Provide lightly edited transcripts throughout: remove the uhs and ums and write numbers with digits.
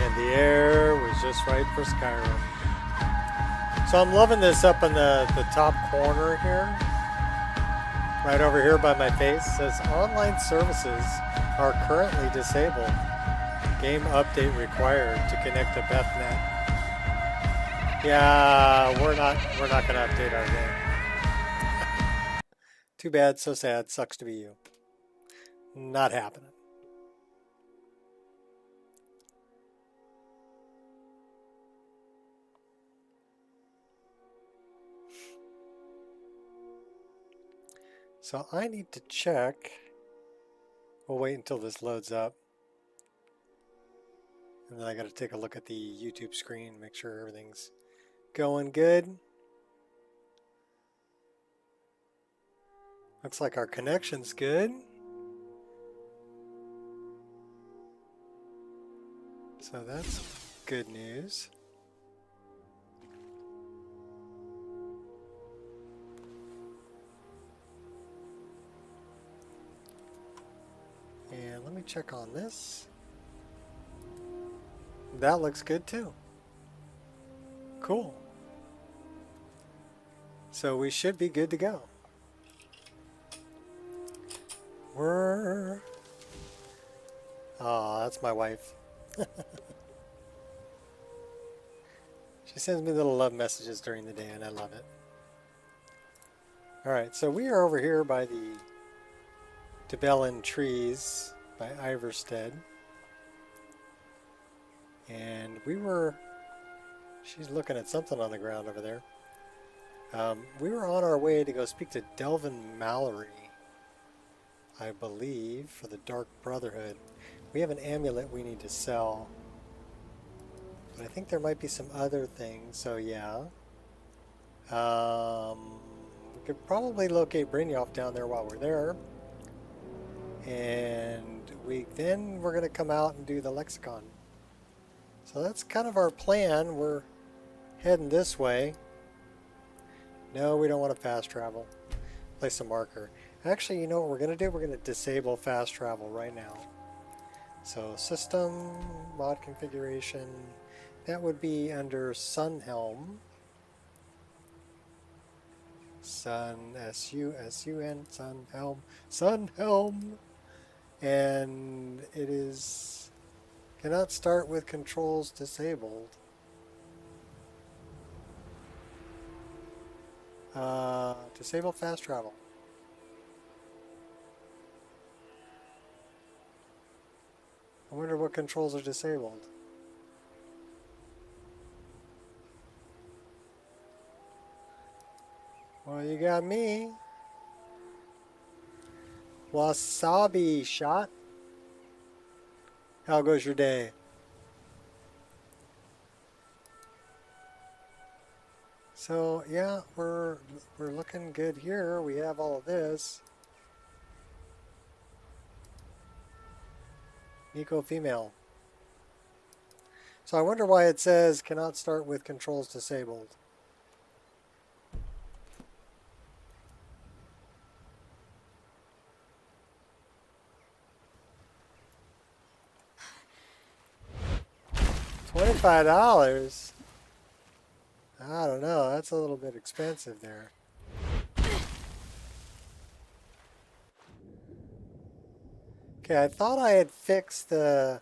And the air was just right for Skyrim. So I'm loving this up in the top corner here. Right over here by my face. It says online services are currently disabled. Game update required to connect to BethNet. Yeah, we're not going to update our game. Too bad, so sad. Sucks to be you. Not happening. So I need to check. We'll wait until this loads up. And then I got to take a look at the YouTube screen, make sure everything's going good. Looks like our connection's good. So that's good news. And let me check on this. That looks good too. Cool. So we should be good to go. Oh, that's my wife. She sends me little love messages during the day and I love it. Alright, so we are over here by the Debellin trees by Iverstead. And she's looking at something on the ground over there. We were on our way to go speak to Delvin Mallory, I believe, for the Dark Brotherhood. We have an amulet we need to sell. But I think there might be some other things, so yeah. We could probably locate Brynjolf down there while we're there. And then we're going to come out and do the lexicon. So that's kind of our plan. We're heading this way. No, we don't want to fast travel. Place a marker. Actually, you know what we're going to do? We're going to disable fast travel right now. So system, mod configuration. That would be under Sunhelm. Sun, S-U-S-U-N, Sunhelm, Sunhelm. And it is, cannot start with controls disabled. Disable fast travel. I wonder what controls are disabled. Well, you got me. Wasabi shot. How goes your day? So yeah, we're looking good here. We have all of this. Nico female. So I wonder why it says cannot start with controls disabled. $25? I don't know. That's a little bit expensive there. Okay, I thought I had fixed the...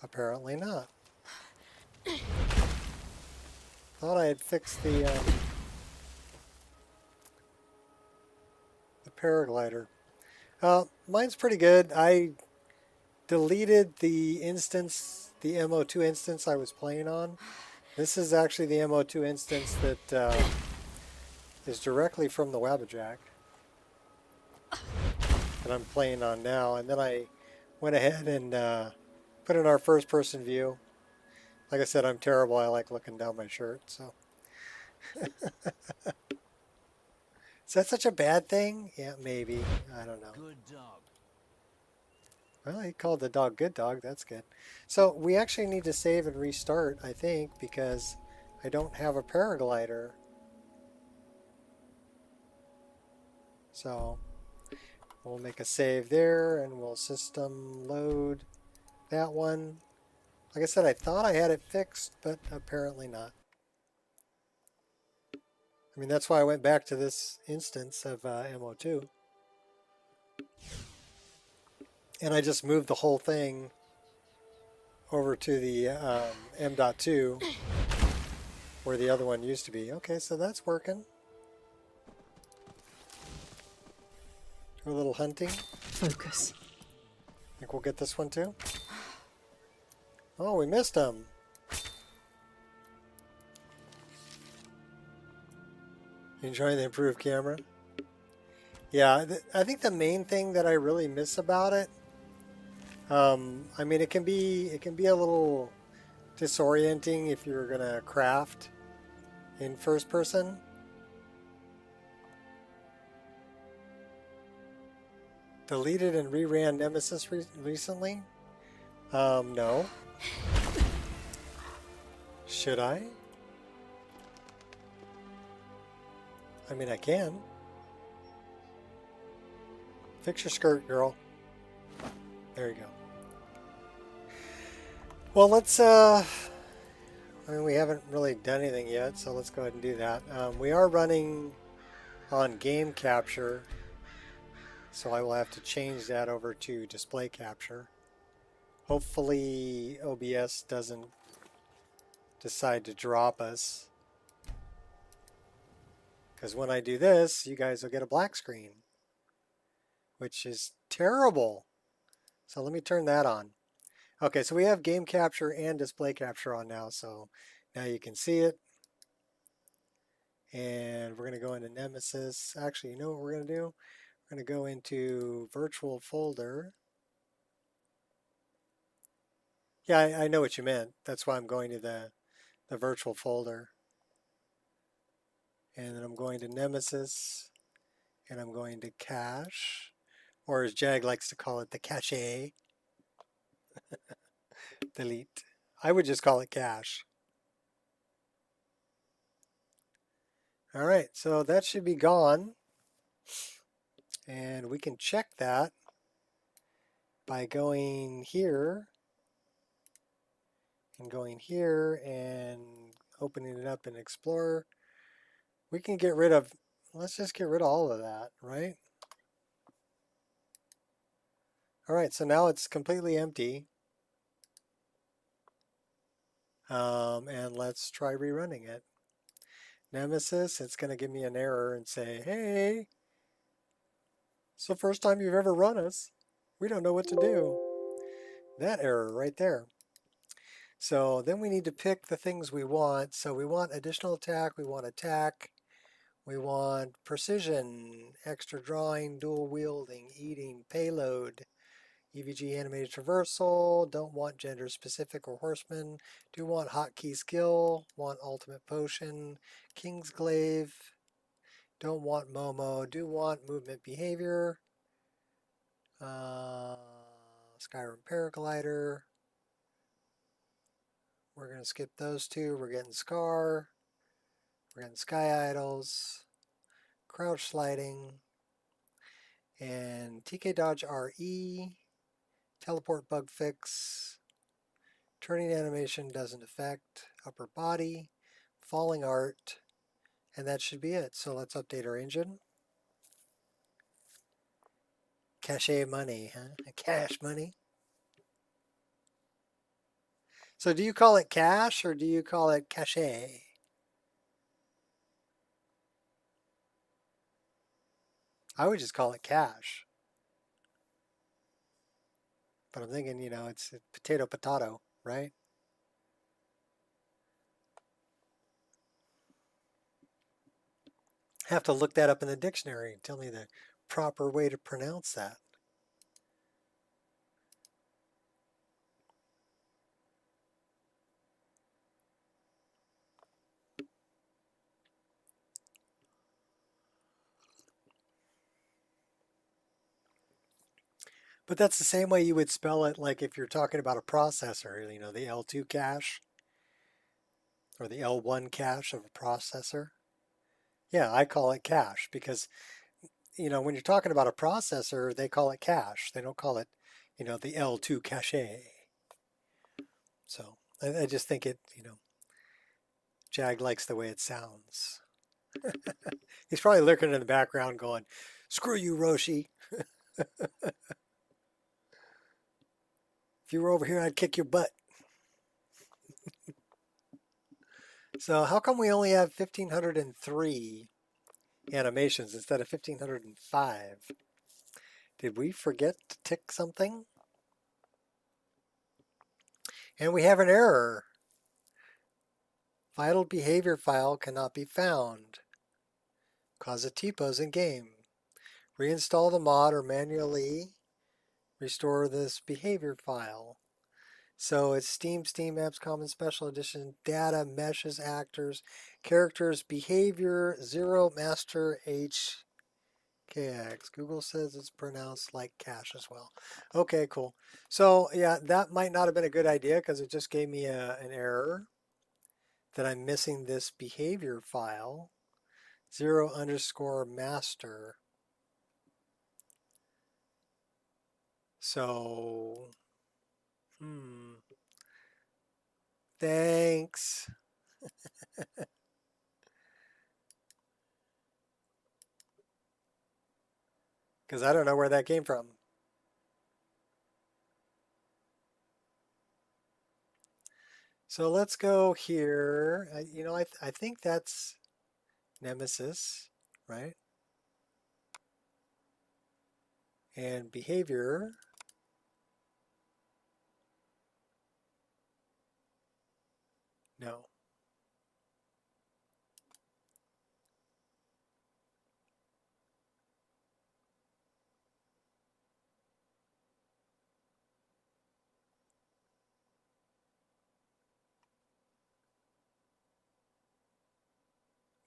Apparently not. Thought I had fixed the paraglider. Mine's pretty good. I deleted the instance, the MO2 instance I was playing on. This is actually the MO2 instance that is directly from the Wabbajack that I'm playing on now. And then I went ahead and put in our first person view. Like I said, I'm terrible. I like looking down my shirt. So is that such a bad thing? Yeah, maybe. I don't know. Good dog. Well, he called the dog good dog. That's good. So we actually need to save and restart, I think, because I don't have a paraglider. So We'll make a save there, and we'll system load that one. Like I said, I thought I had it fixed, but apparently not. I mean, that's why I went back to this instance of MO2. And I just moved the whole thing over to the M.2 where the other one used to be. Okay, so that's working. Do a little hunting. Focus. Think we'll get this one too? Oh, we missed him. Enjoying the improved camera? Yeah, I think the main thing that I really miss about it, I mean, it can be a little disorienting if you're gonna craft in first person. Deleted and reran Nemesis recently? No. Should I? I mean, I can. Fix your skirt, girl. There you go. Well, let's, I mean, we haven't really done anything yet, so let's go ahead and do that. We are running on game capture, so I will have to change that over to display capture. Hopefully OBS doesn't decide to drop us, because when I do this, you guys will get a black screen, which is terrible. So let me turn that on. Okay, so we have game capture and display capture on now, so now you can see it. And we're going to go into Nemesis. Actually, you know what we're going to do? We're going to go into virtual folder. Yeah, I know what you meant. That's why I'm going to the virtual folder. And then I'm going to Nemesis, and I'm going to cache, or as Jag likes to call it, the cache. Delete. I would just call it cache. All right, so that should be gone. And we can check that by going here and going here and opening it up in Explorer. We can get rid of, let's just get rid of all of that, right? All right, so now it's completely empty. And let's try rerunning it. Nemesis, it's going to give me an error and say, hey, it's the first time you've ever run us. We don't know what to do. That error right there. So then we need to pick the things we want. So we want additional attack, we want attack, we want precision, extra drawing, dual wielding, eating, payload, EVG animated traversal, don't want gender specific or horseman, do want hotkey skill, want ultimate potion, king's glaive, don't want Momo, do want movement behavior, Skyrim paraglider. We're going to skip those two. We're getting Scar. We're getting Sky Idols. Crouch sliding. And TK Dodge RE. Teleport bug fix. Turning animation doesn't affect upper body. Falling art. And that should be it. So let's update our engine. Cache money, huh? Cash money. So do you call it cash or do you call it cache? I would just call it cash. But I'm thinking, you know, it's potato, potato, right? Have to look that up in the dictionary and tell me the proper way to pronounce that. But that's the same way you would spell it, like if you're talking about a processor, you know, the L2 cache or the L1 cache of a processor. Yeah, I call it cache because you know, when you're talking about a processor, they call it cache. They don't call it, you know, the L2 cache. So I just think it, you know, Jag likes the way it sounds. He's probably lurking in the background going, screw you, Roshi. If you were over here, I'd kick your butt. So how come we only have 1,503 animations instead of 1,505? Did we forget to tick something? And we have an error. Vital behavior file cannot be found. Cause of typos in game. Reinstall the mod or manually restore this behavior file. So it's Steam Apps Common Special Edition, data, meshes, actors, characters, behavior, 0, master, HKX. Google says it's pronounced like cache as well. Okay, cool. So yeah, that might not have been a good idea because it just gave me an error that I'm missing this behavior file, 0_master. So, thanks. Because I don't know where that came from. So let's go here. You know, I think that's Nemesis, right? And behavior. No.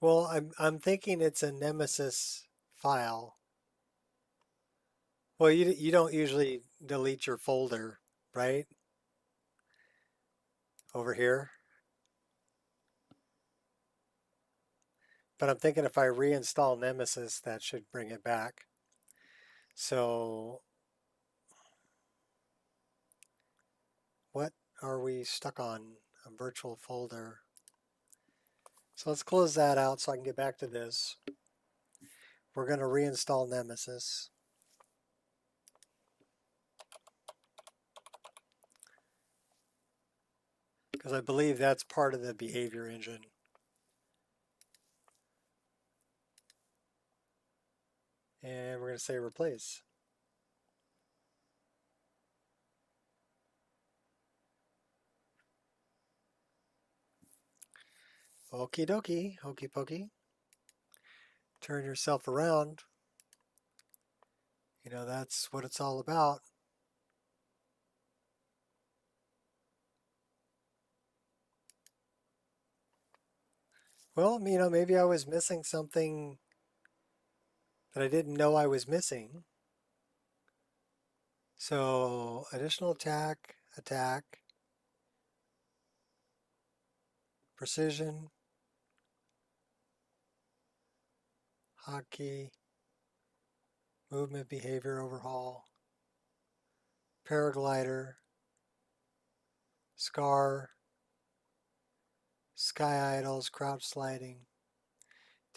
Well, I'm thinking it's a Nemesis file. Well, you don't usually delete your folder, right? Over here. But I'm thinking if I reinstall Nemesis, that should bring it back. So what are we stuck on? A virtual folder. So let's close that out so I can get back to this. We're going to reinstall Nemesis. Because I believe that's part of the behavior engine. And we're going to say replace. Okie dokie, hokey pokey. Turn yourself around. You know, that's what it's all about. Well, you know, maybe I was missing something that I didn't know I was missing. So additional attack, precision, hotkey, movement behavior overhaul, paraglider, scar, sky idols, crouch sliding,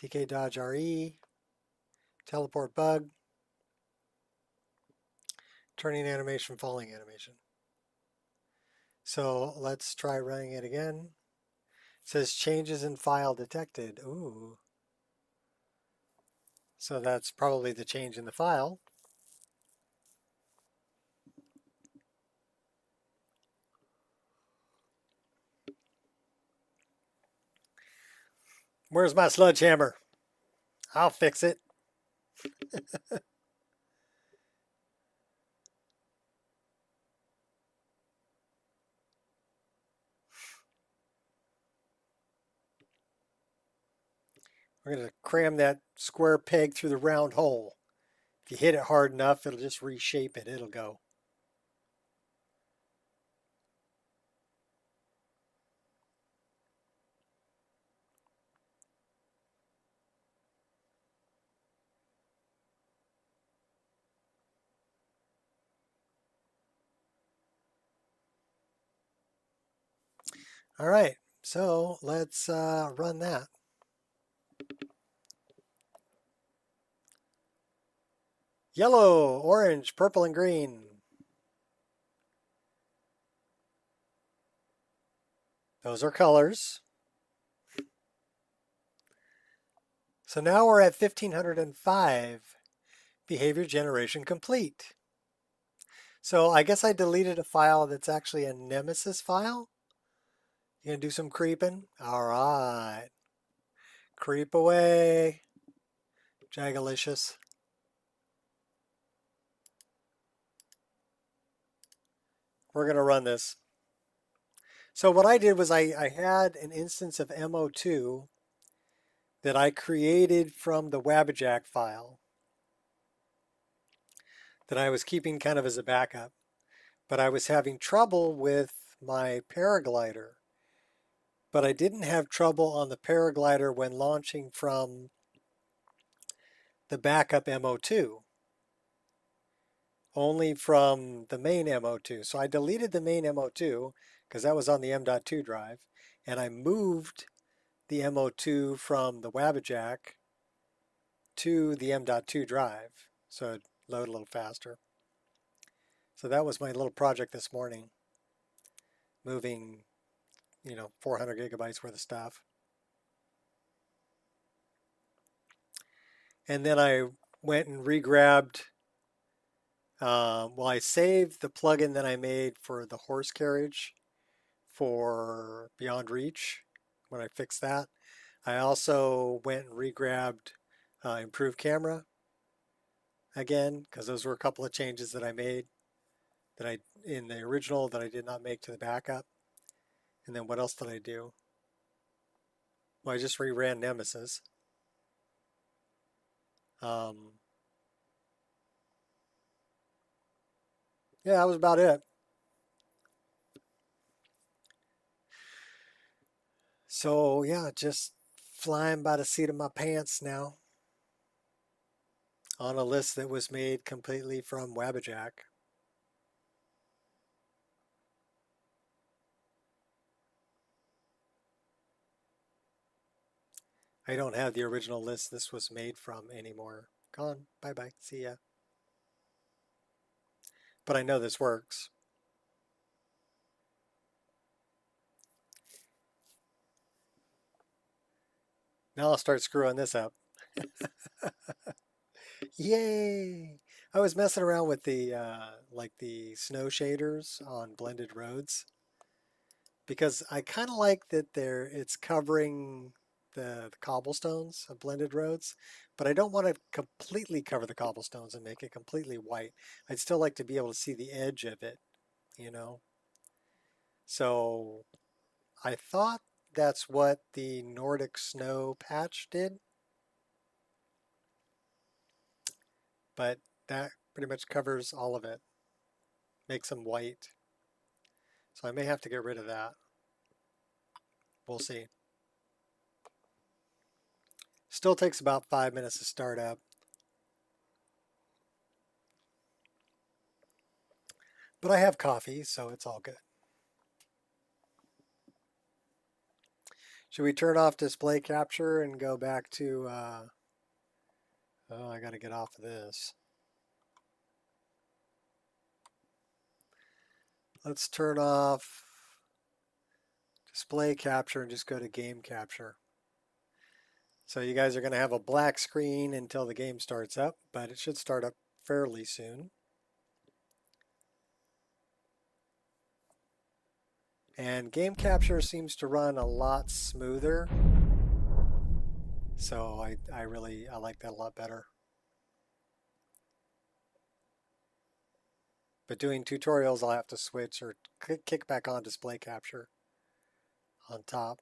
TK dodge RE, teleport bug, turning animation, falling animation. So let's try running it again. It says changes in file detected. Ooh. So that's probably the change in the file. Where's my sledgehammer? I'll fix it. We're going to cram that square peg through the round hole. If you hit it hard enough, it'll just reshape it. It'll go. All right, so let's run that. Yellow, orange, purple, and green. Those are colors. So now we're at 1505. Behavior generation complete. So I guess I deleted a file that's actually a Nemesis file. You gonna do some creeping? All right. Creep away. Jagalicious. We're gonna run this. So what I did was I had an instance of MO2 that I created from the Wabbajack file that I was keeping kind of as a backup. But I was having trouble with my paraglider. But I didn't have trouble on the paraglider when launching from the backup MO2, only from the main MO2. So I deleted the main MO2 because that was on the M.2 drive, and I moved the MO2 from the Wabbajack to the M.2 drive, so it load a little faster. So that was my little project this morning, moving, 400 gigabytes worth of stuff. And then I went and re-grabbed, I saved the plugin that I made for the horse carriage for Beyond Reach when I fixed that. I also went and re-grabbed Improved Camera again, because those were a couple of changes that I made in the original that I did not make to the backup. And then what else did I do? Well, I just reran Nemesis. Yeah, that was about it. So yeah, just flying by the seat of my pants now on a list that was made completely from Wabbajack. I don't have the original list this was made from anymore. Gone. Bye-bye. See ya. But I know this works. Now I'll start screwing this up. Yay! I was messing around with the like the snow shaders on blended roads because I kind of like that it's covering the cobblestones of blended roads, but I don't want to completely cover the cobblestones and make it completely white. I'd still like to be able to see the edge of it, you know. So I thought that's what the Nordic snow patch did, but that pretty much covers all of it, makes them white. So I may have to get rid of that. We'll see. Still takes about 5 minutes to start up. But I have coffee, so it's all good. Should we turn off display capture and go back to, oh, I got to get off of this. Let's turn off display capture and just go to game capture. So you guys are going to have a black screen until the game starts up, but it should start up fairly soon. And game capture seems to run a lot smoother. So I like that a lot better. But doing tutorials, I'll have to switch or kick back on display capture on top.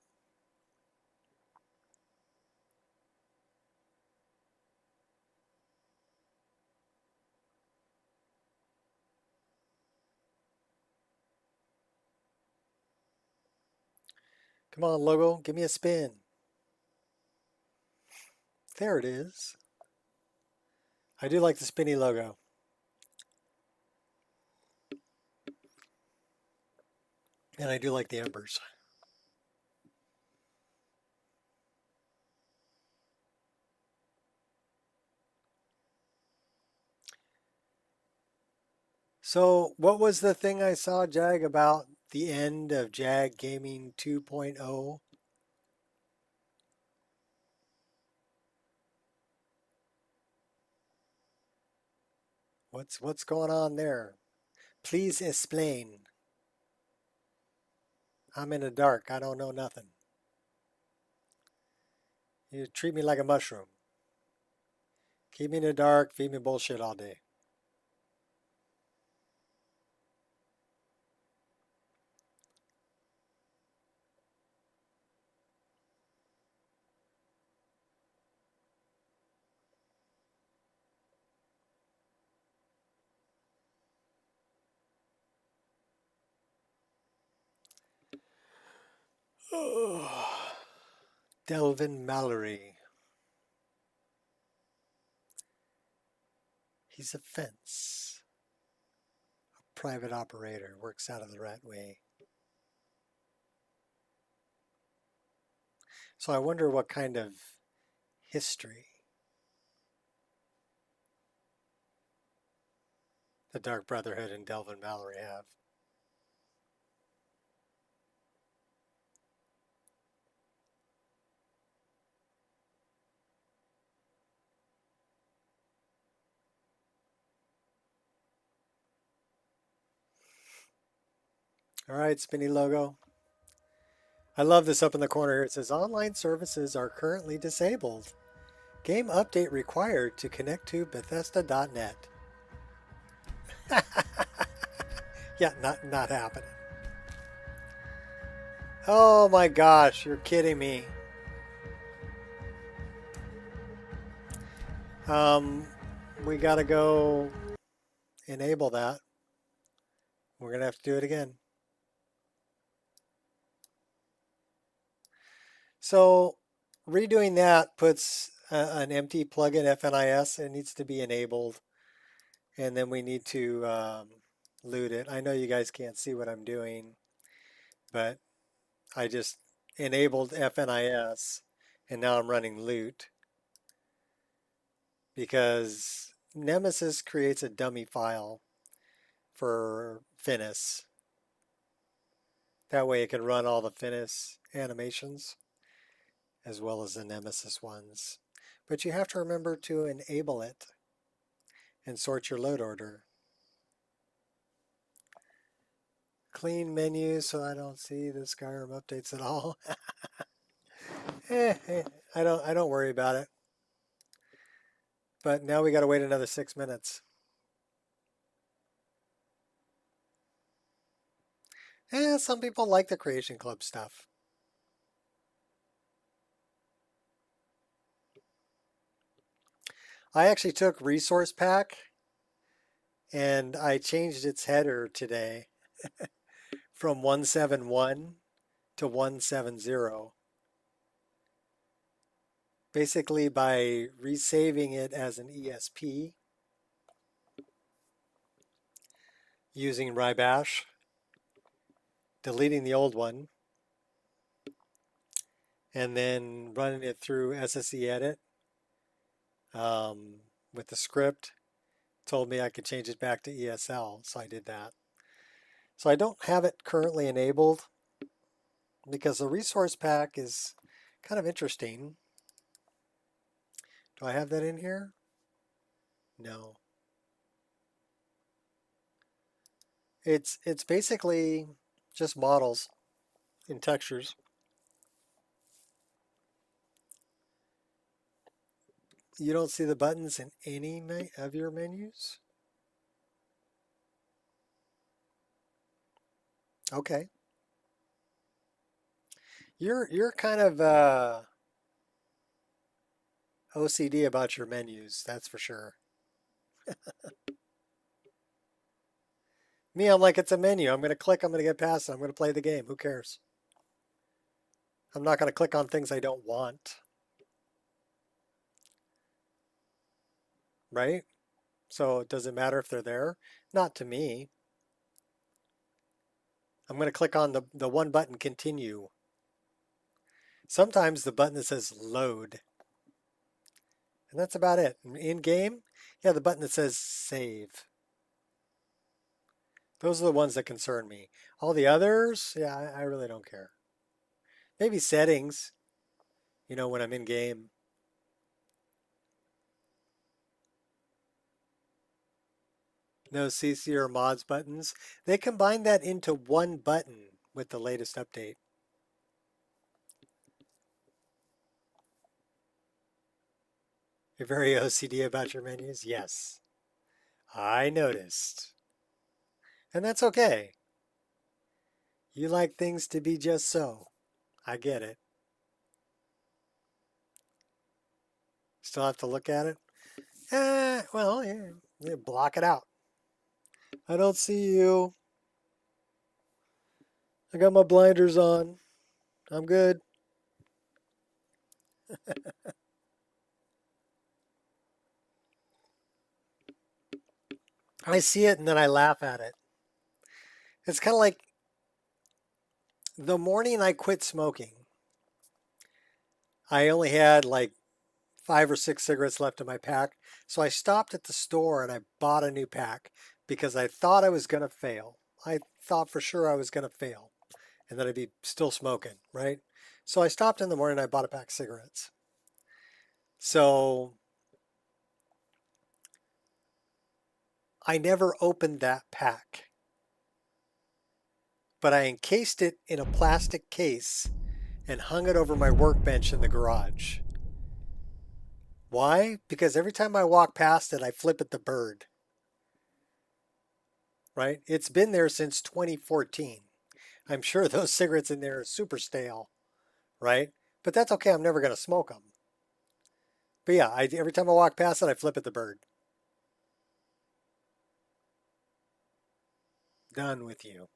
Come on, logo, give me a spin. There it is. I do like the spinny logo. And I do like the embers. So, what was the thing I saw, Jag, about the end of Jag Gaming 2.0? What's going on there? Please explain. I'm in the dark. I don't know nothing. You treat me like a mushroom. Keep me in the dark, feed me bullshit all day. Delvin Mallory. He's a fence. A private operator. Works out of the right way. So I wonder what kind of history the Dark Brotherhood and Delvin Mallory have. All right, spinny logo. I love this up in the corner here. It says online services are currently disabled. Game update required to connect to Bethesda.net. Yeah, not happening. Oh my gosh, you're kidding me. We gotta go enable that. We're gonna have to do it again. So redoing that puts an empty plugin FNIS. It needs to be enabled, and then we need to loot it. I know you guys can't see what I'm doing, but I just enabled FNIS, and now I'm running loot because Nemesis creates a dummy file for Finis. That way it can run all the Finis animations as well as the Nemesis ones. But you have to remember to enable it and sort your load order. Clean menu so I don't see the Skyrim updates at all. I don't worry about it. But now we got to wait another 6 minutes. Some people like the Creation Club stuff. I actually took Resource Pack and I changed its header today from 171 to 170. Basically by resaving it as an ESP using Rybash, deleting the old one, and then running it through SSE edit with the script. Told me I could change it back to ESL, so I did that. So I don't have it currently enabled because the resource pack is kind of interesting. Do I have that in here? No. It's basically just models and textures. You don't see the buttons in any of your menus? Okay. You're kind of OCD about your menus, that's for sure. Me, I'm like, it's a menu. I'm going to click, I'm going to get past it. I'm going to play the game. Who cares? I'm not going to click on things I don't want. Right? So does it matter if they're there? Not to me. I'm going to click on the one button, continue. Sometimes the button that says load. And that's about it. In game, yeah, the button that says save. Those are the ones that concern me. All the others, yeah, I really don't care. Maybe settings, you know, when I'm in game. No CC or mods buttons. They combined that into one button with the latest update. You're very OCD about your menus? Yes. I noticed. And that's okay. You like things to be just so. I get it. Still have to look at it? Well, yeah, block it out. I don't see you. I got my blinders on. I'm good. I see it and then I laugh at it. It's kind of like the morning I quit smoking, I only had like 5 or 6 cigarettes left in my pack. So I stopped at the store and I bought a new pack because I thought I was going to fail. I thought for sure I was going to fail and that I'd be still smoking, right? So I stopped in the morning and I bought a pack of cigarettes. So I never opened that pack, but I encased it in a plastic case and hung it over my workbench in the garage. Why? Because every time I walk past it, I flip at the bird. Right? It's been there since 2014. I'm sure those cigarettes in there are super stale, right? But that's okay. I'm never going to smoke them. But yeah, every time I walk past it, I flip at the bird. Done with you.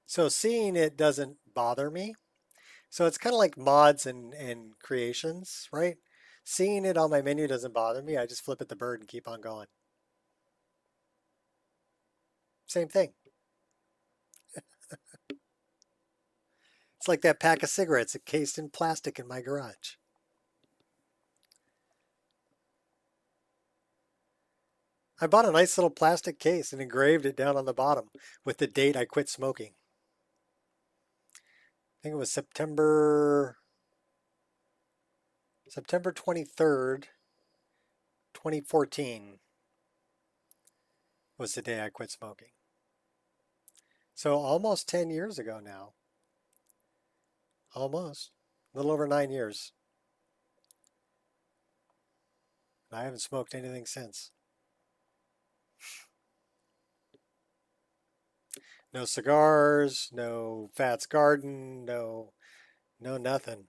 So seeing it doesn't bother me. So it's kind of like mods and creations, right? Seeing it on my menu doesn't bother me. I just flip at the bird and keep on going. Same thing. It's like that pack of cigarettes encased in plastic in my garage. I bought a nice little plastic case and engraved it down on the bottom with the date I quit smoking. I think it was September 23rd, 2014 was the day I quit smoking. So almost 10 years ago now. Almost. A little over 9 years. I haven't smoked anything since. No cigars, no Fats Garden, no nothing.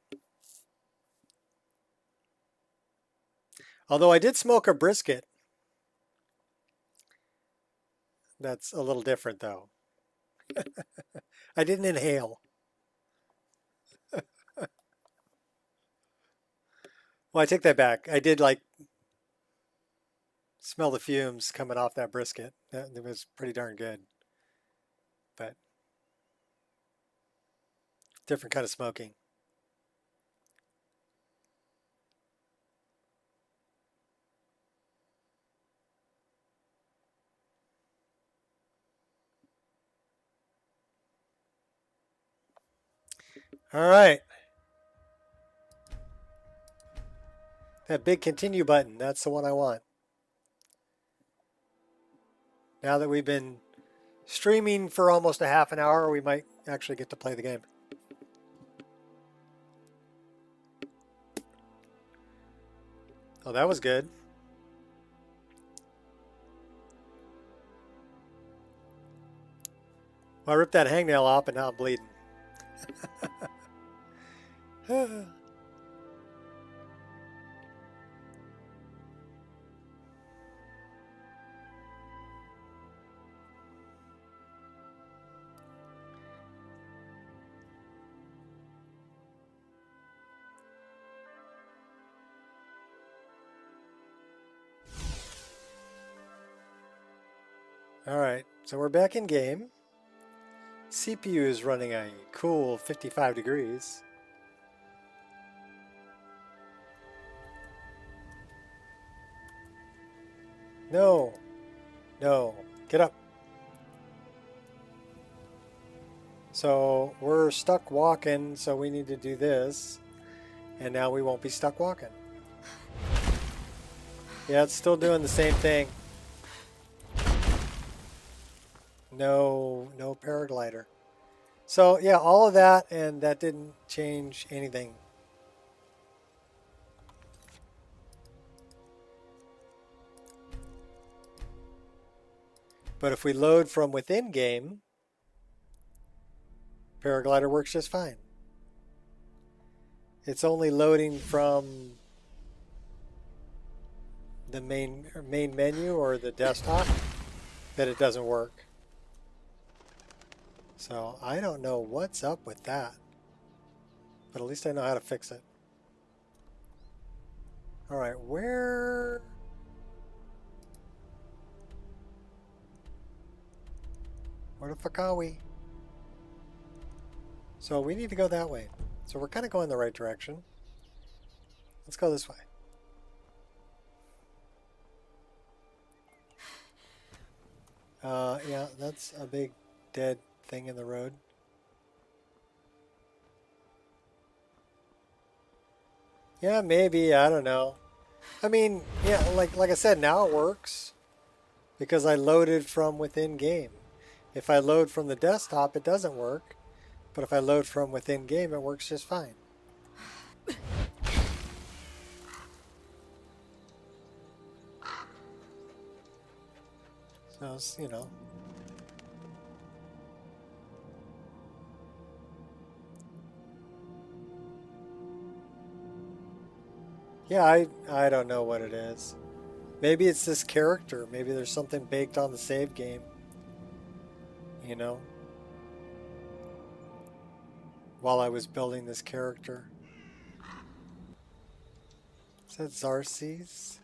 Although I did smoke a brisket. That's a little different though. I didn't inhale. Well, I take that back. I did like smell the fumes coming off that brisket. That was pretty darn good. But different kind of smoking. All right. That big continue button, that's the one I want. Now that we've been streaming for almost a half an hour, we might actually get to play the game. Oh, that was good. Well, I ripped that hangnail off and now I'm bleeding. All right, so we're back in game. CPU is running a cool 55 degrees. No. No. Get up. So we're stuck walking, so we need to do this. And now we won't be stuck walking. Yeah, it's still doing the same thing. No paraglider. So yeah, all of that, and that didn't change anything. But if we load from within game, paraglider works just fine. It's only loading from the main menu or the desktop that it doesn't work. So I don't know what's up with that, but at least I know how to fix it. All right, where the fuck are we? So we need to go that way. So we're kind of going the right direction. Let's go this way. Yeah, that's a big dead thing in the road. Yeah, maybe, I don't know. I mean, yeah, like I said, now it works because I loaded from within game. If I load from the desktop, it doesn't work. But if I load from within game, it works just fine. So, you know. Yeah, I don't know what it is. Maybe it's this character. Maybe there's something baked on the save game. You know? While I was building this character. Is that Zarces?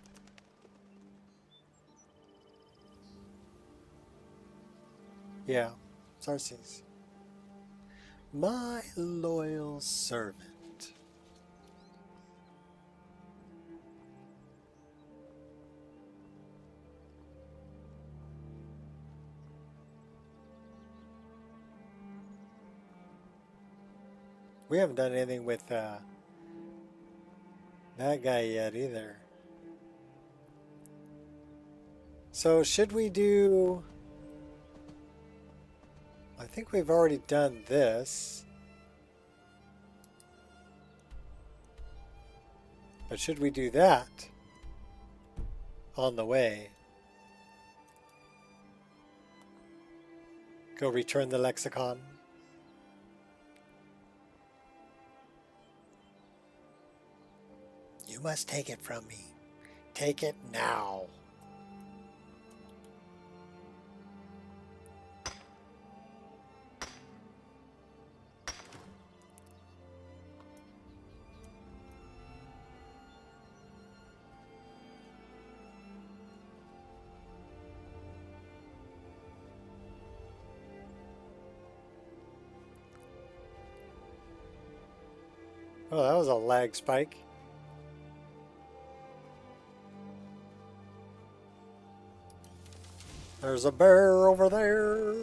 Yeah, Zarces. My loyal servant. We haven't done anything with that guy yet either. So should we do... I think we've already done this. But should we do that on the way? Go return the lexicon. You must take it from me. Take it now. Oh, that was a lag spike. There's a bear over there.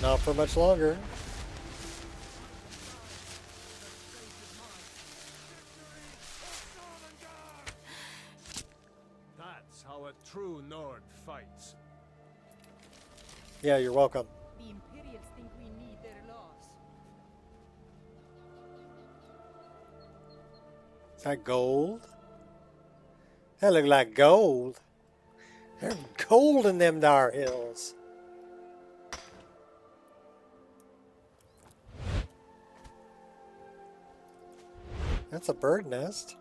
Not for much longer. That's how a true Nord fights. Yeah, you're welcome. The Imperials think we need their laws. Is that gold? That look like gold. There's gold in them dar hills. That's a bird nest.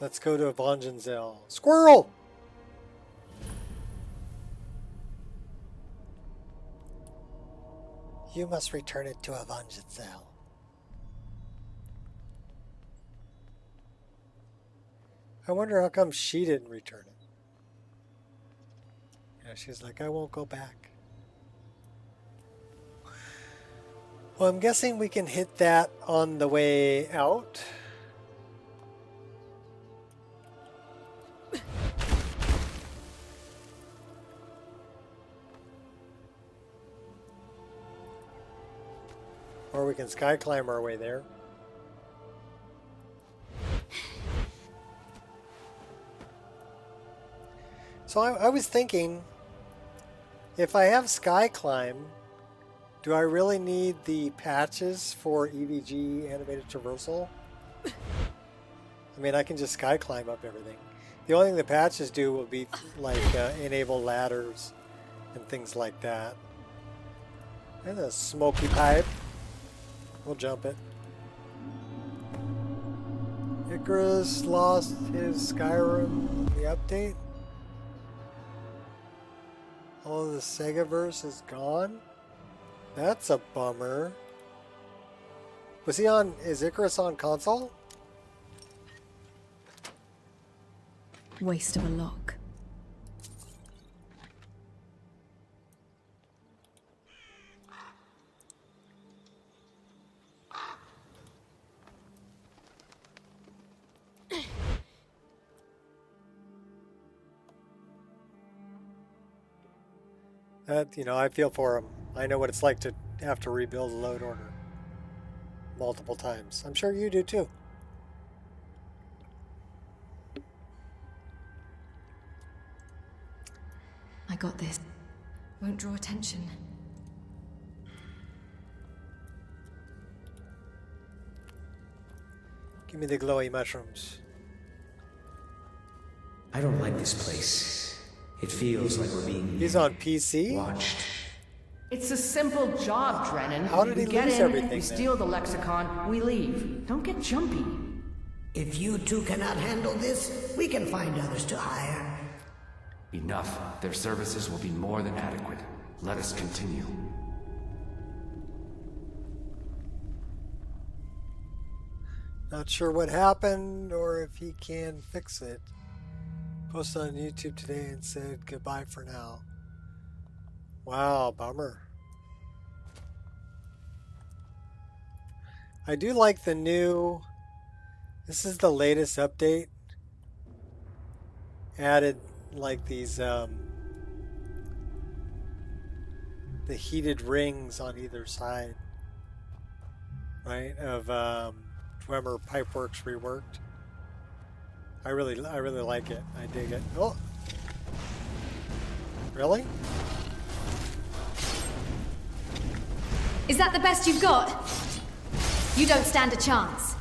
Let's go to Avangenzel. Squirrel! You must return it to Avangenzel. I wonder how come she didn't return it. Yeah, she's like, I won't go back. Well, I'm guessing we can hit that on the way out. Or we can sky climb our way there. So I was thinking, if I have sky climb, do I really need the patches for EVG animated traversal? I mean, I can just sky climb up everything. The only thing the patches do will be like enable ladders and things like that. And a smoky pipe. We'll jump it. Icarus lost his Skyrim in the update. All of the Segaverse is gone. That's a bummer. Was he on? Is Icarus on console? Waste of a lock. You know, I feel for him. I know what it's like to have to rebuild a load order multiple times. I'm sure you do too. I got this. Won't draw attention. Give me the glowy mushrooms. I don't like this place. It feels like we're being He's on PC? watched. It's a simple job, Drennan. How did he We get lose in, everything we then? steal the lexicon, we leave. Don't get jumpy. If you two cannot handle this, we can find others to hire. Enough. Their services will be more than adequate. Let us continue. Not sure what happened or if he can fix it. Posted on YouTube today and said goodbye for now. Wow, bummer. I do like the new... This is the latest update. Added like these the heated rings on either side, right, of Dwemer Pipeworks reworked. I really like it. I dig it. Oh, really? Is that the best you've got? You don't stand a chance.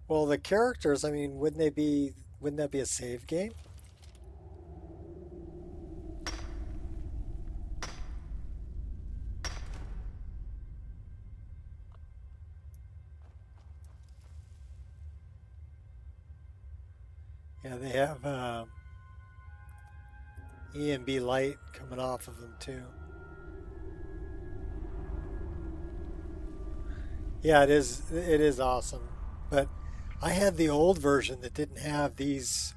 Well, the characters, I mean, wouldn't that be a save game? Yeah, they have EMB light coming off of them too. Yeah, it is awesome. But I had the old version that didn't have these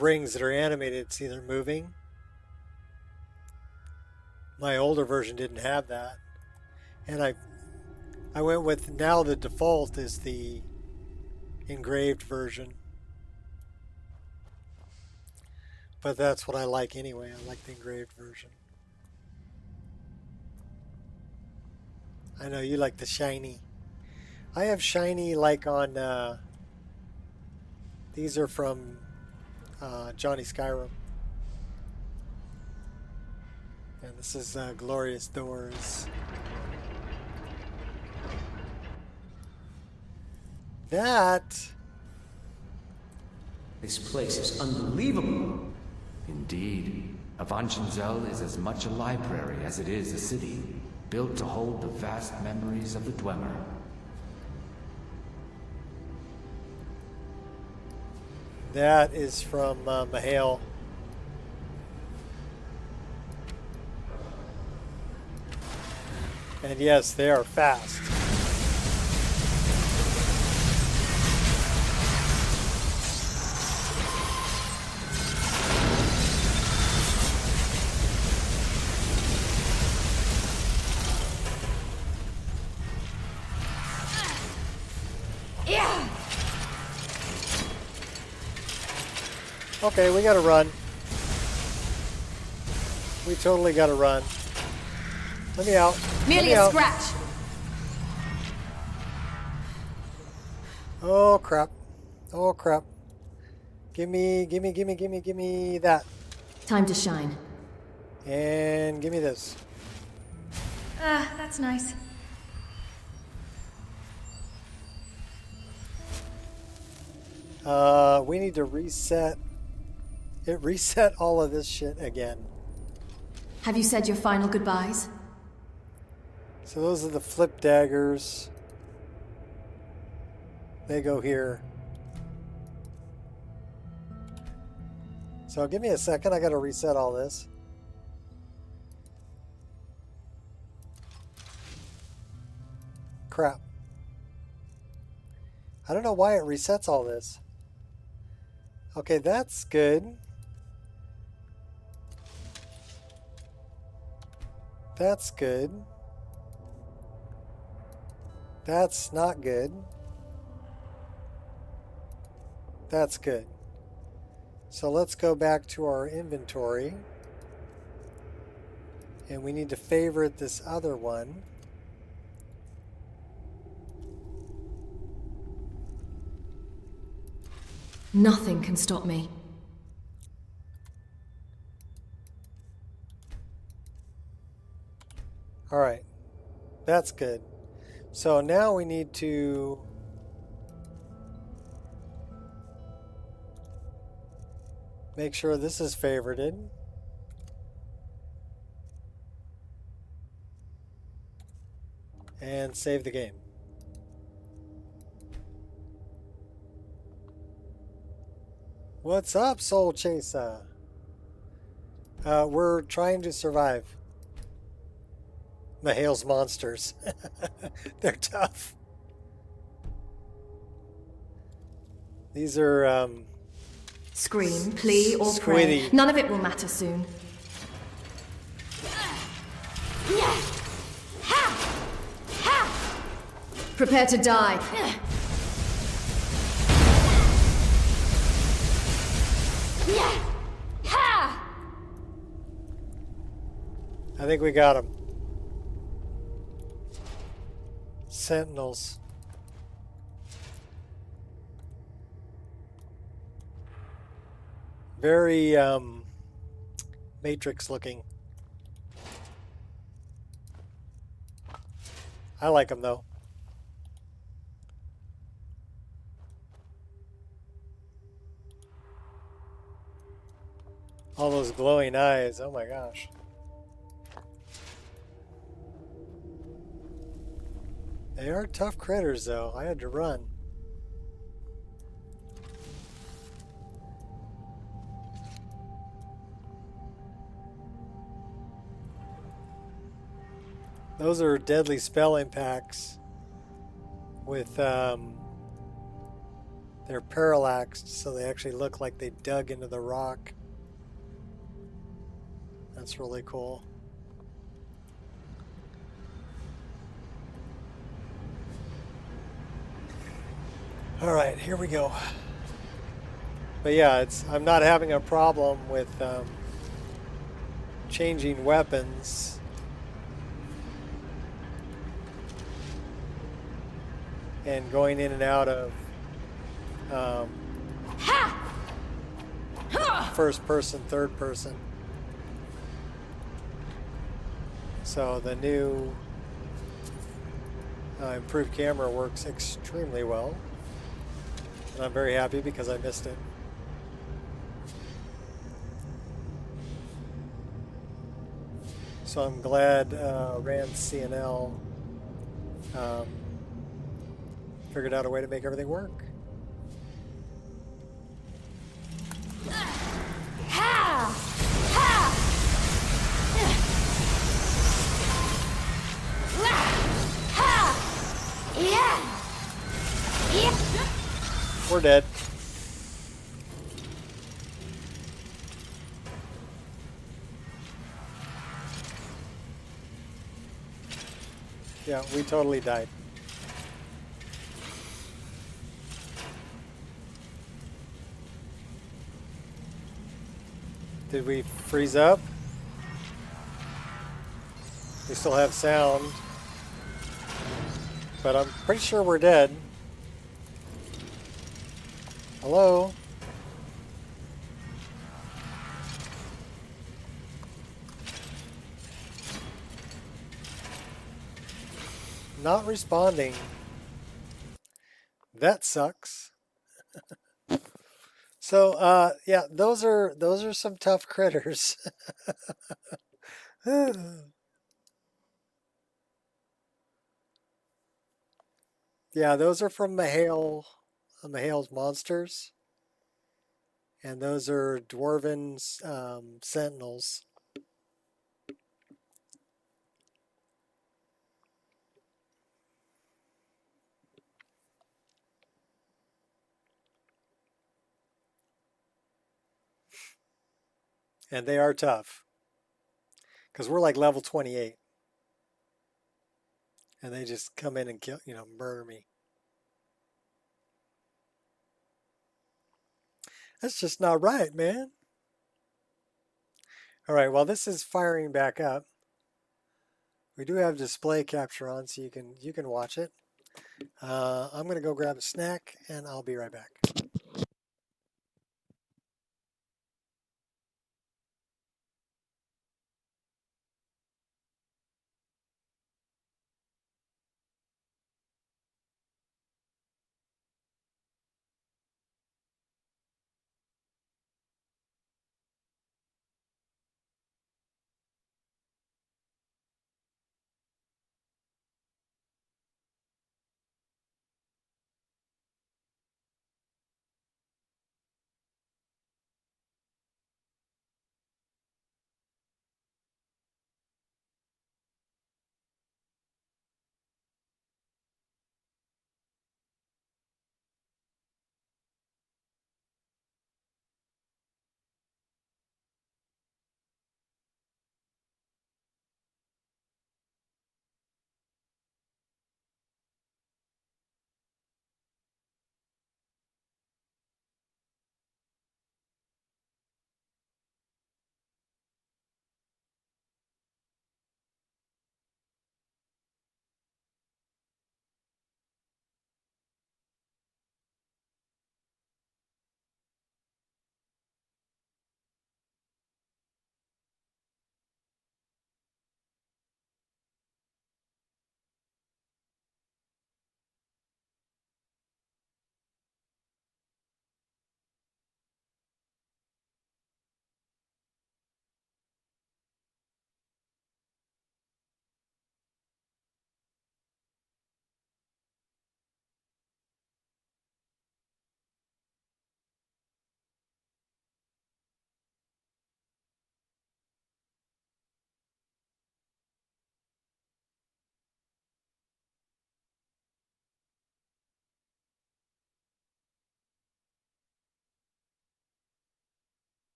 rings that are animated. See, they're moving. My older version didn't have that. And I went with, now the default is the engraved version. But that's what I like anyway. I like the engraved version. I know you like the shiny. I have shiny like on these are from Johnny Skyrim. And this is Glorious Doors. That... This place is unbelievable. Indeed. Avangenzel is as much a library as it is a city, built to hold the vast memories of the Dwemer. That is from Mahale. And yes, they are fast. Okay, we gotta run. We totally gotta run. Let me out. Merely a scratch. Oh crap. Oh crap. Give me that. Time to shine. And give me this. Ah, that's nice. We need to reset. It reset all of this shit again. Have you said your final goodbyes? So those are the flip daggers. They go here. So give me a second. I got to reset all this. Crap. I don't know why it resets all this. Okay, that's good. That's good. That's not good. That's good. So let's go back to our inventory. And we need to favorite this other one. Nothing can stop me. All right. That's good. So now we need to make sure this is favorited. And save the game. What's up, Soul Chaser? We're trying to survive. Mahale's monsters. They're tough. These are Scream, plea, or squiddy. pray. None of it will matter soon. Prepare to die. I think we got them. Sentinels. Very Matrix looking. I like them though. All those glowing eyes, oh my gosh. They are tough critters though, I had to run. Those are deadly spell impacts with they're parallaxed, so they actually look like they dug into the rock. That's really cool. All right, here we go. But yeah, I'm not having a problem with changing weapons. And going in and out of first person, third person. So the new improved camera works extremely well. And I'm very happy because I missed it. So I'm glad Rand CNL figured out a way to make everything work. we're dead. Yeah, we totally died. Did we freeze up? We still have sound. But I'm pretty sure we're dead. Hello? Not responding. That sucks. So, yeah, those are some tough critters. Yeah, those are from Mahal's monsters, and those are dwarven sentinels. And they are tough, because we're like level 28, and they just come in and kill, murder me. That's just not right, man. All right, well, this is firing back up. We do have display capture on, so you can watch it. I'm gonna go grab a snack, and I'll be right back.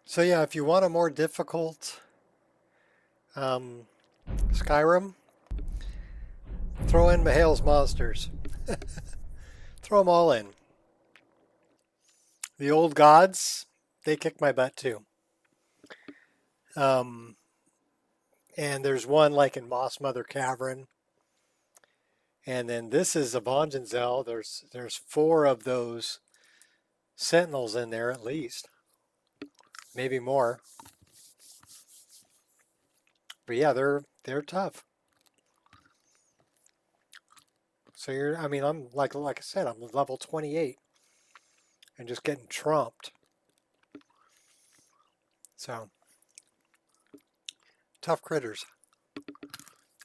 So yeah, if you want a more difficult Skyrim, throw in Mahal's monsters. Throw them all in. The old gods, they kick my butt too. And there's one like in Moss Mother Cavern. And then this is Avangenzel. There's 4 of those sentinels in there at least. Maybe more. But yeah, they're tough. So I'm like I said, I'm level 28. and just getting trumped. So, tough critters.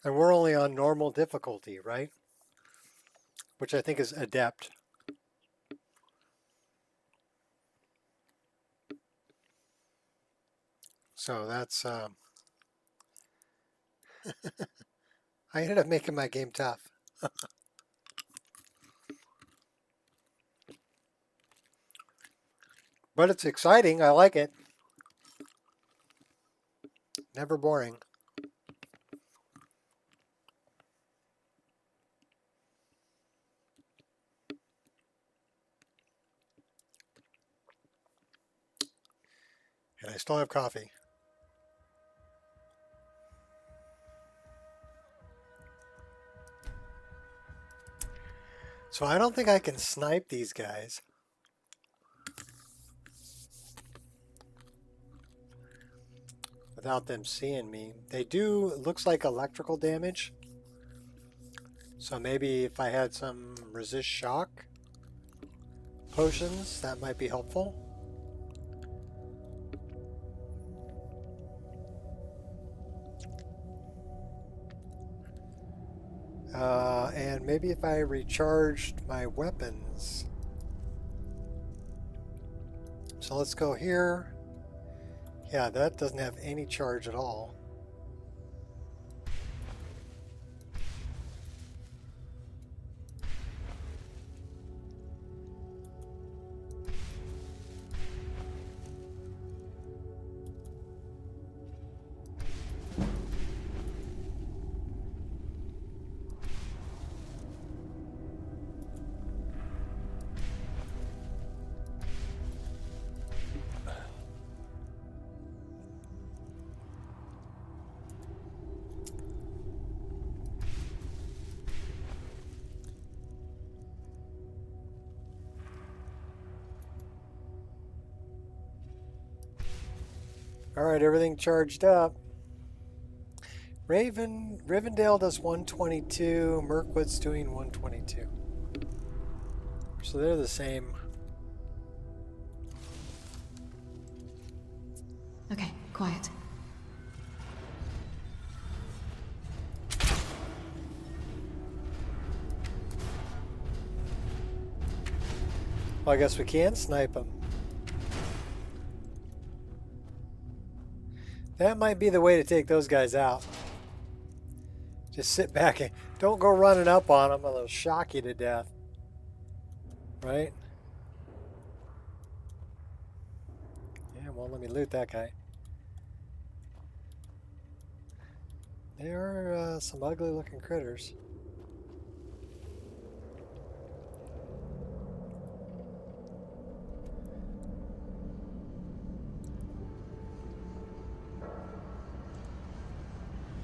And we're only on normal difficulty, right? Which I think is adept. So that's, I ended up making my game tough. But it's exciting. I like it. Never boring. And I still have coffee. So I don't think I can snipe these guys. Without them seeing me. They do, it looks like electrical damage. So maybe if I had some resist shock potions, that might be helpful. And maybe if I recharged my weapons. So let's go here. Yeah, that doesn't have any charge at all. All right, everything charged up. Rivendell does 122. Mirkwood's doing 122. So they're the same. Okay, quiet. Well, I guess we can snipe them. That might be the way to take those guys out. Just sit back and don't go running up on them or they'll shock you to death. Right? Yeah, well, let me loot that guy. There are some ugly looking critters.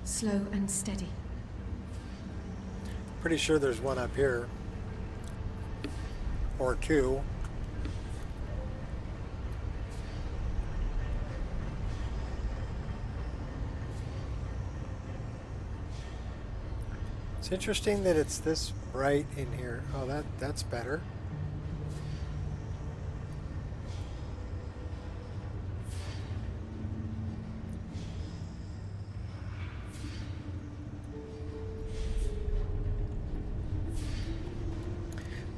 Slow and steady. Pretty sure there's one up here. Or two. It's interesting that it's this bright in here. Oh, that's better.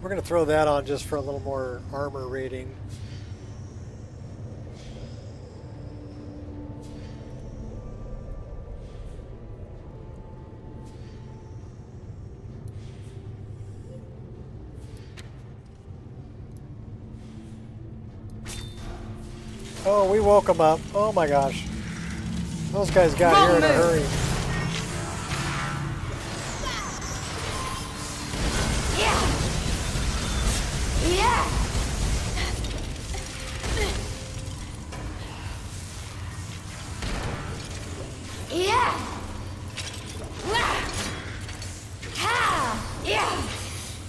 We're going to throw that on just for a little more armor rating. Oh, we woke them up. Oh my gosh. Those guys got here in a hurry.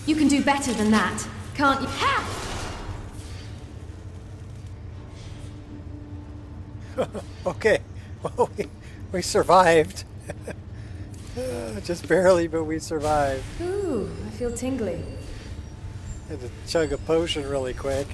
You can do better than that, can't you? Okay, well, we survived. Just barely, but we survived. Ooh, I feel tingly. Had to chug a potion really quick.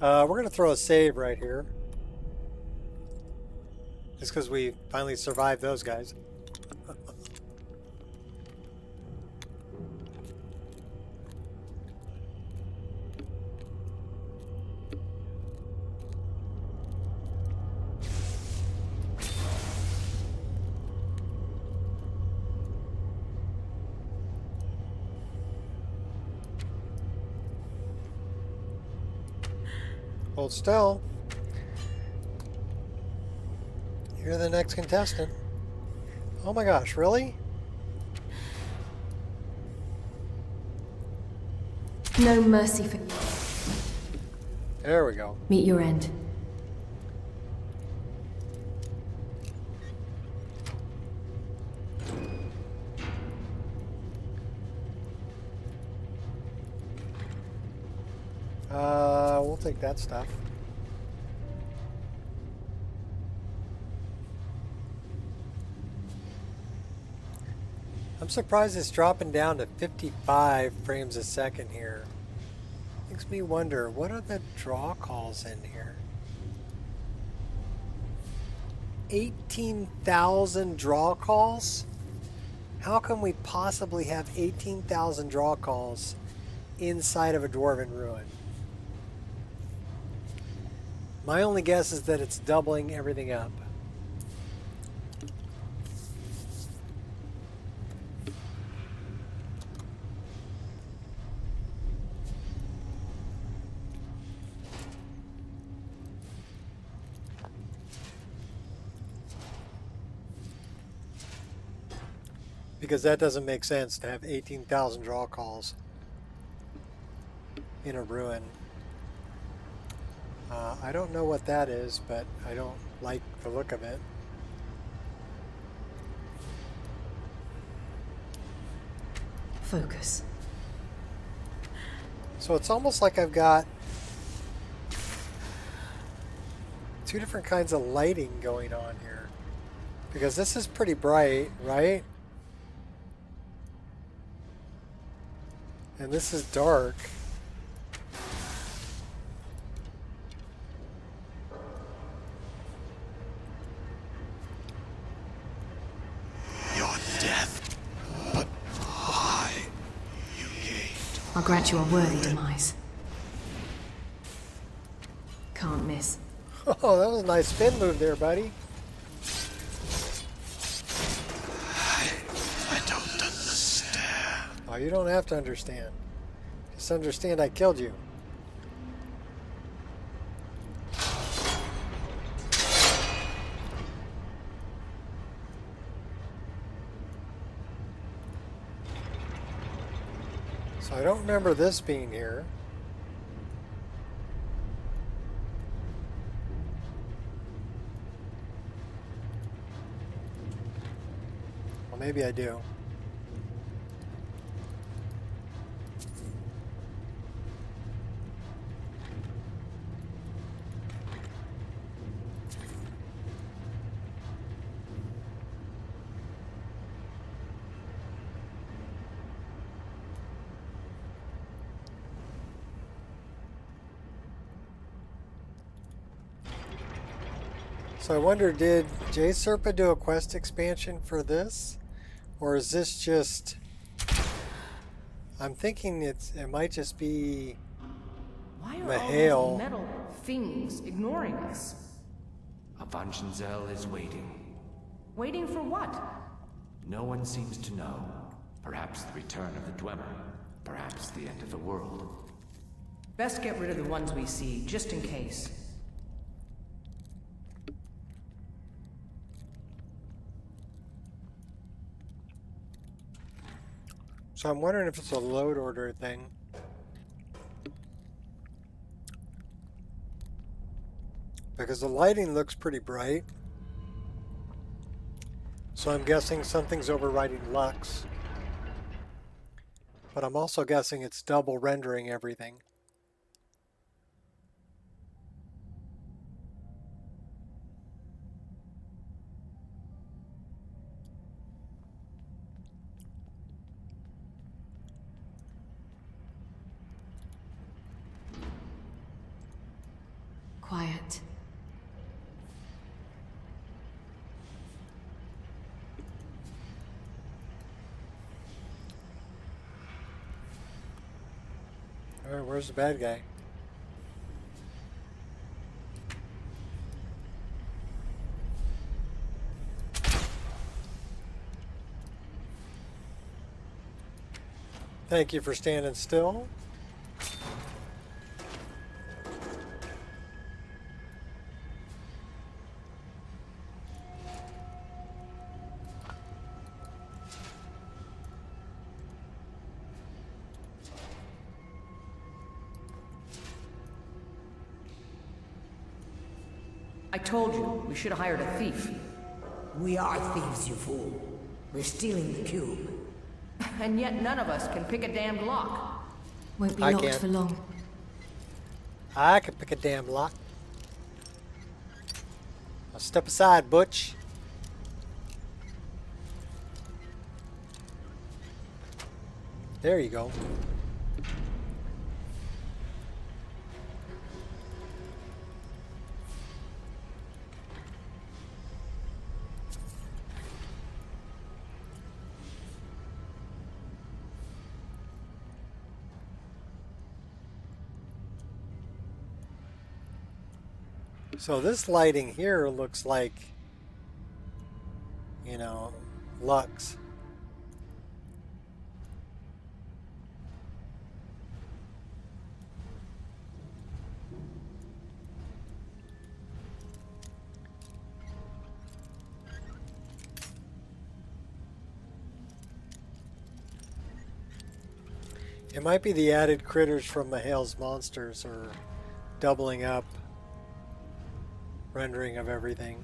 We're going to throw a save right here. Just because we finally survived those guys. Hold still. You're the next contestant. Oh my gosh, really? No mercy for... There we go. Meet your end. We'll take that stuff. I'm surprised it's dropping down to 55 frames a second here. Makes me wonder, what are the draw calls in here? 18,000 draw calls? How can we possibly have 18,000 draw calls inside of a dwarven ruin? My only guess is that it's doubling everything up. Because that doesn't make sense to have 18,000 draw calls in a ruin. I don't know what that is, but I don't like the look of it. Focus. So it's almost like I've got two different kinds of lighting going on here. Because this is pretty bright, right? And this is dark. Your death, but I you gained. I'll grant you a worthy demise. Can't miss. Oh, that was a nice spin move there, buddy. I don't understand. Oh, you don't have to understand. Just understand I killed you. So I don't remember this being here. Well, maybe I do. So I wonder, did J Serpa do a quest expansion for this? Or is this just... I'm thinking it might just be Why are Mahale. all these metal things ignoring us? Avangenzel is waiting. Waiting for what? No one seems to know. Perhaps the return of the Dwemer. Perhaps the end of the world. Best get rid of the ones we see, just in case. So I'm wondering if it's a load order thing. Because the lighting looks pretty bright. So I'm guessing something's overriding lux. But I'm also guessing it's double rendering everything. Alright, where's the bad guy? Thank you for standing still. I told you, we should have hired a thief. We are thieves, you fool. We're stealing the cube. And yet none of us can pick a damned lock. Won't be I locked can. for long. I can pick a damn lock. Now step aside, Butch. There you go. So this lighting here looks like, you know, Lux. It might be the added critters from Mahale's monsters or doubling up rendering of everything.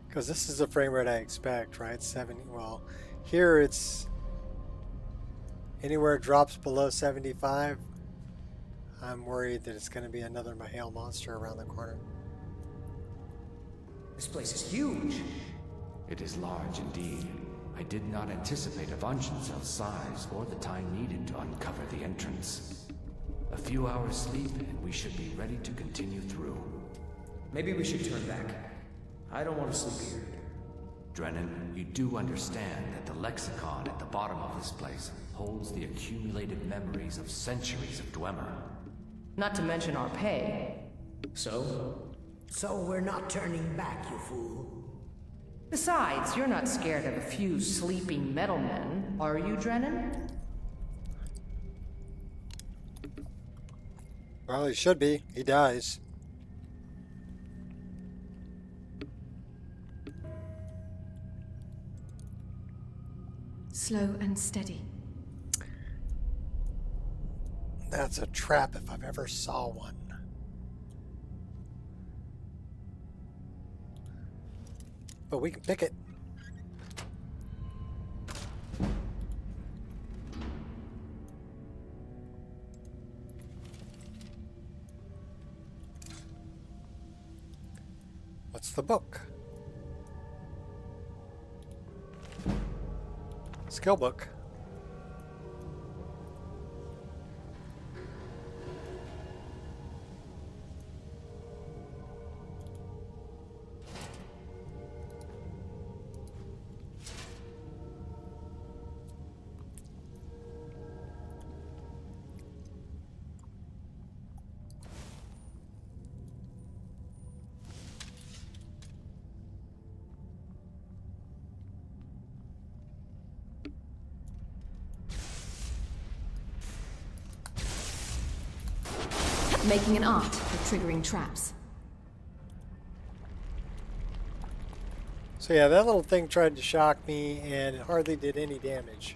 Because this is the frame rate I expect, right? 70. Well, here it's anywhere it drops below 75. I'm worried that it's going to be another Mahale monster around the corner. This place is huge. It is large indeed. I did not anticipate Avanjanzel's size or the time needed to uncover the entrance. A few hours sleep and we should be ready to continue through. Maybe we should turn back. I don't want to sleep here. Drennan, you do understand that the lexicon at the bottom of this place holds the accumulated memories of centuries of Dwemer. Not to mention our pay. So? So we're not turning back, you fool. Besides, you're not scared of a few sleeping metalmen, are you, Drennan? Well, he should be. He dies. Slow and steady. That's a trap if I've ever saw one. But we can pick it. What's the book? Skill book. Making an art for triggering traps. So yeah, that little thing tried to shock me and it hardly did any damage.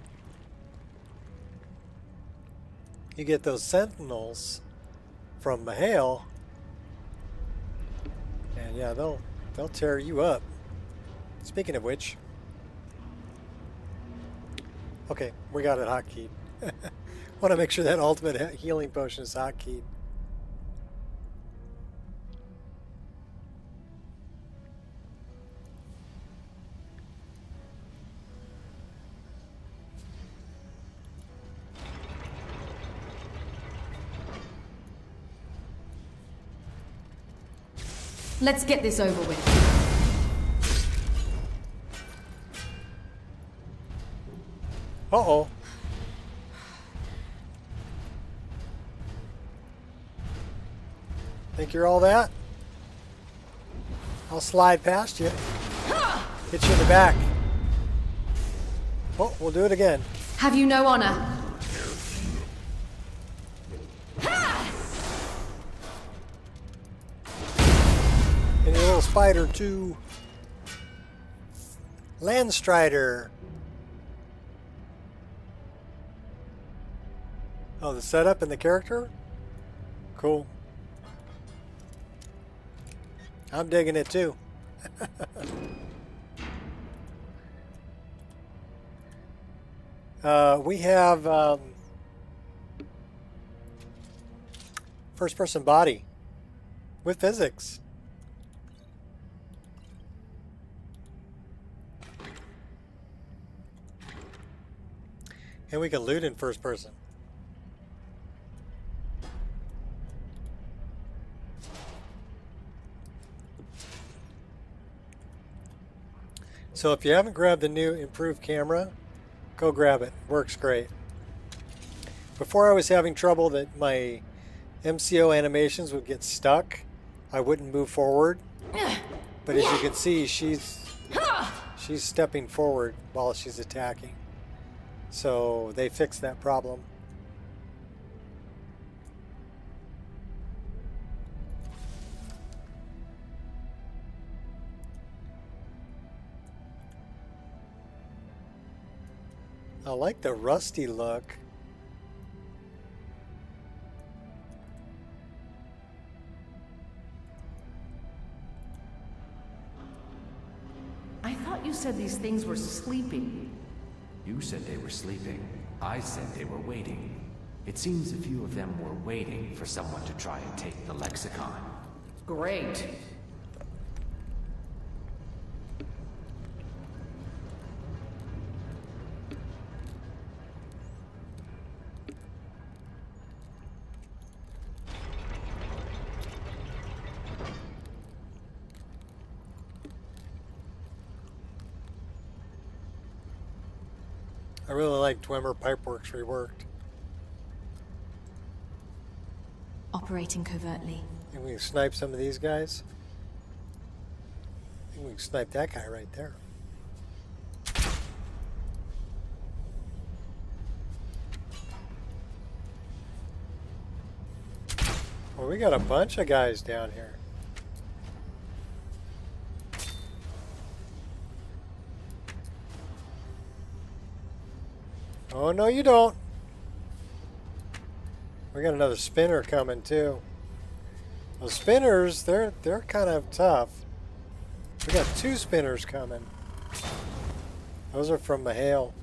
You get those sentinels from Mahale, and yeah, they'll tear you up. Speaking of which, okay, we got it hotkeyed. Want to make sure that ultimate healing potion is hotkeyed. Let's get this over with. Uh-oh. Think you're all that? I'll slide past you. Hit you in the back. Oh, we'll do it again. Have you no honor? And your little spider too. Landstrider. Oh, the setup and the character? Cool. I'm digging it too. We have first-person body with physics. And we can loot in first person. So if you haven't grabbed the new improved camera, go grab it. Works great. Before I was having trouble that my MCO animations would get stuck. I wouldn't move forward. But as you can see, she's stepping forward while she's attacking. So they fixed that problem. I like the rusty look. I thought you said these things were sleeping. You said they were sleeping. I said they were waiting. It seems a few of them were waiting for someone to try and take the lexicon. Great. I really like Dwemer Pipeworks reworked. Operating covertly. And we can snipe some of these guys. I think we can snipe that guy right there. Well, we got a bunch of guys down here. Oh, no, you don't. We got another spinner coming, too. Those spinners, they're kind of tough. We got 2 spinners coming. Those are from Mahale.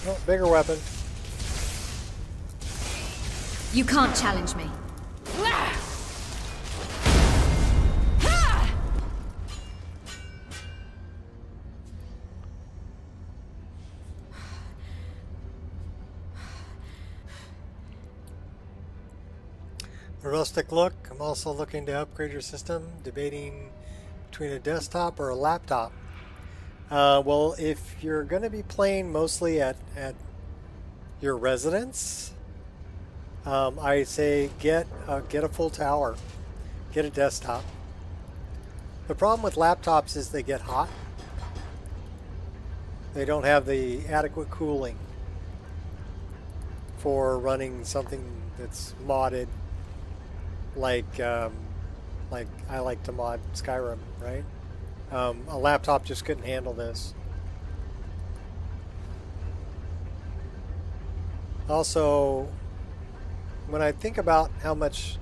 Oh, bigger weapon. You can't challenge me. A rustic look. I'm also looking to upgrade your system, debating between a desktop or a laptop. Well, if you're going to be playing mostly at your residence, I say get a full tower, get a desktop. The problem with laptops is they get hot. They don't have the adequate cooling for running something that's modded, like I like to mod Skyrim, right? A laptop just couldn't handle this. Also, when I think about how much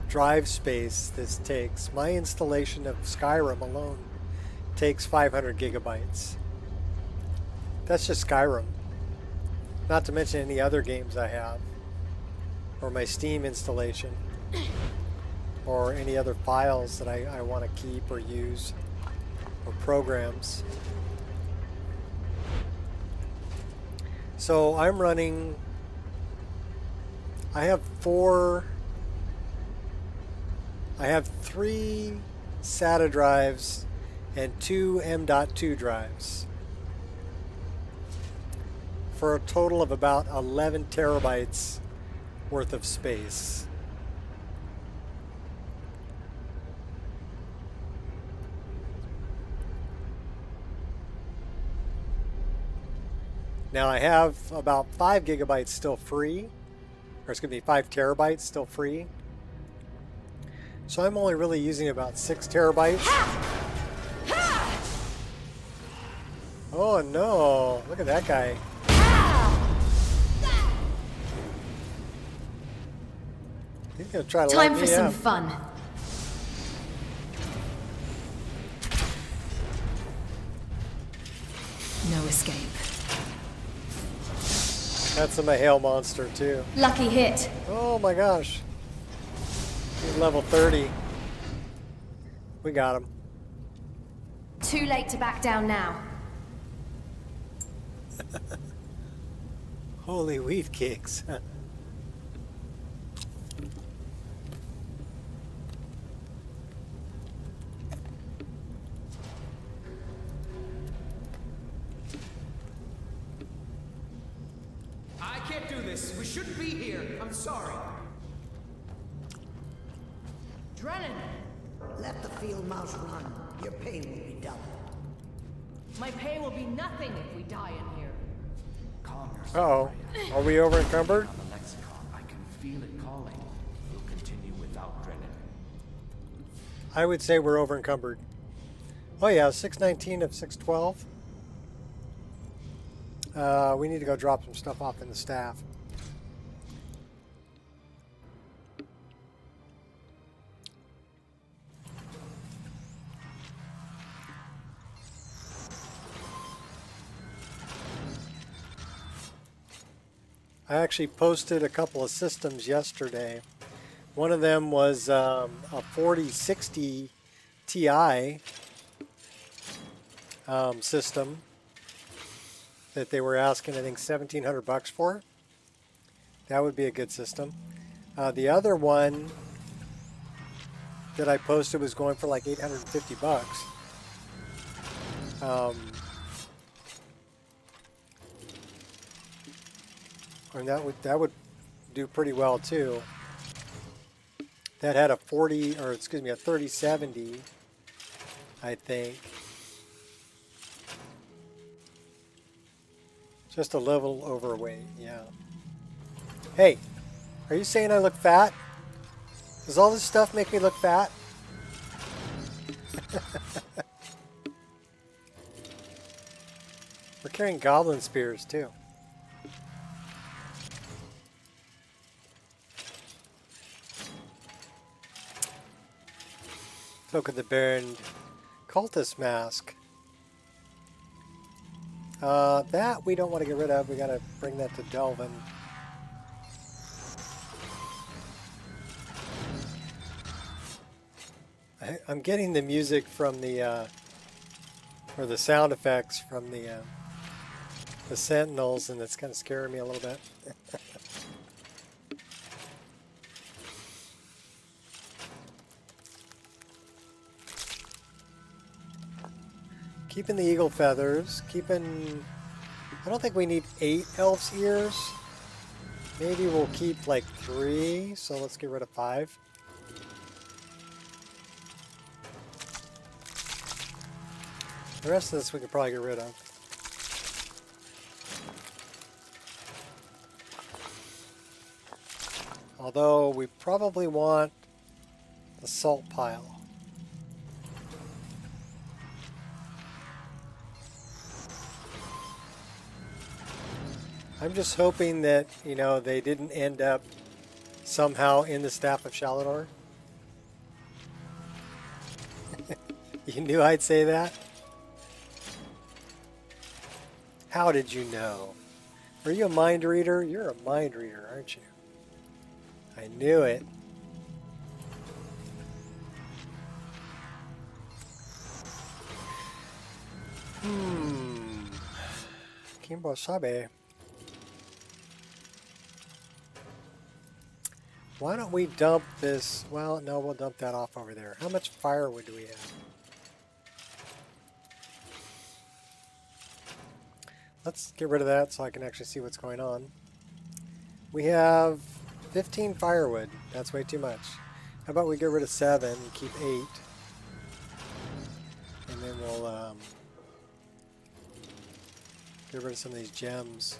drive space this takes, my installation of Skyrim alone takes 500 gigabytes. That's just Skyrim. Not to mention any other games I have, or my Steam installation, or any other files that I want to keep or use. or programs. So I'm running, I have 3 SATA drives and 2 M.2 drives for a total of about 11 terabytes worth of space. Now I have about 5 gigabytes still free, or it's going to be 5 terabytes still free. So I'm only really using about 6 terabytes. Oh no, look at that guy. He's going to try to light Time me for some up. fun. No escape. That's a Mahale monster too. Lucky hit. Oh my gosh. He's level 30. We got him. Too late to back down now. Holy wheat cakes. I can't do this. We shouldn't be here. I'm sorry. Drennan! Let the field mouse run. Your pain will be double. My pay will be nothing if we die in here. Calm yourself. Uh-oh. Are we over encumbered? On the lexicon, I can feel it calling. We'll continue without Drennan. I would say we're over encumbered. Oh yeah, 619 of 612. We need to go drop some stuff off in the staff. I actually posted a couple of systems yesterday. One of them was a 4060 Ti system that they were asking, I think, $1,700 for. That would be a good system. The other one that I posted was going for like $850. And that would do pretty well too. That had a 3070, I think. Just a little overweight, yeah. Hey, are you saying I look fat? Does all this stuff make me look fat? We're carrying goblin spears too. Look at the burned cultist mask. That we don't want to get rid of. We got to bring that to Delvin. I'm getting the music from the, or the sound effects from the Sentinels, and it's kind of scaring me a little bit. Keeping the eagle feathers, keeping, I don't think we need 8 elf's ears. Maybe we'll keep like 3, so let's get rid of 5. The rest of this we could probably get rid of. Although we probably want the salt pile. I'm just hoping that, you know, they didn't end up somehow in the staff of Shalador. You knew I'd say that? How did you know? Are you a mind reader? You're a mind reader, aren't you? I knew it. Kimbo Sabe. Why don't we dump this? Well, no, we'll dump that off over there. How much firewood do we have? Let's get rid of that so I can actually see what's going on. We have 15 firewood. That's way too much. How about we get rid of 7 and keep 8? And then we'll get rid of some of these gems.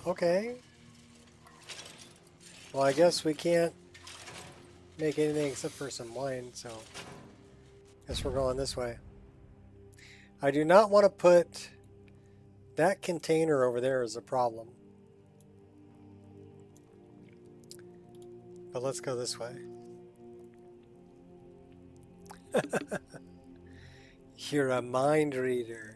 Okay. Well, I guess we can't make anything except for some wine, so guess we're going this way. I do not want to put that container over there as a problem. But let's go this way. You're a mind reader.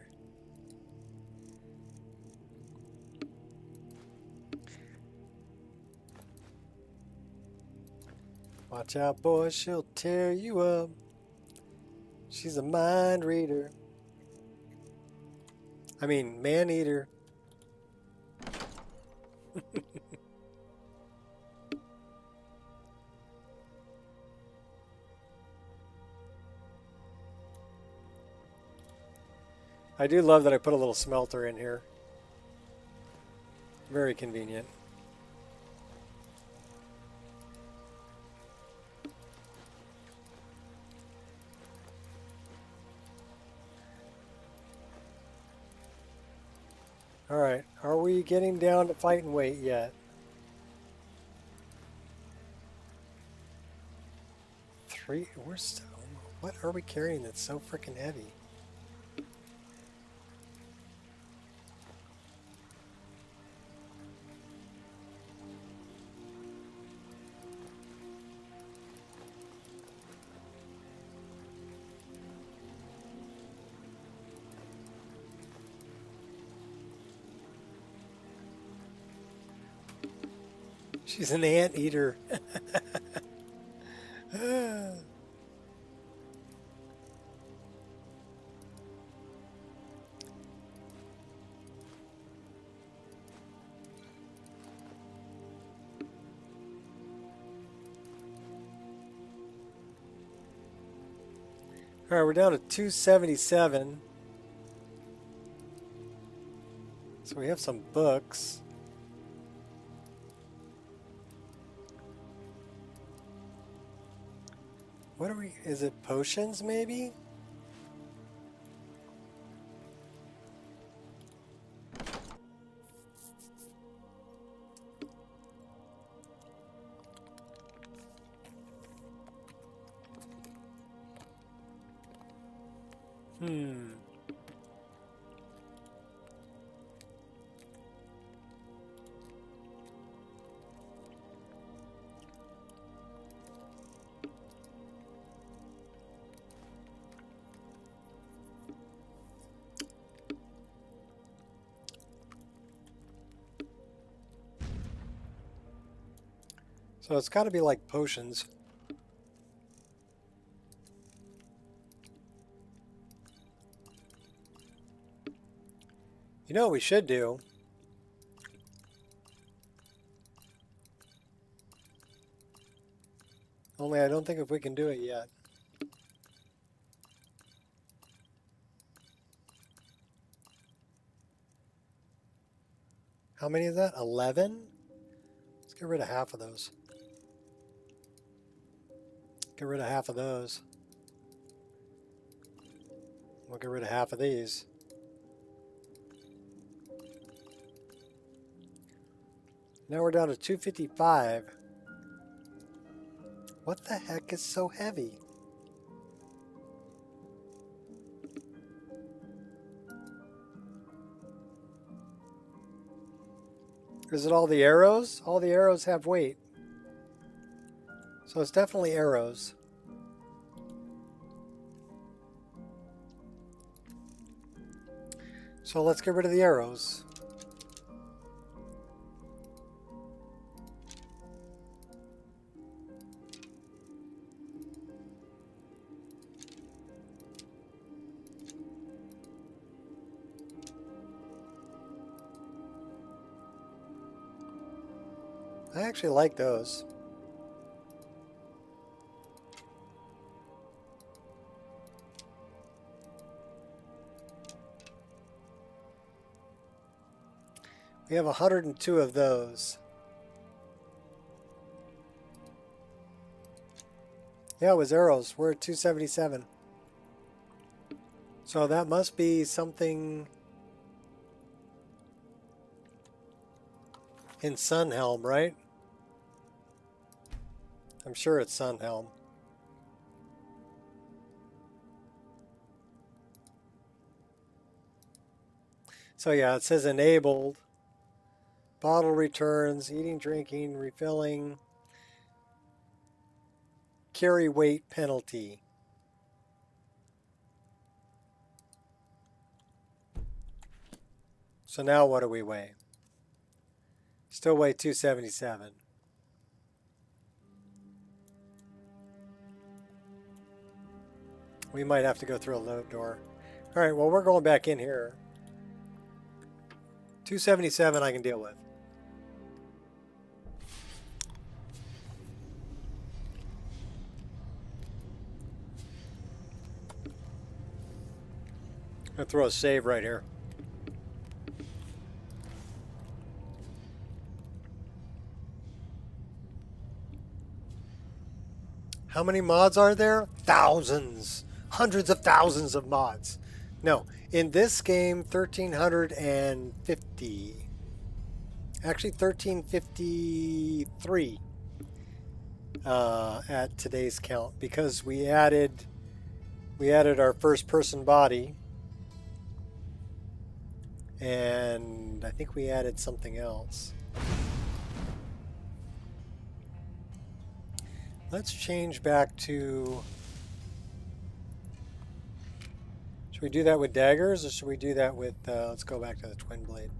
Watch out, boy, she'll tear you up. She's a mind reader. I mean, man eater. I do love that I put a little smelter in here. Very convenient. Alright, are we getting down to fight and weight yet? 3, what are we carrying that's so freaking heavy? She's an anteater. All right, we're down to 277. So we have some books. What are we, is it potions maybe? So it's got to be like potions. You know what we should do? Only I don't think if we can do it yet. How many is that? 11? Let's get rid of half of those. Get rid of half of those. We'll get rid of half of these. Now we're down to 255. What the heck is so heavy? Is it all the arrows? All the arrows have weight. So it's definitely arrows. So let's get rid of the arrows. I actually like those. We have 102 of those. Yeah, it was arrows. We're at 277. So that must be something in Sunhelm, right? I'm sure it's Sunhelm. So yeah, it says enabled. Bottle returns, eating, drinking, refilling, carry weight penalty. So now what do we weigh? Still weigh 277. We might have to go through a load door. All right, well, we're going back in here. 277 I can deal with. I'm going to throw a save right here. How many mods are there? Thousands. Hundreds of thousands of mods. No, in this game, 1,350. Actually, 1,353 at today's count, because we added our first-person body, and I think we added something else. Let's change back to... Should we do that with daggers, or should we do that with... let's go back to the twin blade.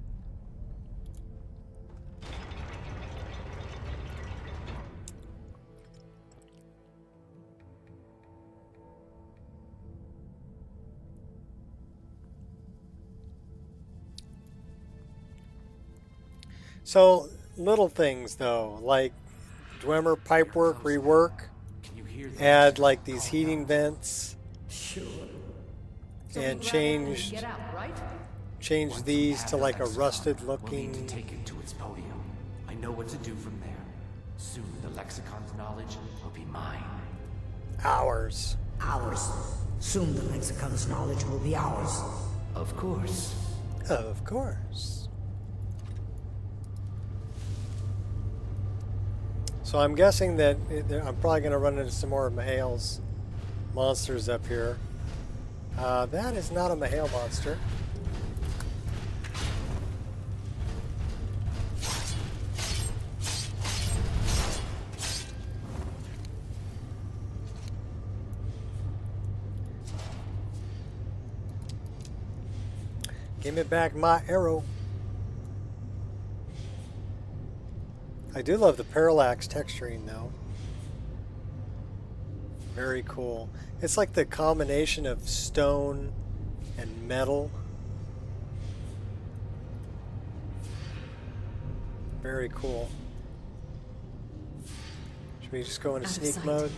So, little things though, like Dwemer pipework, rework, add like these heating vents, and change these to like a rusted looking. We'll need to take it to its podium. I know what to do from there. Soon the lexicon's knowledge will be mine. Ours. Ours. Soon the lexicon's knowledge will be ours. Of course. Of course. So I'm guessing that I'm probably going to run into some more Mahale's monsters up here. That is not a Mahale monster. Give me back my arrow. I do love the parallax texturing though. Very cool. It's like the combination of stone and metal. Very cool. Should we just go into sneak mode?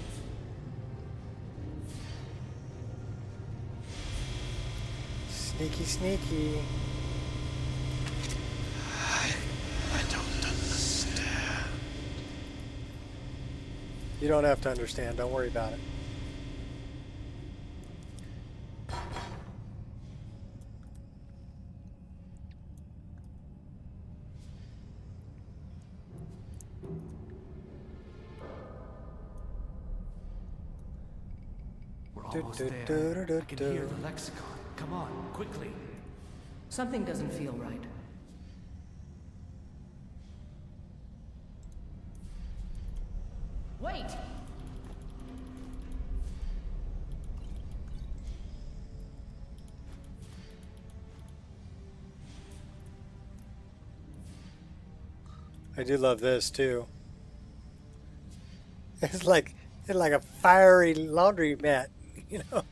Sneaky, sneaky. I don't understand. You don't have to understand. Don't worry about it. We're almost there. I can hear the lexicon. Come on, quickly. Something doesn't feel right. Wait! I do love this too. It's like a fiery laundry mat, you know.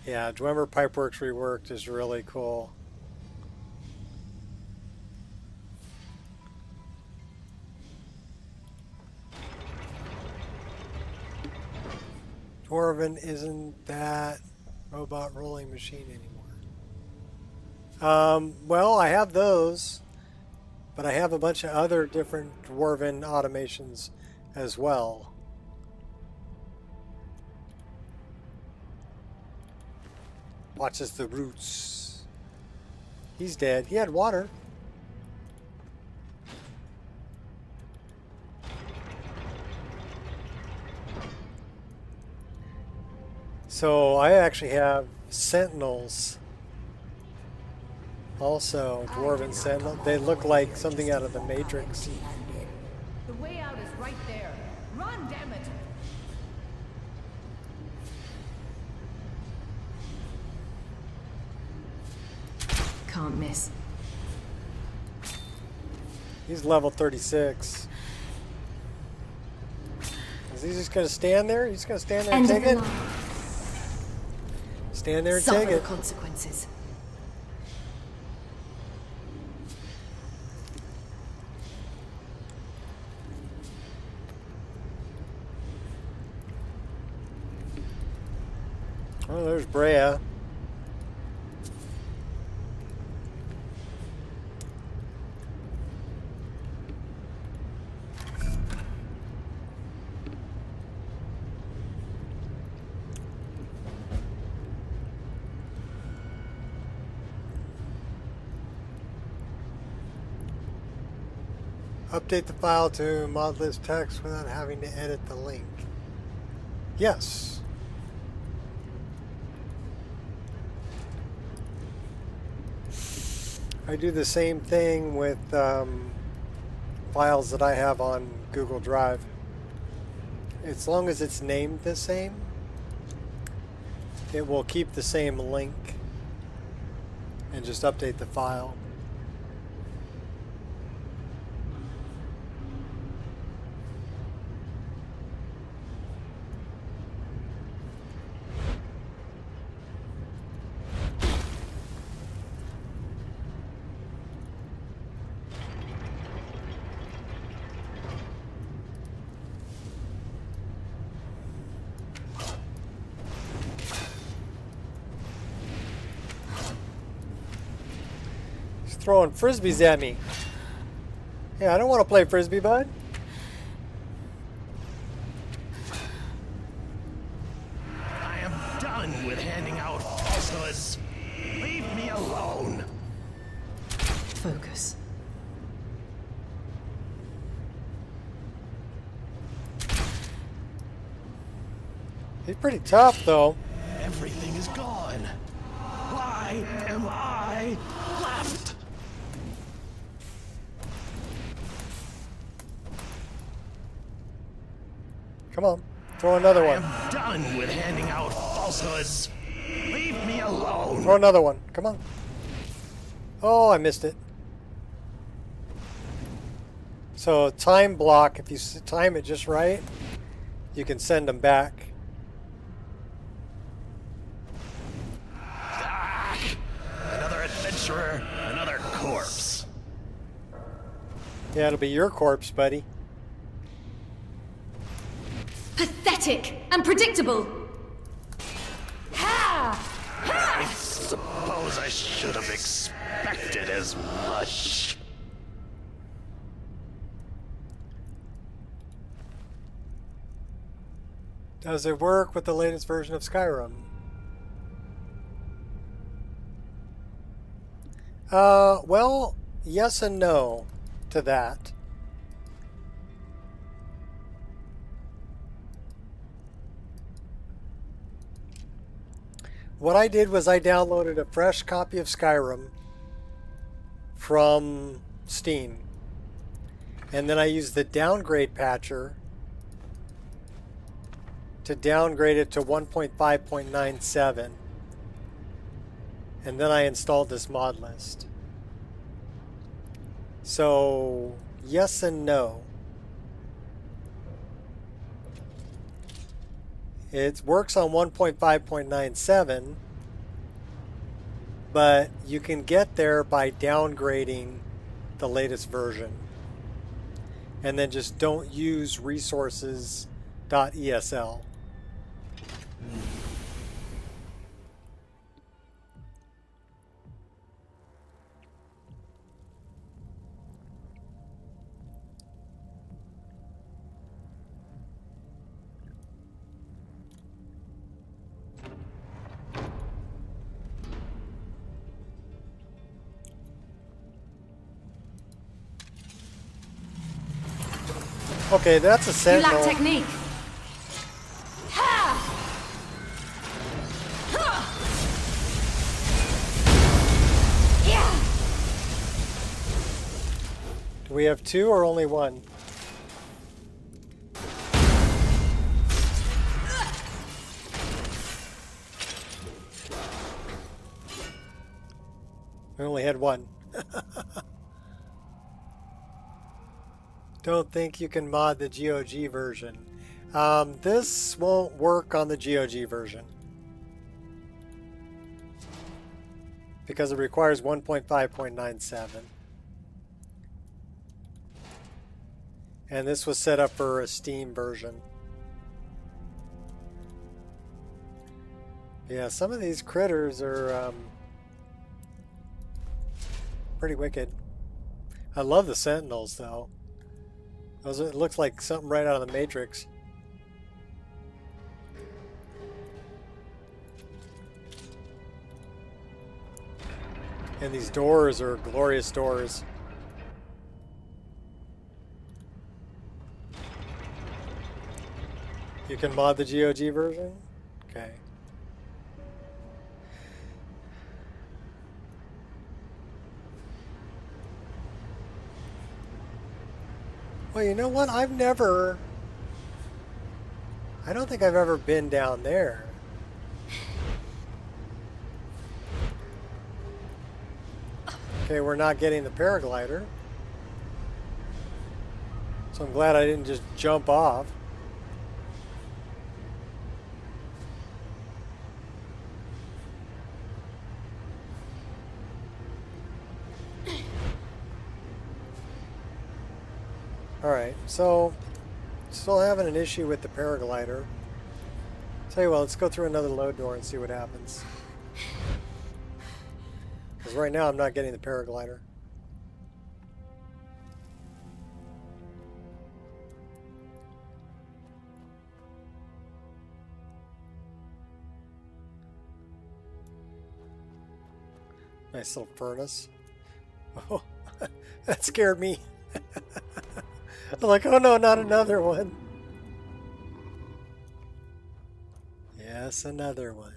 Yeah, Dwemer Pipeworks reworked is really cool. Dwarven isn't that robot rolling machine anymore. Well, I have those, but I have a bunch of other different Dwarven automations as well. Watches the roots. He's dead. He had water. So I actually have sentinels. Also, Dwarven sentinel. They look like something out of the Matrix. The way out is right there. Run, damn it! Can't miss. He's level 36. Is he just gonna stand there? He's gonna stand there and take it? Stand there and Suffer take the it. consequences. Oh, there's Brea. Update the file to mod list text without having to edit the link. Yes. I do the same thing with files that I have on Google Drive. As long as it's named the same, it will keep the same link and just update the file. Throwing frisbees at me. Yeah, I don't want to play frisbee, bud. I am done with handing out falsehoods. Leave me alone. Focus. He's pretty tough, though. Everything is gone. Why am I left? Come on, throw another I one. am done with handing out falsehoods. Leave me alone. Throw another one. Come on. Oh, I missed it. So time block, if you time it just right, you can send them back. Ah, another adventurer, another corpse. Yeah, it'll be your corpse, buddy. Pathetic and predictable. I suppose I should have expected as much. Does it work with the latest version of Skyrim? Well, yes and no to that. What I did was I downloaded a fresh copy of Skyrim from Steam. And then I use the downgrade patcher to downgrade it to 1.5.97. And then I installed this mod list. So, yes and no. It works on 1.5.97, but you can get there by downgrading the latest version. And then just don't use resources.esl. Okay, that's a You sentinel. lack technique. Do we have two or only one? We only had one. Don't think you can mod the GOG version. This won't work on the GOG version because it requires 1.5.97. And this was set up for a Steam version. Yeah, some of these critters are pretty wicked. I love the Sentinels, though. Those it looks like something right out of the Matrix. And these doors are glorious doors. You can mod the GOG version? Okay. Well, you know what? I don't think I've ever been down there. Okay, we're not getting the paraglider. So I'm glad I didn't just jump off. Alright, so still having an issue with the paraglider. Tell you what, let's go through another load door and see what happens. Because right now I'm not getting the paraglider. Nice little furnace. Oh, that scared me. I'm like, oh no, not another one. Yes, another one.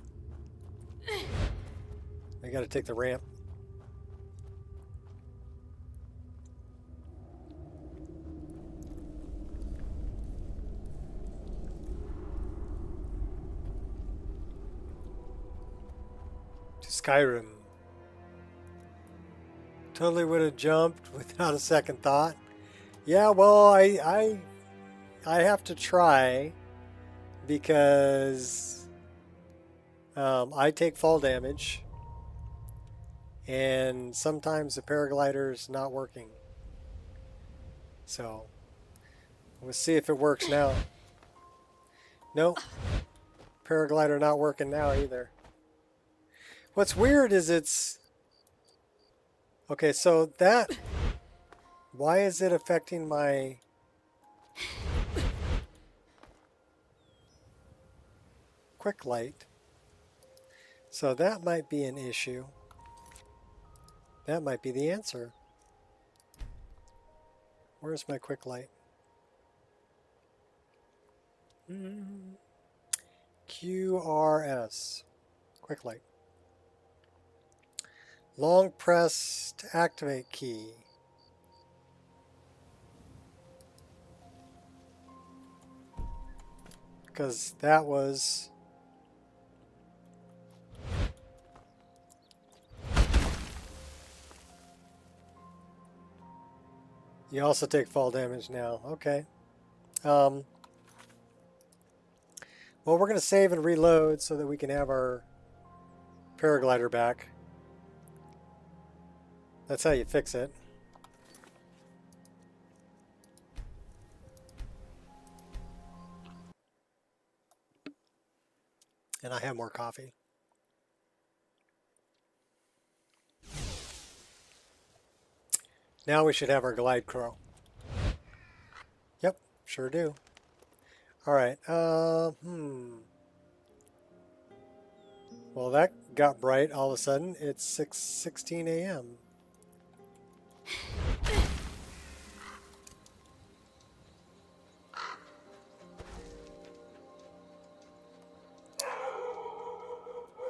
I gotta take the ramp. To Skyrim. Totally would have jumped without a second thought. Yeah, well, I have to try because I take fall damage and sometimes the paraglider's not working. So we'll see if it works now. Nope. Paraglider not working now either. What's weird is it's okay, so that why is it affecting my quick light? So that might be an issue. That might be the answer. Where's my quick light? QRS. Quick light. Long press to activate key. because that was... You also take fall damage now. Okay. Well, we're going to save and reload so that we can have our paraglider back. That's how you fix it. And I have more coffee. Now we should have our glide crow. Yep, sure do. All right. Well, that got bright all of a sudden. It's 6:16 a.m.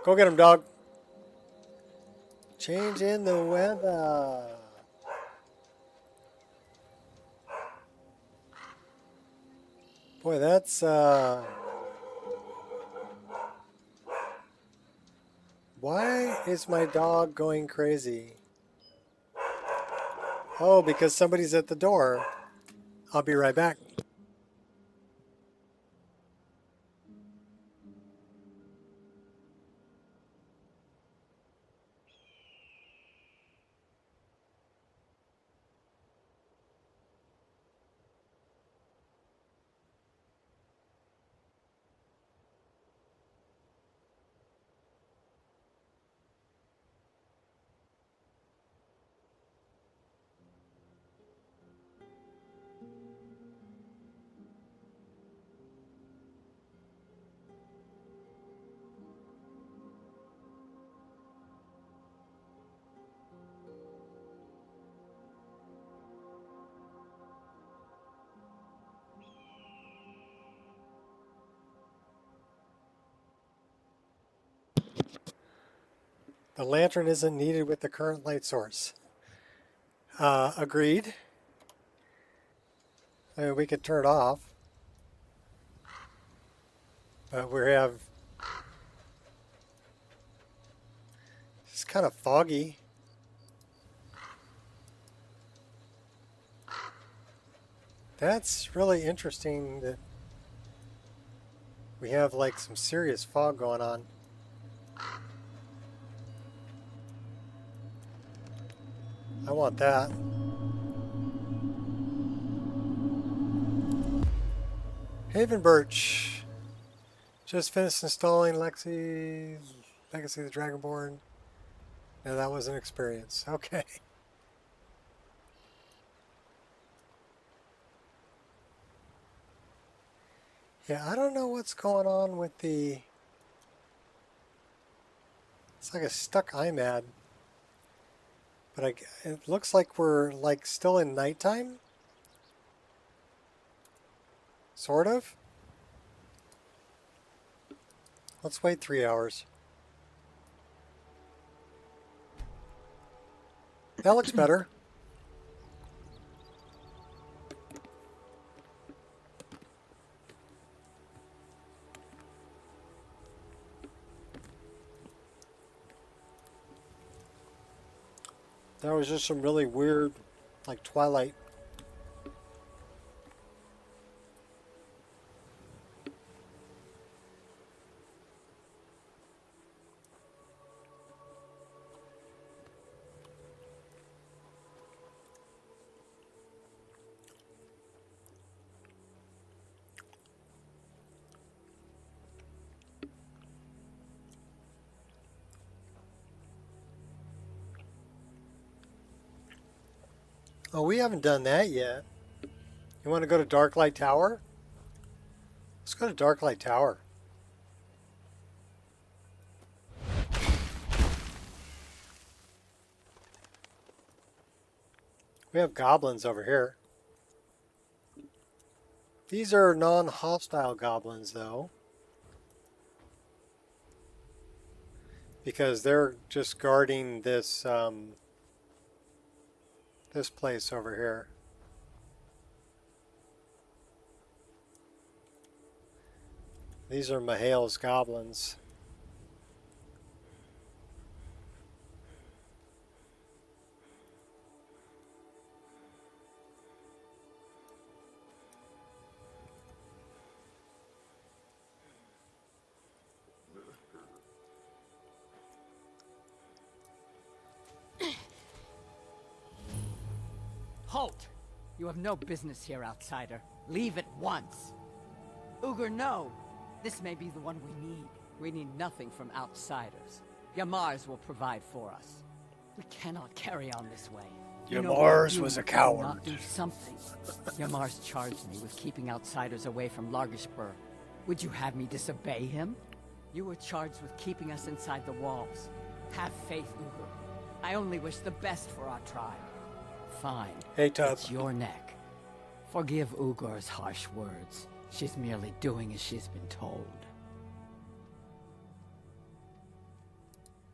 Go get him, dog. Change in the weather. Boy, that's why is my dog going crazy? Oh, because somebody's at the door. I'll be right back. The lantern isn't needed with the current light source. Agreed. I mean, we could turn it off. But we have... It's kind of foggy. That's really interesting that we have like some serious fog going on. I want that. Haven Birch. Just finished installing Legacy of the Dragonborn. No, that was an experience. Okay. Yeah, I don't know what's going on with the... It's like a stuck IMAD. But it looks like we're like still in nighttime. Sort of. Let's wait 3 hours. That looks better. That was just some really weird, like Twilight. Oh, we haven't done that yet. You want to go to Darklight Tower? Let's go to Darklight Tower. We have goblins over here. These are non-hostile goblins, though. Because they're just guarding this, this place over here. These are Mahail's goblins. Halt! You have no business here, outsider. Leave at once. Ugur, no! This may be the one we need. We need nothing from outsiders. Yamars will provide for us. We cannot carry on this way. Yamars was a coward. Not do something. Yamars charged me with keeping outsiders away from Largashbur. Would you have me disobey him? You were charged with keeping us inside the walls. Have faith, Ugur. I only wish the best for our tribe. Fine. Hey, Tub. It's your neck. Forgive Ugur's harsh words. She's merely doing as she's been told.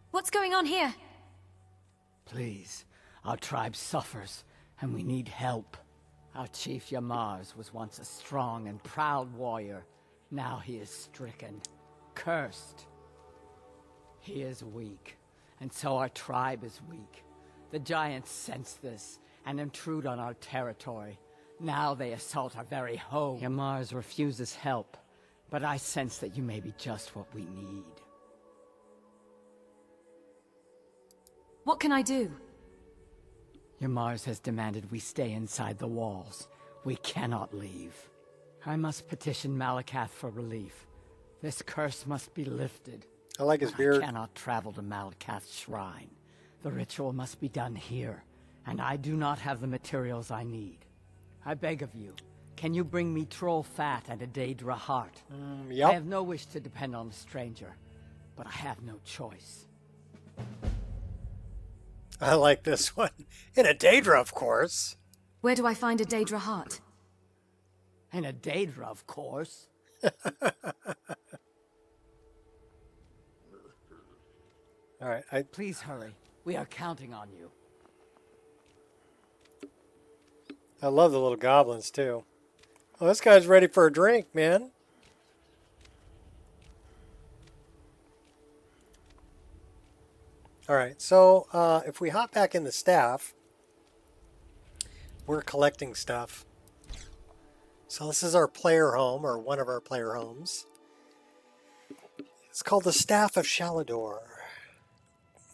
What's going on here? Please, our tribe suffers, and we need help. Our chief Yamars was once a strong and proud warrior. Now he is stricken, cursed. He is weak, and so our tribe is weak. The giants sense this and intrude on our territory. Now they assault our very home. Yamars refuses help, but I sense that you may be just what we need. What can I do? Yamars has demanded we stay inside the walls. We cannot leave. I must petition Malakath for relief. This curse must be lifted. I like his But beard. I cannot travel to Malakath's shrine. The ritual must be done here, and I do not have the materials I need. I beg of you, can you bring me troll fat and a Daedra heart? Yep. I have no wish to depend on a stranger, but I have no choice. I like this one. In a Daedra, of course. Where do I find a Daedra heart? And a Daedra, of course. All right. Please hurry. We are counting on you. I love the little goblins, too. Oh, this guy's ready for a drink, man. All right, so if we hop back in the staff, we're collecting stuff. So this is our player home, or one of our player homes. It's called the Staff of Shalador,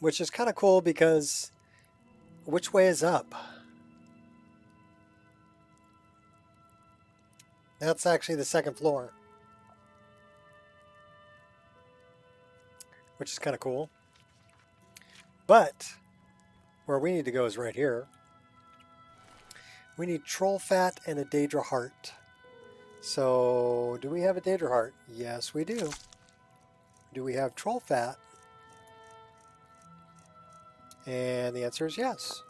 which is kind of cool because which way is up? That's actually the second floor, which is kind of cool. But where we need to go is right here. We need troll fat and a Daedra heart. So, do we have a Daedra heart? Yes, we do. Do we have troll fat? And the answer is yes.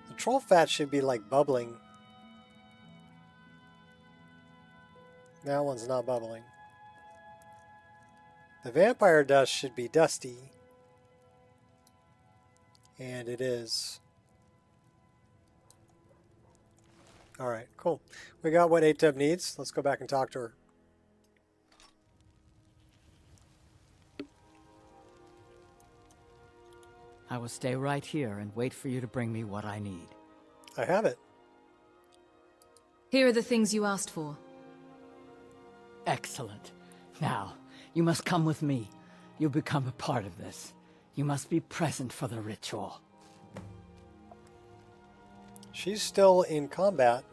The troll fat should be like bubbling. That one's not bubbling. The vampire dust should be dusty. And it is. Alright, cool. We got what Atub needs. Let's go back and talk to her. I will stay right here and wait for you to bring me what I need. I have it. Here are the things you asked for. Excellent. Now, you must come with me. You'll become a part of this. You must be present for the ritual. She's still in combat.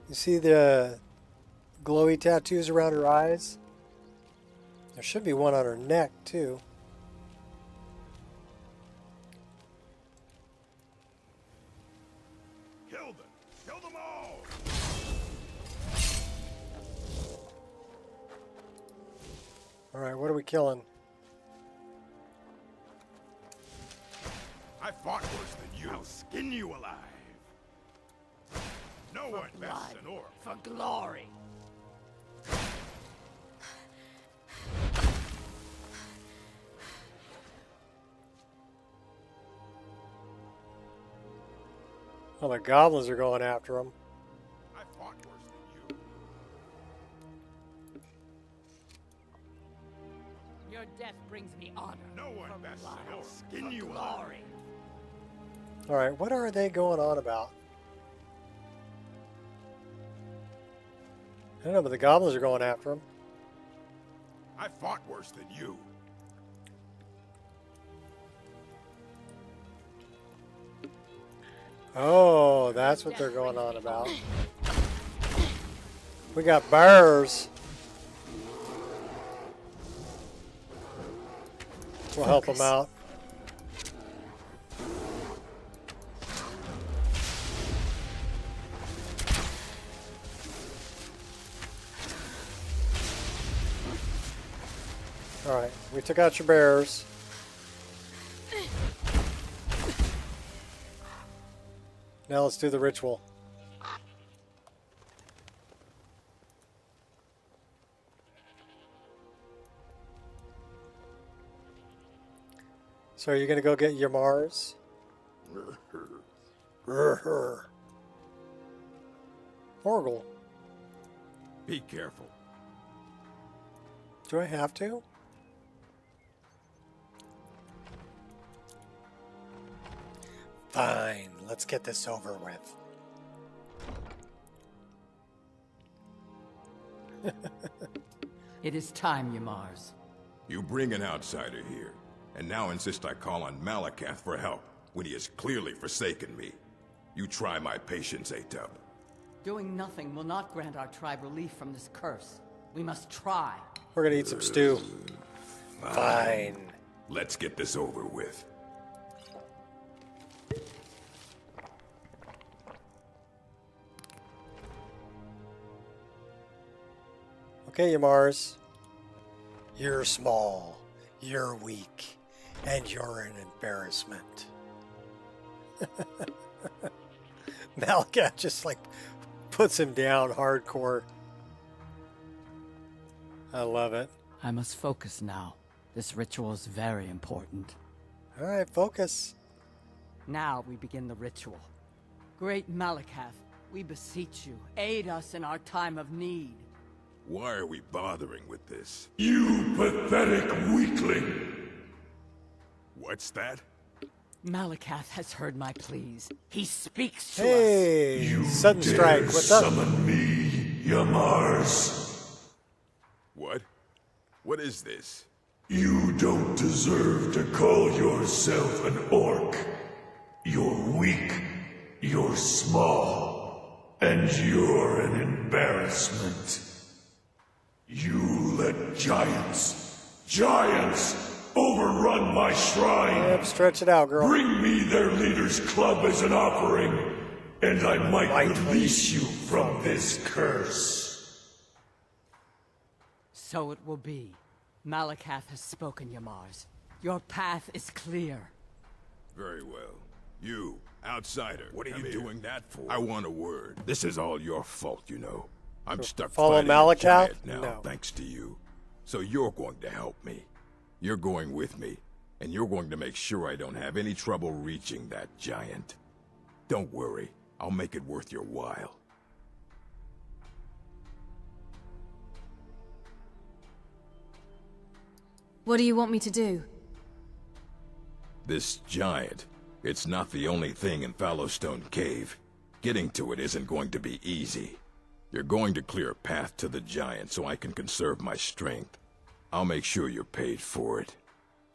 You see the glowy tattoos around her eyes? There should be one on her neck, too. Kill them! Kill them all! Alright, what are we killing? I fought worse than you. I'll skin you alive. No one bests an orc. For glory. Oh, the goblins are going after him. I fought worse than you. Your death brings me honor. No one bests will skin you Glory. Alright, what are they going on about? I don't know, but the goblins are going after him. I fought worse than you. Oh, that's what they're going on about. We got bears. We'll help them out. Alright, we took out your bears. Now let's do the ritual. So are you going to go get your Mars? Orgle. Be careful. Do I have to? Fine, let's get this over with. It is time, Ymars. You bring an outsider here, and now insist I call on Malakath for help, when he has clearly forsaken me. You try my patience, Atub. Doing nothing will not grant our tribe relief from this curse. We must try. We're gonna eat some stew. Fine. Let's get this over with. Okay, Ymars. You're small, you're weak, and you're an embarrassment. Malakath just like puts him down hardcore. I love it. I must focus now. This ritual is very important. Alright, focus. Now we begin the ritual. Great Malakath, we beseech you, aid us in our time of need. Why are we bothering with this? You pathetic weakling! What's that? Malakath has heard my pleas. He speaks to us. Hey, You sudden dare strike. What's up? summon me, Ymars. What? What is this? You don't deserve to call yourself an orc. You're weak, you're small, and you're an embarrassment. You let giants overrun my shrine. Yep, stretch it out, girl. Bring me their leader's club as an offering, and I might release you from this curse. So it will be. Malakath has spoken, Ymars. Your path is clear. Very well. You, outsider, what are you doing that for? I want a word. This is all your fault, you know. I'm stuck follow fighting a Malakath? giant now, No. thanks to you. So you're going to help me. You're going with me, and you're going to make sure I don't have any trouble reaching that giant. Don't worry, I'll make it worth your while. What do you want me to do? This giant, it's not the only thing in Fallowstone Cave. Getting to it isn't going to be easy. You're going to clear a path to the giant so I can conserve my strength. I'll make sure you're paid for it.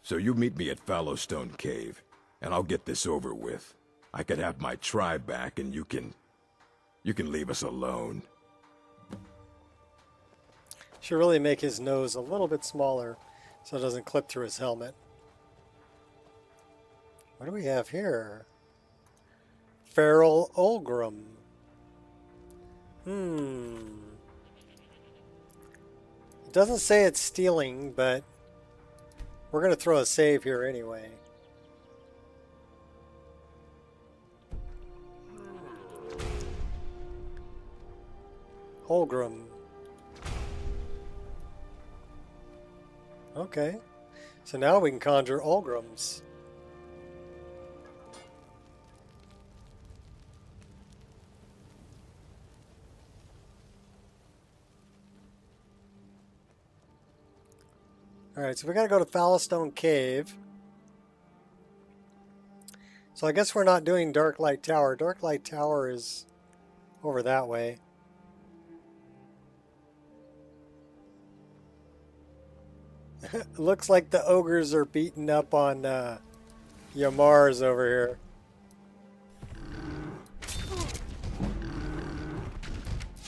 So you meet me at Fallowstone Cave, and I'll get this over with. I could have my tribe back, and you can leave us alone. Should really make his nose a little bit smaller so it doesn't clip through his helmet. What do we have here? Feral Olgrim. It doesn't say it's stealing, but we're going to throw a save here anyway. Olgrim. Okay. So now we can conjure Olgrims. Alright, so we gotta go to Fallowstone Cave. So I guess we're not doing Darklight Tower. Darklight Tower is over that way. Looks like the ogres are beating up on Yamars over here.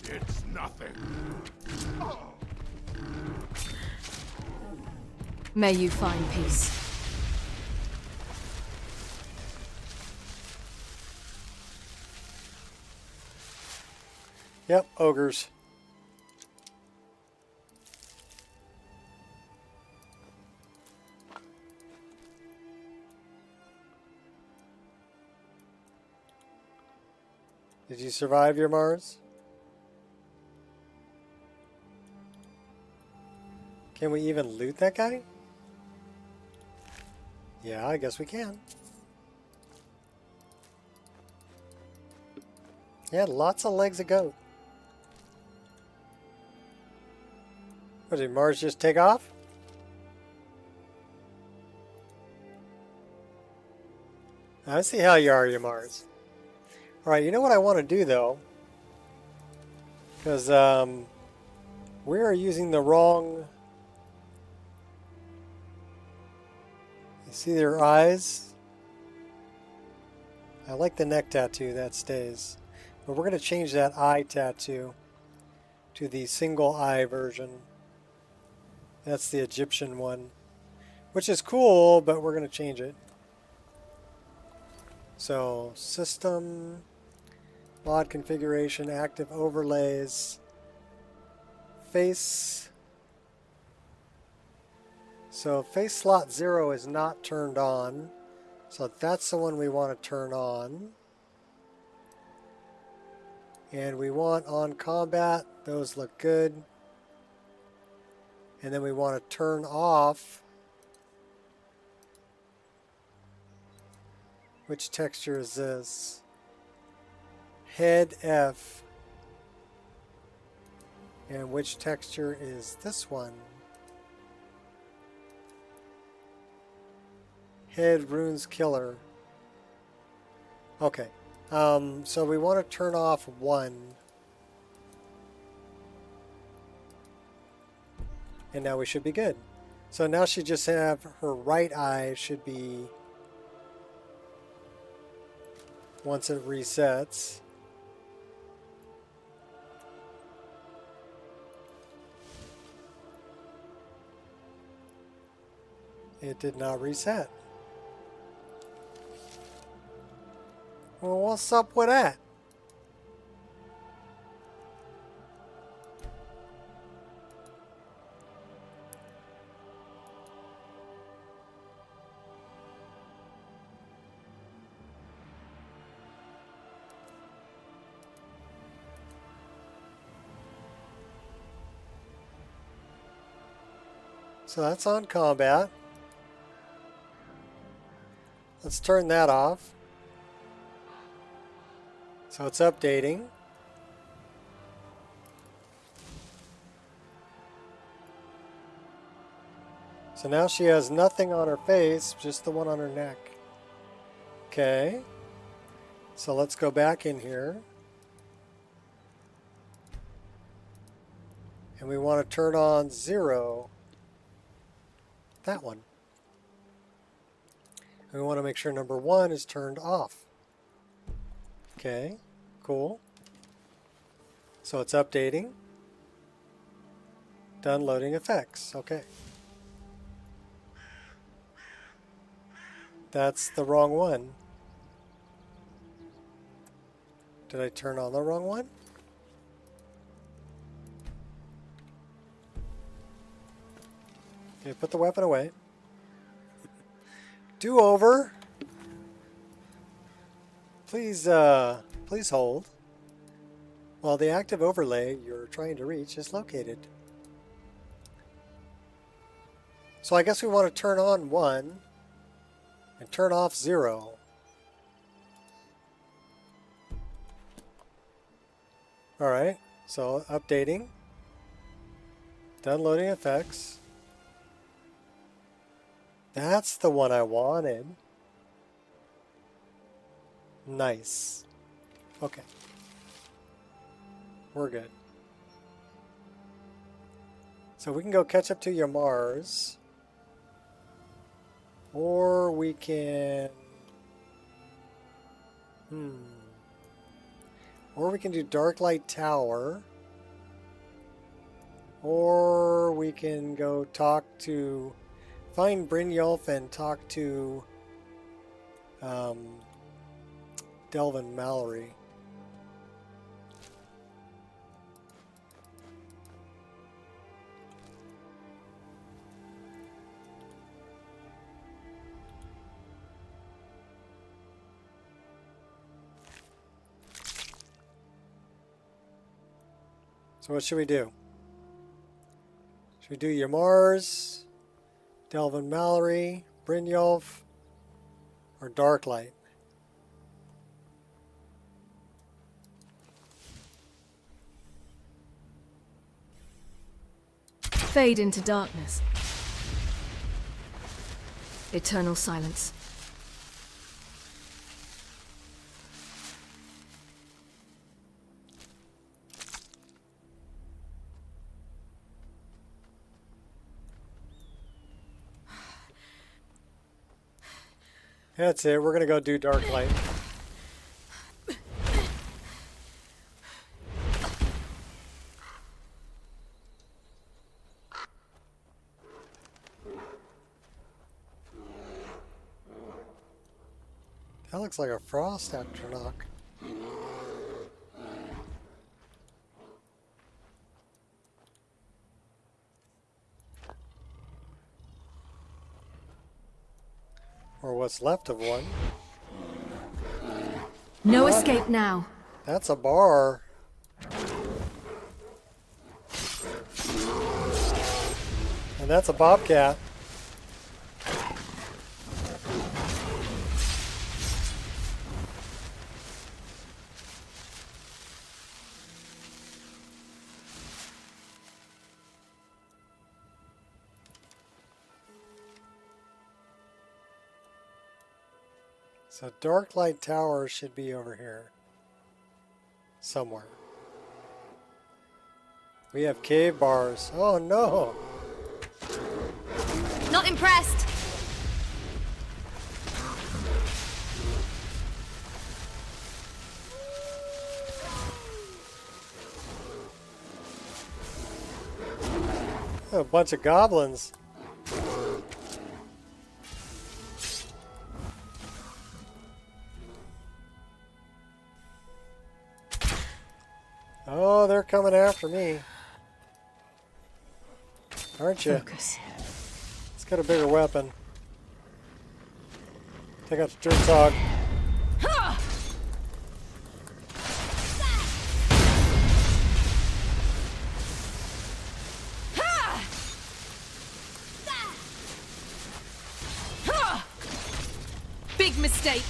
It's nothing. May you find peace. Yep, ogres. Did you survive your Mars? Can we even loot that guy? Yeah, I guess we can. Yeah, lots of legs of goat. What did Mars just take off? I see how you are, you Mars. Alright, you know what I want to do though? Because we are using the wrong... You see their eyes? I like the neck tattoo, that stays. But we're going to change that eye tattoo to the single eye version. That's the Egyptian one. Which is cool, but we're going to change it. So, system, mod configuration, active overlays, face. So face slot 0 is not turned on. So that's the one we want to turn on. And we want on combat, those look good. And then we want to turn off. Which texture is this? Head F. And which texture is this one? Head Runes Killer. Okay. So we want to turn off 1. And now we should be good. So now she just have her right eye should be once it resets. It did not reset. Well, what's up with that? So that's on combat. Let's turn that off. So it's updating. So now she has nothing on her face, just the one on her neck. Okay. So let's go back in here. And we want to turn on 0. That one. And we want to make sure number 1 is turned off. Okay, cool. So it's updating. Done loading effects. Okay. That's the wrong one. Did I turn on the wrong one? Okay, put the weapon away. Do over. Please, please hold while the active overlay you're trying to reach is located. So I guess we want to turn on 1 and turn off 0. Alright, so updating. Done loading effects. That's the one I wanted. Nice. Okay. We're good. So we can go catch up to your Mars. Or we can... Or we can do Darklight Tower. Or we can go talk to... Find Brynjolf and talk to... Delvin Mallory. So what should we do? Should we do your Mars, Delvin Mallory, Brynjolf, or Darklight? Fade into darkness. Eternal silence. That's it. We're going to go do Darklight. That looks like a frost astronaut. Or what's left of one. No escape now. That's a bar. And that's a bobcat. So Darklight Tower should be over here. Somewhere. We have cave bars. Oh no! Not impressed. A bunch of goblins. Oh, they're coming after me. Aren't you? Focus. Let's get a bigger weapon. Take out the dirt dog. Big mistake.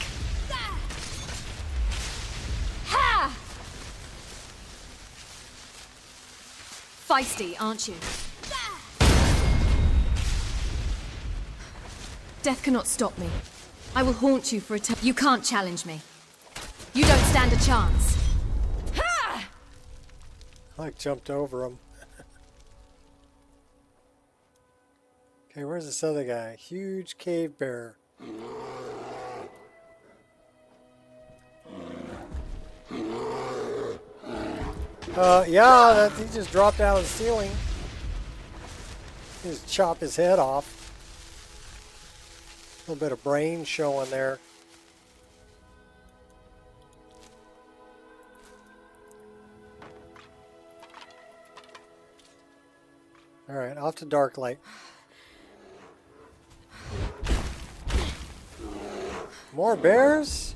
Feisty, aren't you? Death cannot stop me. I will haunt you for eternity. You can't challenge me. You don't stand a chance. I like jumped over him. Okay, where's this other guy? Huge cave bear. Yeah, he just dropped out of the ceiling. Just chop his head off. A little bit of brain showing there. All right, off to Darklight. More bears?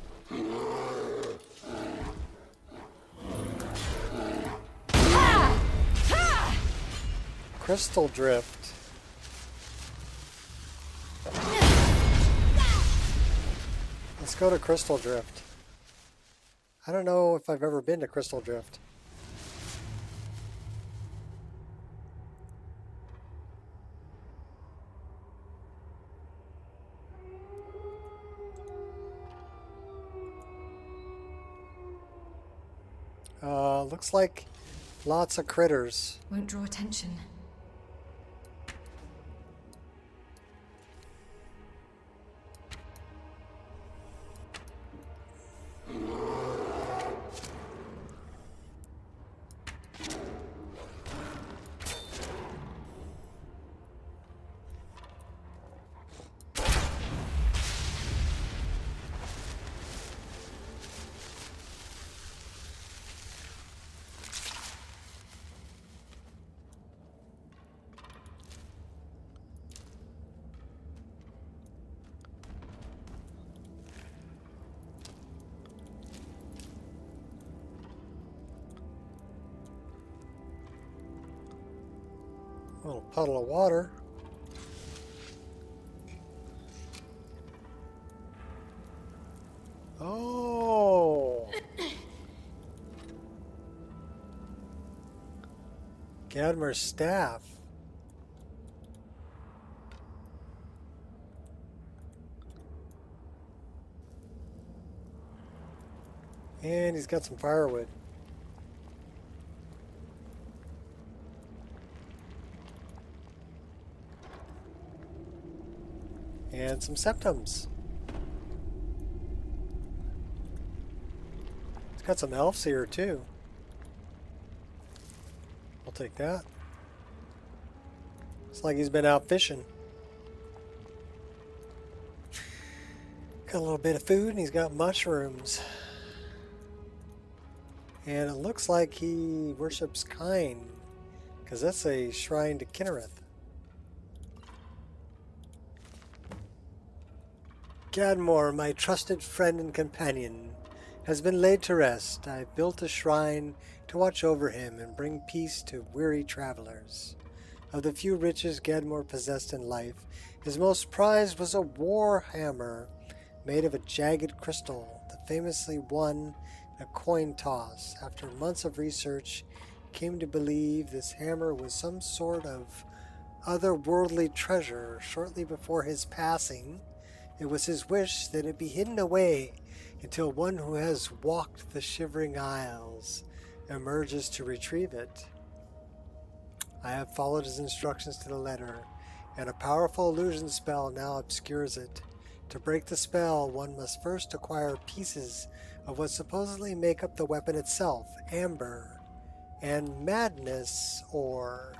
Crystal Drift. Let's go to Crystal Drift. I don't know if I've ever been to Crystal Drift. looks like lots of critters. Won't draw attention. A little puddle of water. Oh! Gadmer's staff. And he's got some firewood. And some septums. It's got some elves here too. I'll take that. It's like he's been out fishing. Got a little bit of food and he's got mushrooms. And it looks like he worships Kine, because that's a shrine to Kinnereth. Gadmor, my trusted friend and companion, has been laid to rest. I built a shrine to watch over him and bring peace to weary travelers. Of the few riches Gadmor possessed in life, his most prized was a war hammer made of a jagged crystal that famously won a coin toss. After months of research, he came to believe this hammer was some sort of otherworldly treasure. Shortly before his passing, it was his wish that it be hidden away until one who has walked the Shivering Isles emerges to retrieve it. I have followed his instructions to the letter, and a powerful illusion spell now obscures it. To break the spell, one must first acquire pieces of what supposedly make up the weapon itself, amber, and madness ore.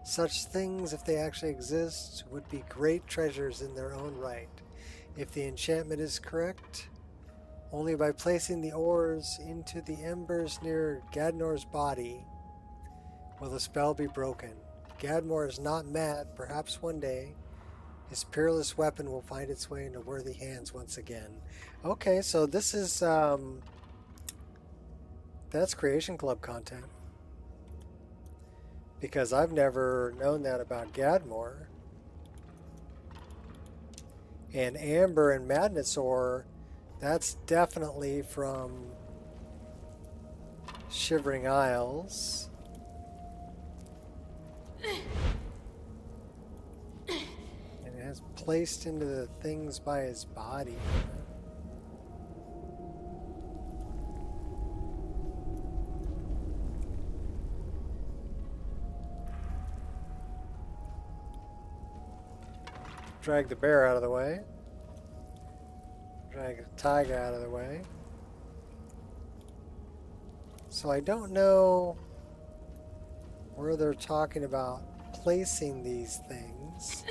Such things, if they actually exist, would be great treasures in their own right. If the enchantment is correct, only by placing the ores into the embers near Gadnor's body will the spell be broken. Gadmor is not mad. Perhaps one day his peerless weapon will find its way into worthy hands once again. Okay, so this is that's Creation Club content, because I've never known that about Gadmor. And amber and madness ore, that's definitely from Shivering Isles. And it has placed into the things by his body. Drag the bear out of the way. Drag the tiger out of the way. So I don't know where they're talking about placing these things.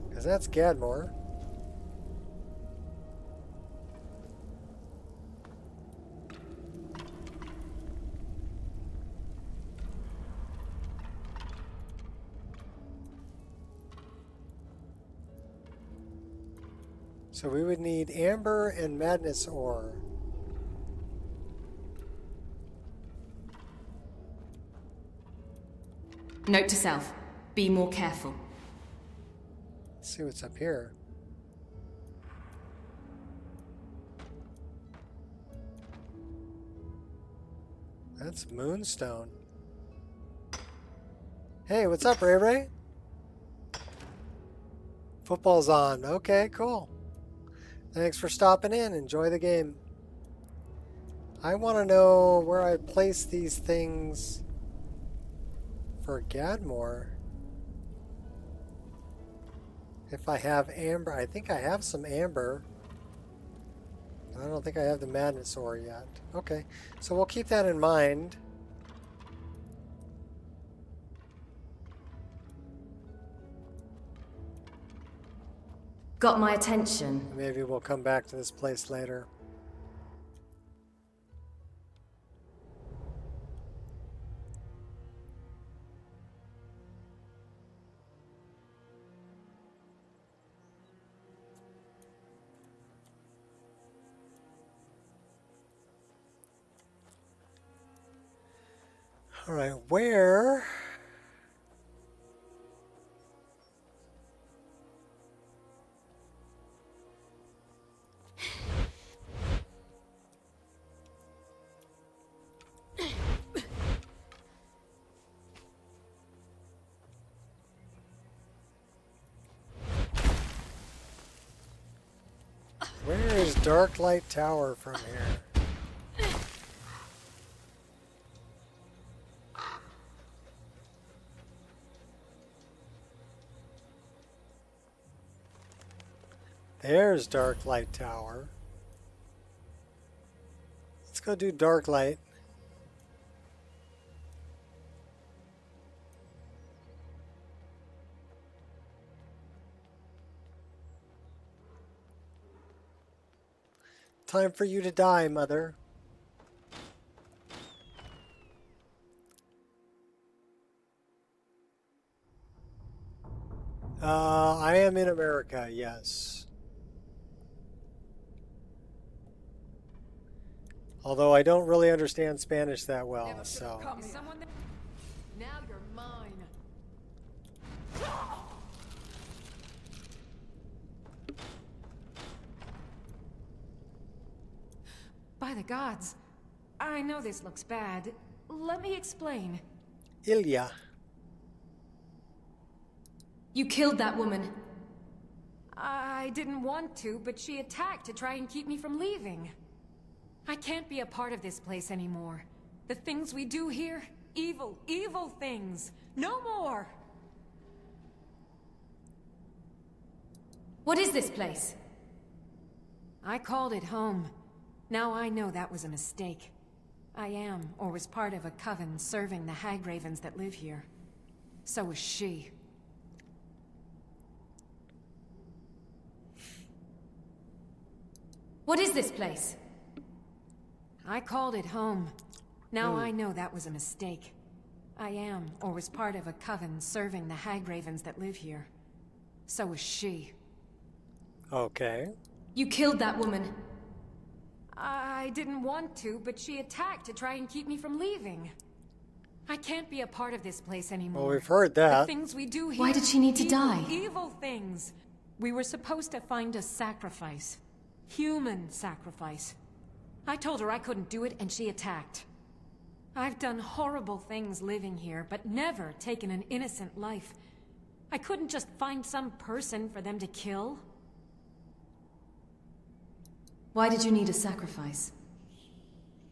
Because that's Gadmor. So we would need amber and madness ore. Note to self, be more careful. Let's see what's up here. That's moonstone. Hey, what's up, Ray Ray? Football's on. Okay, cool. Thanks for stopping in. Enjoy the game. I want to know where I place these things for Gadmore. If I have amber, I think I have some amber. I don't think I have the madness ore yet. Okay, so we'll keep that in mind. Got my attention. Maybe we'll come back to this place later. All right, where? Where is Darklight Tower from here? There's Darklight Tower. Let's go do Darklight. Time for you to die, Mother. I am in America, yes. Although I don't really understand Spanish that well, so. Now you're mine. By the gods, I know this looks bad. Let me explain. Ilya. You killed that woman. I didn't want to, but she attacked to try and keep me from leaving. I can't be a part of this place anymore. The things we do here, evil, evil things. No more! What is this place? I called it home. Now I know that was a mistake. I am, or was part of a coven serving the hag ravens that live here. So was she. What is this place? I called it home. Now I know that was a mistake. I am, or was part of a coven serving the hag ravens that live here. So was she. Okay. You killed that woman. I didn't want to, but she attacked to try and keep me from leaving. I can't be a part of this place anymore. Well, we've heard that. The things we do here. Why did she need to die? Evil things. We were supposed to find a sacrifice. Human sacrifice. I told her I couldn't do it, and she attacked. I've done horrible things living here, but never taken an innocent life. I couldn't just find some person for them to kill. Why did you need a sacrifice?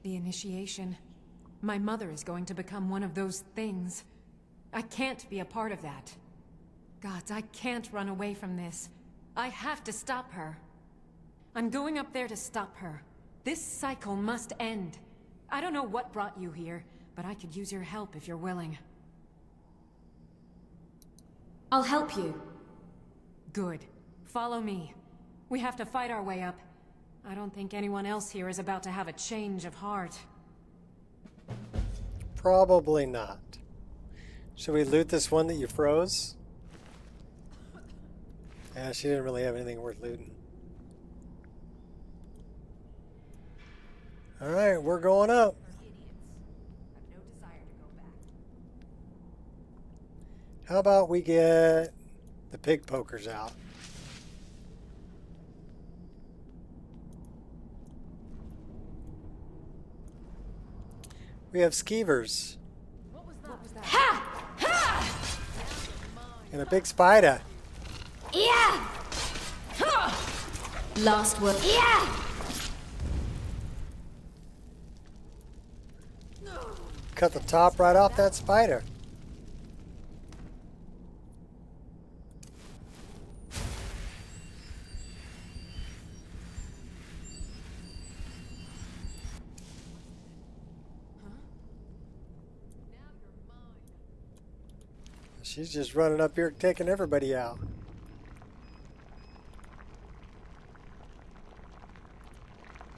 The initiation. My mother is going to become one of those things. I can't be a part of that. Gods, I can't run away from this. I have to stop her. I'm going up there to stop her. This cycle must end. I don't know what brought you here, but I could use your help if you're willing. I'll help you. Good. Follow me. We have to fight our way up. I don't think anyone else here is about to have a change of heart. Probably not. Should we loot this one that you froze? Yeah, she didn't really have anything worth looting. Alright, we're going up. How about we get the pig pokers out? We have skeevers. What was that? Ha! Ha! And a big spider. Yeah! Last word. Yeah! cut the top right off that spider. She's just running up here taking everybody out.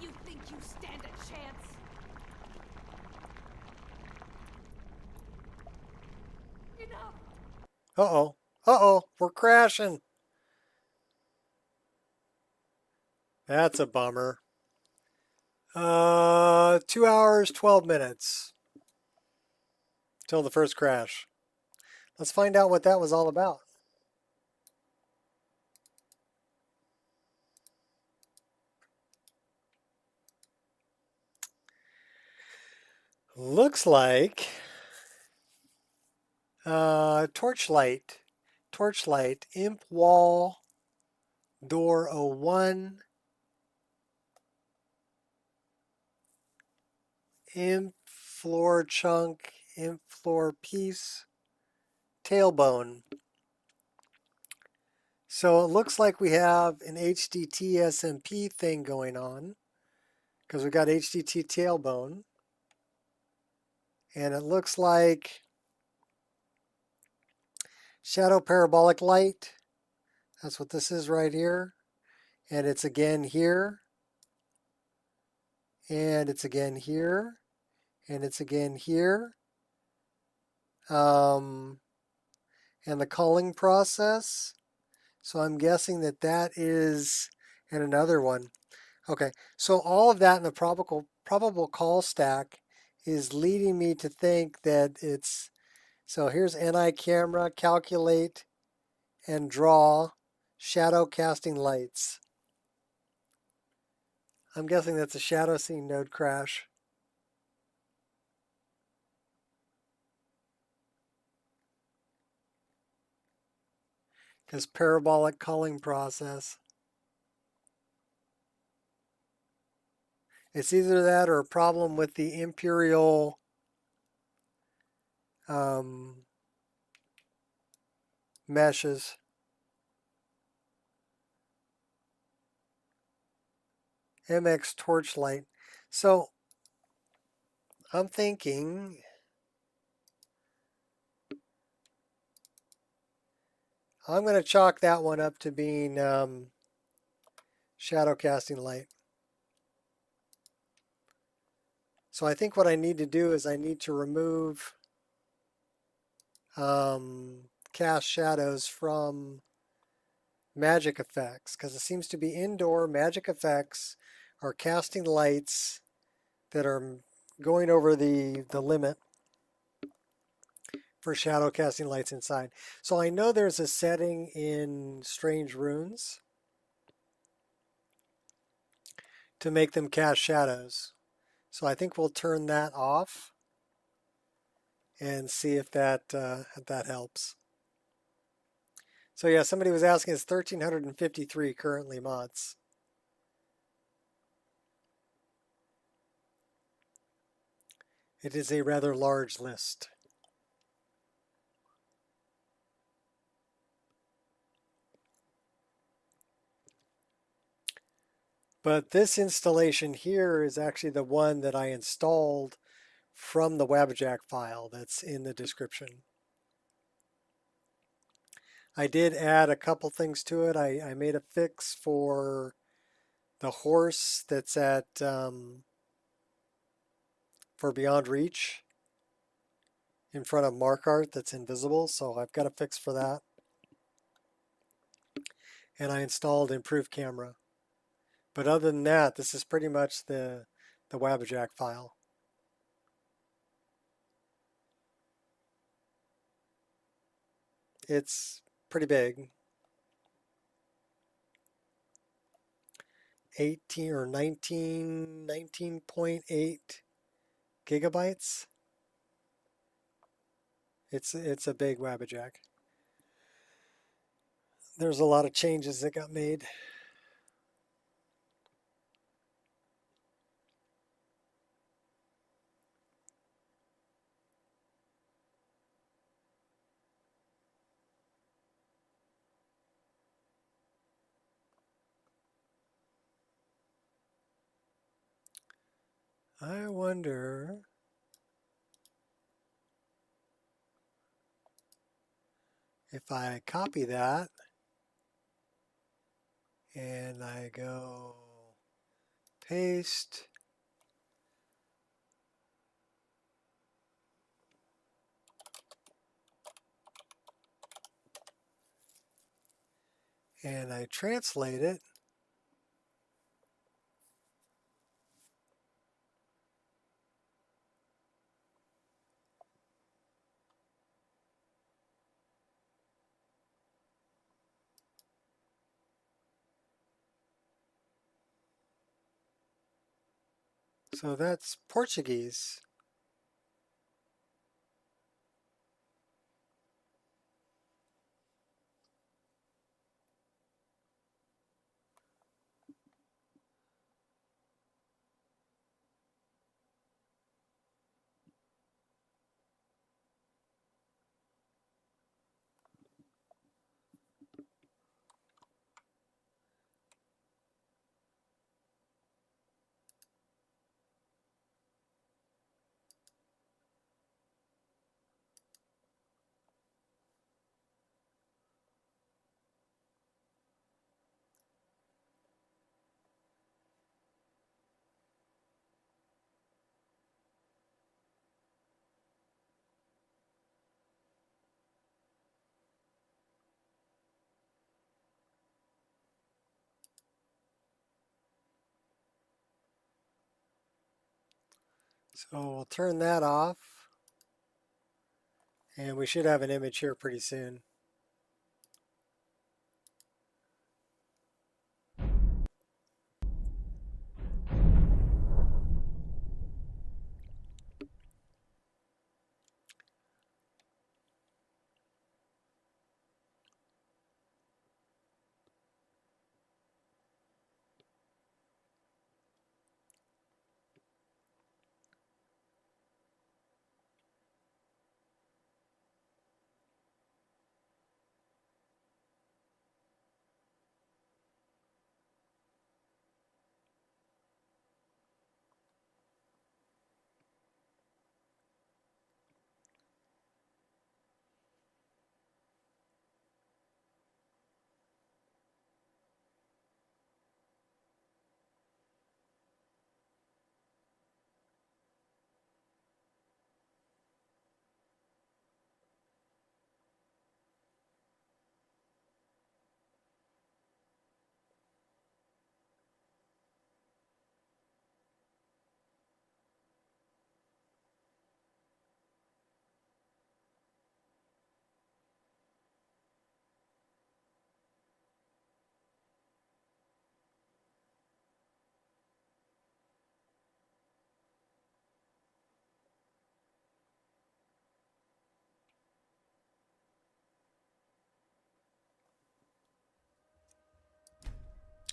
You think you stand a chance? Enough! Uh-oh. Uh-oh. We're crashing. That's a bummer. 2 hours, 12 minutes. Till the first crash. Let's find out what that was all about. Looks like torchlight, imp wall, door 01, imp floor chunk, imp floor piece, tailbone. So it looks like we have an HDT SMP thing going on because we got HDT tailbone. And it looks like shadow parabolic light. That's what this is right here. And it's again here. And it's again here. And it's again here. And the culling process. So I'm guessing that that is, and another one. Okay, so all of that in the probable call stack is leading me to think that it's, so here's NI camera, calculate, and draw shadow casting lights. I'm guessing that's a shadow scene node crash. Because parabolic culling process. It's either that or a problem with the imperial meshes. MX torchlight. So I'm thinking I'm going to chalk that one up to being shadow casting light. So I think what I need to do is I need to remove cast shadows from magic effects because it seems to be indoor magic effects are casting lights that are going over the limit for shadow casting lights inside. So I know there's a setting in Strange Runes to make them cast shadows. So I think we'll turn that off and see if that helps. So yeah, somebody was asking, it's 1,353 currently mods. It is a rather large list. But this installation here is actually the one that I installed from the Wabbajack file that's in the description. I did add a couple things to it. I made a fix for the horse that's at for Beyond Reach in front of Mark Art that's invisible. So I've got a fix for that. And I installed Improved Camera. But other than that, this is pretty much the Wabbajack file. It's pretty big. 18 or 19.8 gigabytes. It's a big Wabbajack. There's a lot of changes that got made. I wonder if I copy that and I go paste, and I translate it, so that's Portuguese. So we'll turn that off, and we should have an image here pretty soon.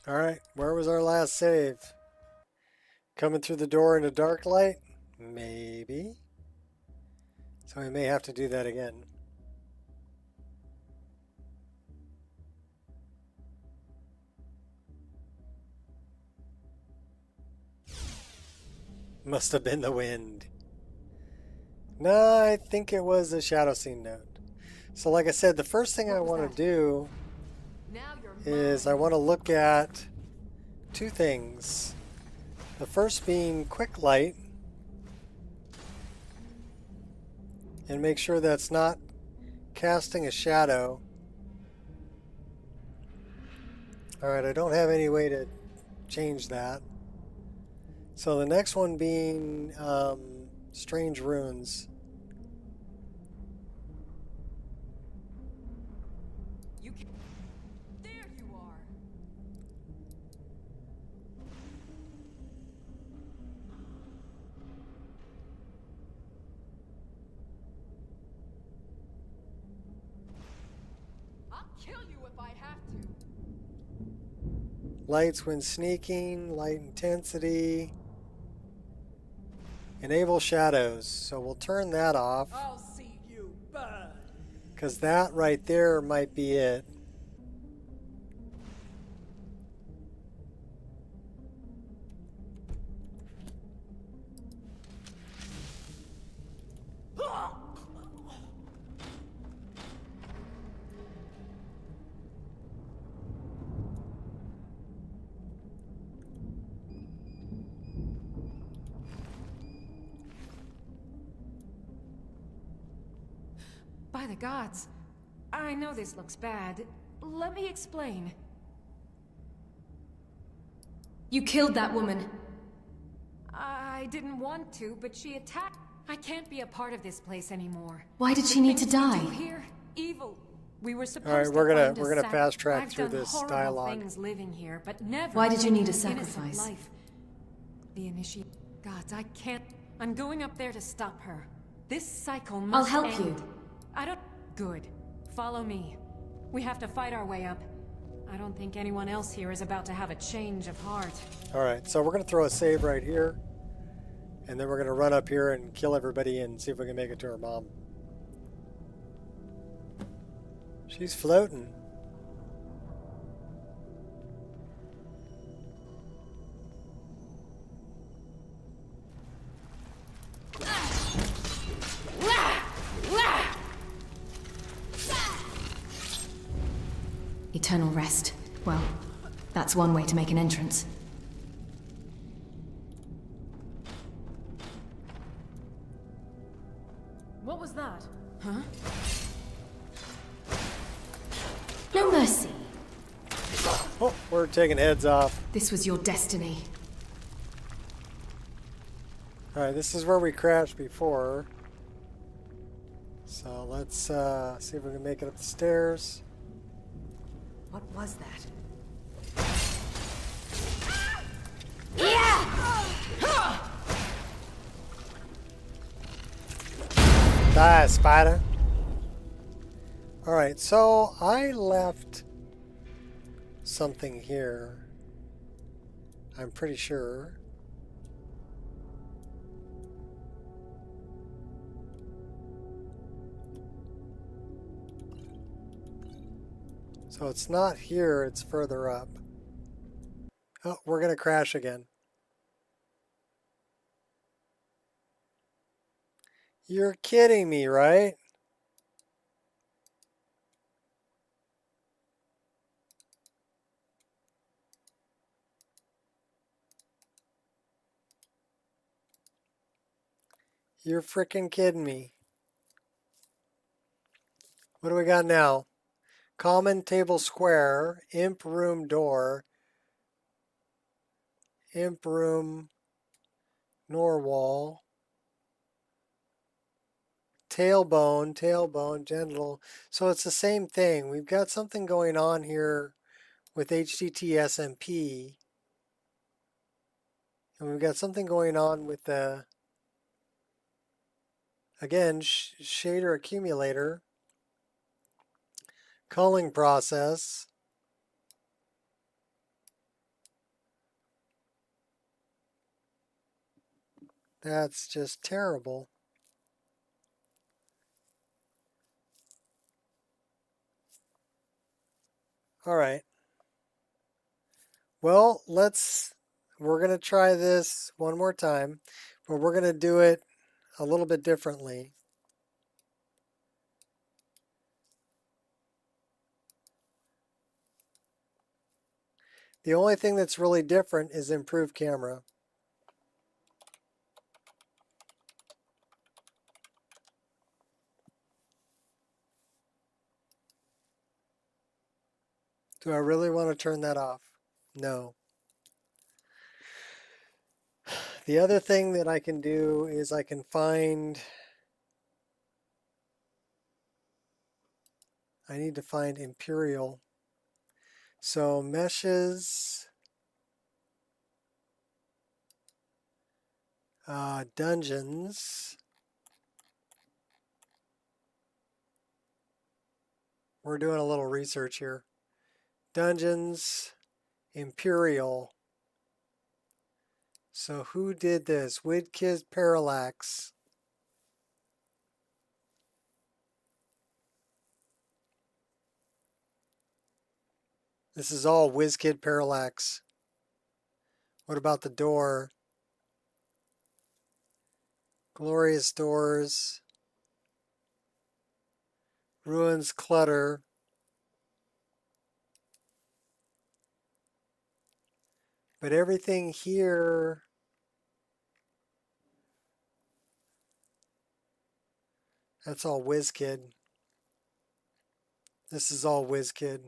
All right, where was our last save? Coming through the door into Darklight? Maybe. So we may have to do that again. Must have been the wind. No, I think it was the Shadow Scene node. So like I said, the first thing I want to do is I want to look at two things. The first being quick light, and make sure that's not casting a shadow. Alright, I don't have any way to change that. So the next one being strange runes. There you are. I'll kill you if I have to. Lights when sneaking, light intensity. Enable shadows. So we'll turn that off. I'll see you burn. Because that right there might be it. By the gods. I know this looks bad. Let me explain. You killed that woman. I didn't want to, but she attacked. I can't be a part of this place anymore. Why did she need to die? Here, evil. We were supposed All right, to we're gonna fast track I've through done this horrible dialogue. things living here, but never. Why did you need a taken innocent sacrifice? Life. The initiate. Gods, I can't. I'm going up there to stop her. This cycle must I'll help end. you. I don't. Good. Follow me. We have to fight our way up. I don't think anyone else here is about to have a change of heart. All right, so we're gonna throw a save right here, and then we're gonna run up here and kill everybody and see if we can make it to her mom. She's floating. Eternal rest. Well, that's one way to make an entrance. What was that? Huh? No mercy. Oh, we're taking heads off. This was your destiny. All right, this is where we crashed before. So let's see if we can make it up the stairs. What was that? Die, spider. All right, so I left something here. I'm pretty sure. So it's not here, it's further up. Oh, we're gonna crash again. You're kidding me, right? You're freaking kidding me. What do we got now? Common table square, imp room door, imp room, Norwall, tailbone, genital. So it's the same thing. We've got something going on here with HTT SMP. And we've got something going on with the, again, shader accumulator, culling process. That's just terrible. All right. Well, we're going to try this one more time, but we're going to do it a little bit differently. The only thing that's really different is improved camera. Do I really want to turn that off? No. The other thing that I can do is I can find, I need to find Imperial. So meshes, dungeons. We're doing a little research here. Dungeons, Imperial. So who did this? WizKid Parallax. This is all WizKid Parallax. What about the door? Glorious Doors. Ruins Clutter. But everything here, that's all WizKid. This is all WizKid.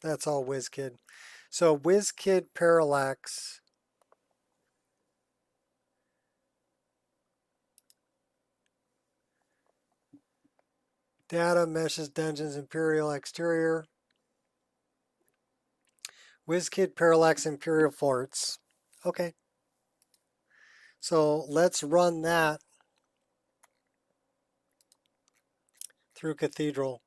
That's all WizKid. So WizKid Parallax. Data, meshes, dungeons, Imperial exterior. WizKid Parallax Imperial Forts. Okay. So let's run that through Cathedral.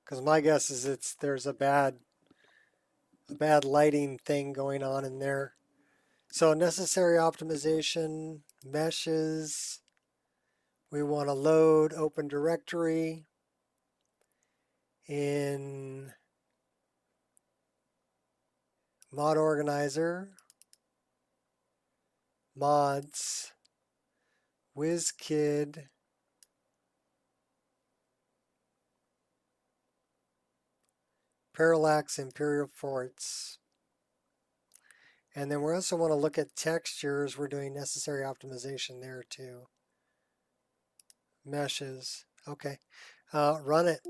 Because my guess is there's a bad lighting thing going on in there. So necessary optimization, meshes. We want to load Open Directory in Mod Organizer, Mods, WizKid, Parallax Imperial Forts. And then we also want to look at textures. We're doing necessary optimization there too. Meshes. Okay. Run it.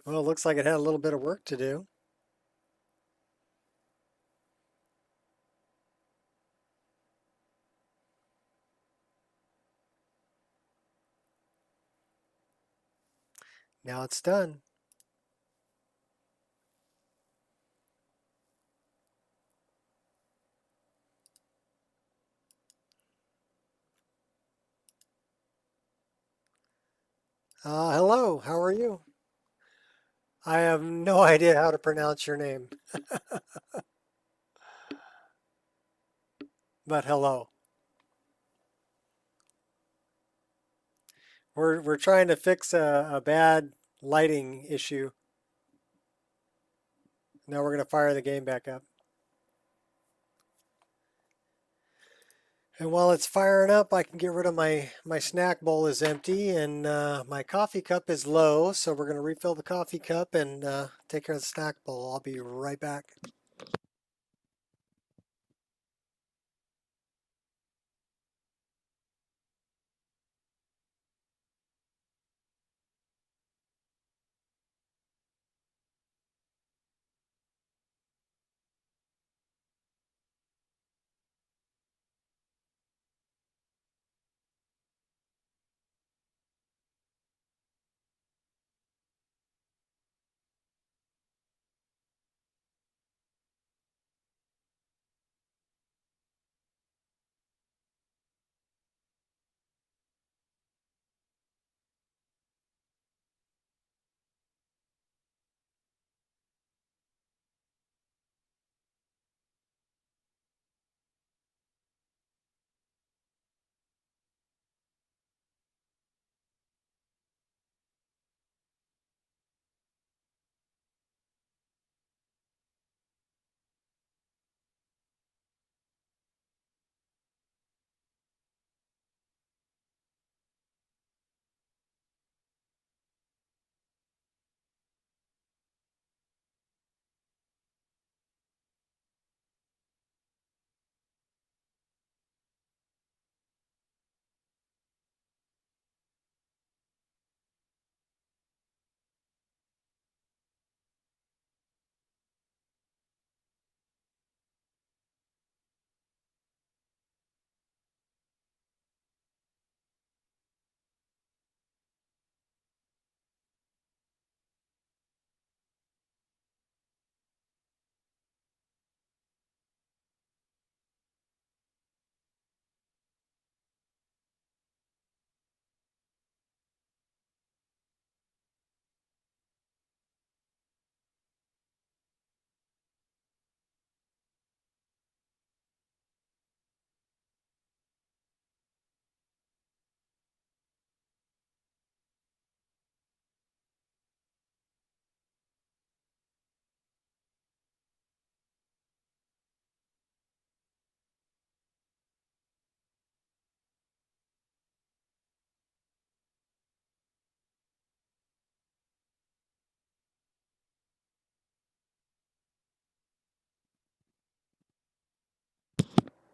Well, it looks like it had a little bit of work to do. Now it's done. Hello, how are you? I have no idea how to pronounce your name. But hello. We're trying to fix a bad lighting issue. Now we're going to fire the game back up. And while it's firing up, I can get rid of my snack bowl is empty and my coffee cup is low. So we're going to refill the coffee cup and take care of the snack bowl. I'll be right back.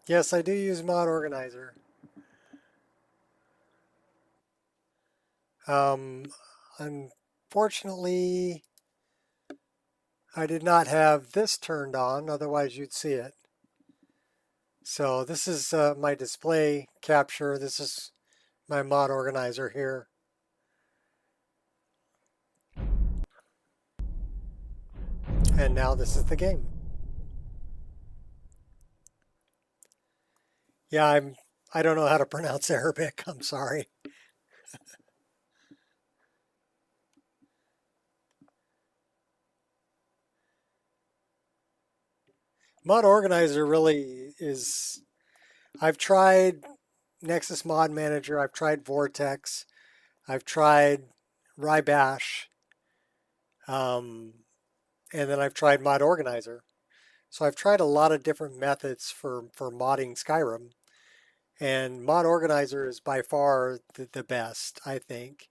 Yes, I do use Mod Organizer. Unfortunately, I did not have this turned on, otherwise you'd see it. So this is my display capture. This is my Mod Organizer here. And now this is the game. Yeah, I don't know how to pronounce Arabic. I'm sorry. Mod Organizer really is, I've tried Nexus Mod Manager, I've tried Vortex, I've tried Rybash, and then I've tried Mod Organizer. So I've tried a lot of different methods for modding Skyrim, and Mod Organizer is by far the best, I think.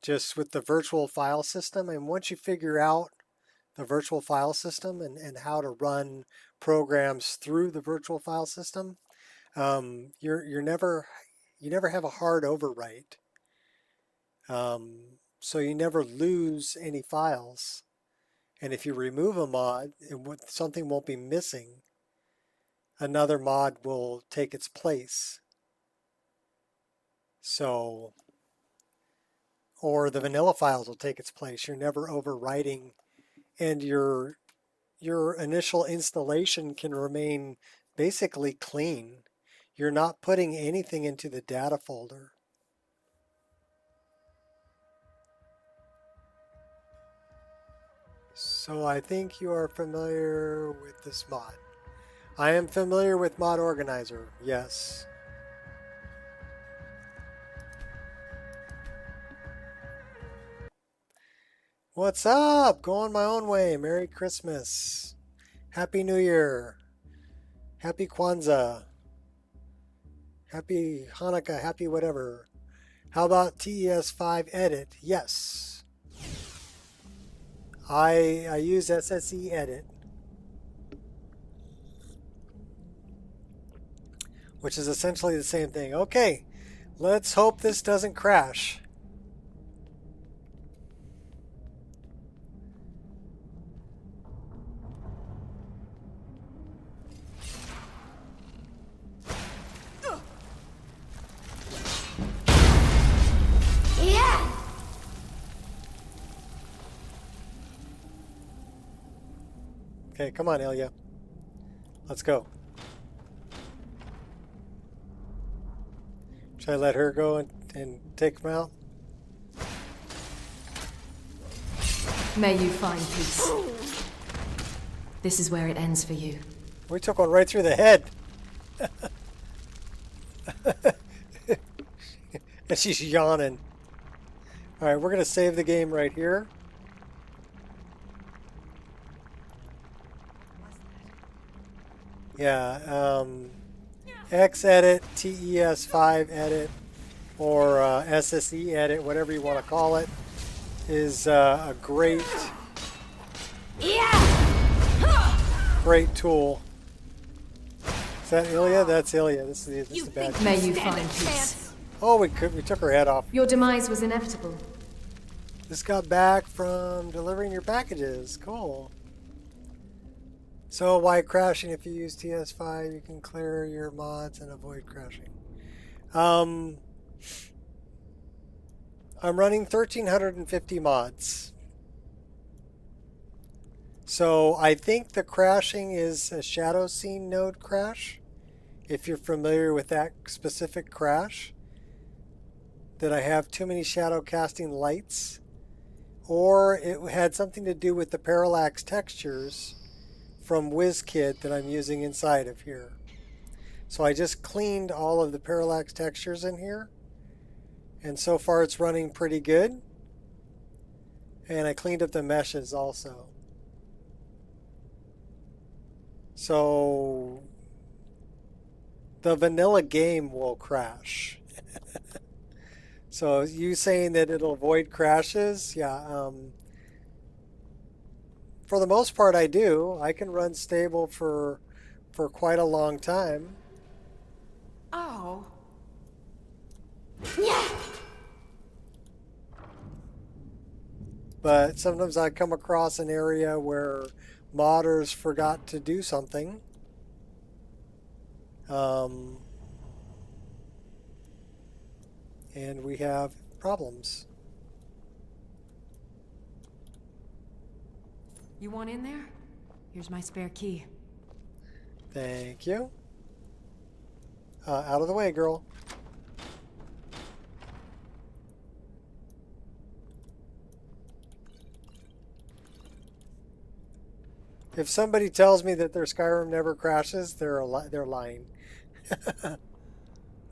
Just with the virtual file system, and once you figure out the virtual file system and how to run programs through the virtual file system, you never have a hard overwrite. So you never lose any files. And if you remove a mod, something won't be missing. Another mod will take its place. So, or the vanilla files will take its place. You're never overwriting, and your initial installation can remain basically clean. You're not putting anything into the data folder. So I think you are familiar with this mod. I am familiar with Mod Organizer, yes. What's up? Going my own way. Merry Christmas. Happy New Year. Happy Kwanzaa. Happy Hanukkah. Happy whatever. How about TES5 Edit? Yes. I use SSE Edit, which is essentially the same thing. Okay, let's hope this doesn't crash. Yeah. Okay, come on, Ilya. Let's go. Should I let her go and take them out? May you find peace. This is where it ends for you. We took one right through the head. And she's yawning. All right, we're going to save the game right here. Yeah, X-Edit, TES5 Edit, or SSE Edit, whatever you want to call it, is a great tool. Is that Ilya? That's Ilya. This is the bad guy. May you find peace. Oh, we took her head off. Your demise was inevitable. Just got back from delivering your packages. Cool. So why crashing? If you use TS5, you can clear your mods and avoid crashing. I'm running 1,350 mods. So I think the crashing is a shadow scene node crash. If you're familiar with that specific crash, that I have too many shadow casting lights, or it had something to do with the parallax textures from WizKid that I'm using inside of here. So I just cleaned all of the parallax textures in here, and so far it's running pretty good. And I cleaned up the meshes also. So the vanilla game will crash. So you saying that it'll avoid crashes? Yeah. For the most part, I do. I can run stable for quite a long time. Oh. But sometimes I come across an area where modders forgot to do something. And we have problems. You want in there? Here's my spare key. Thank you. Out of the way, girl. If somebody tells me that their Skyrim never crashes, they're lying.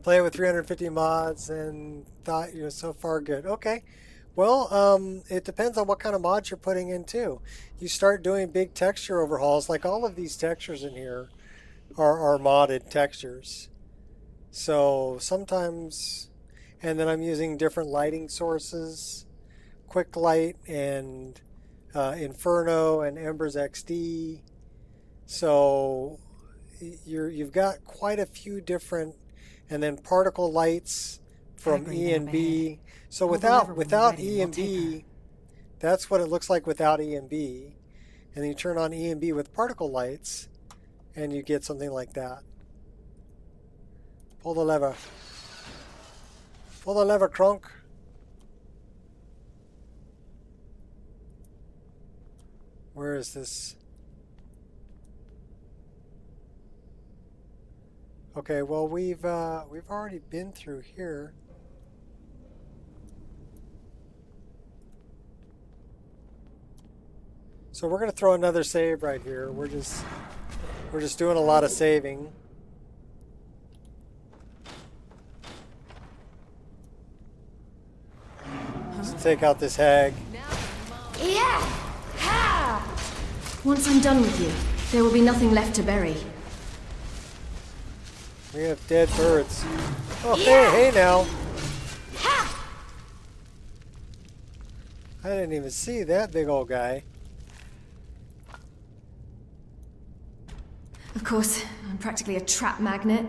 Play it with 350 mods and thought you're so far good. Okay. Well, it depends on what kind of mods you're putting in too. You start doing big texture overhauls, like all of these textures in here are modded textures. So sometimes, and then I'm using different lighting sources, Quick Light and Inferno and Embers XD. So you've got quite a few different, and then particle lights from E and B. So without E and B, that's what it looks like without E and B. And then you turn on E and B with particle lights, and you get something like that. Pull the lever. Pull the lever, Crunk. Where is this? Okay, well we've already been through here. So we're gonna throw another save right here. We're just doing a lot of saving. Let's take out this hag. Yeah! Once I'm done with you, there will be nothing left to bury. We have dead birds. Oh, hey now. I didn't even see that big old guy. Of course, I'm practically a trap magnet.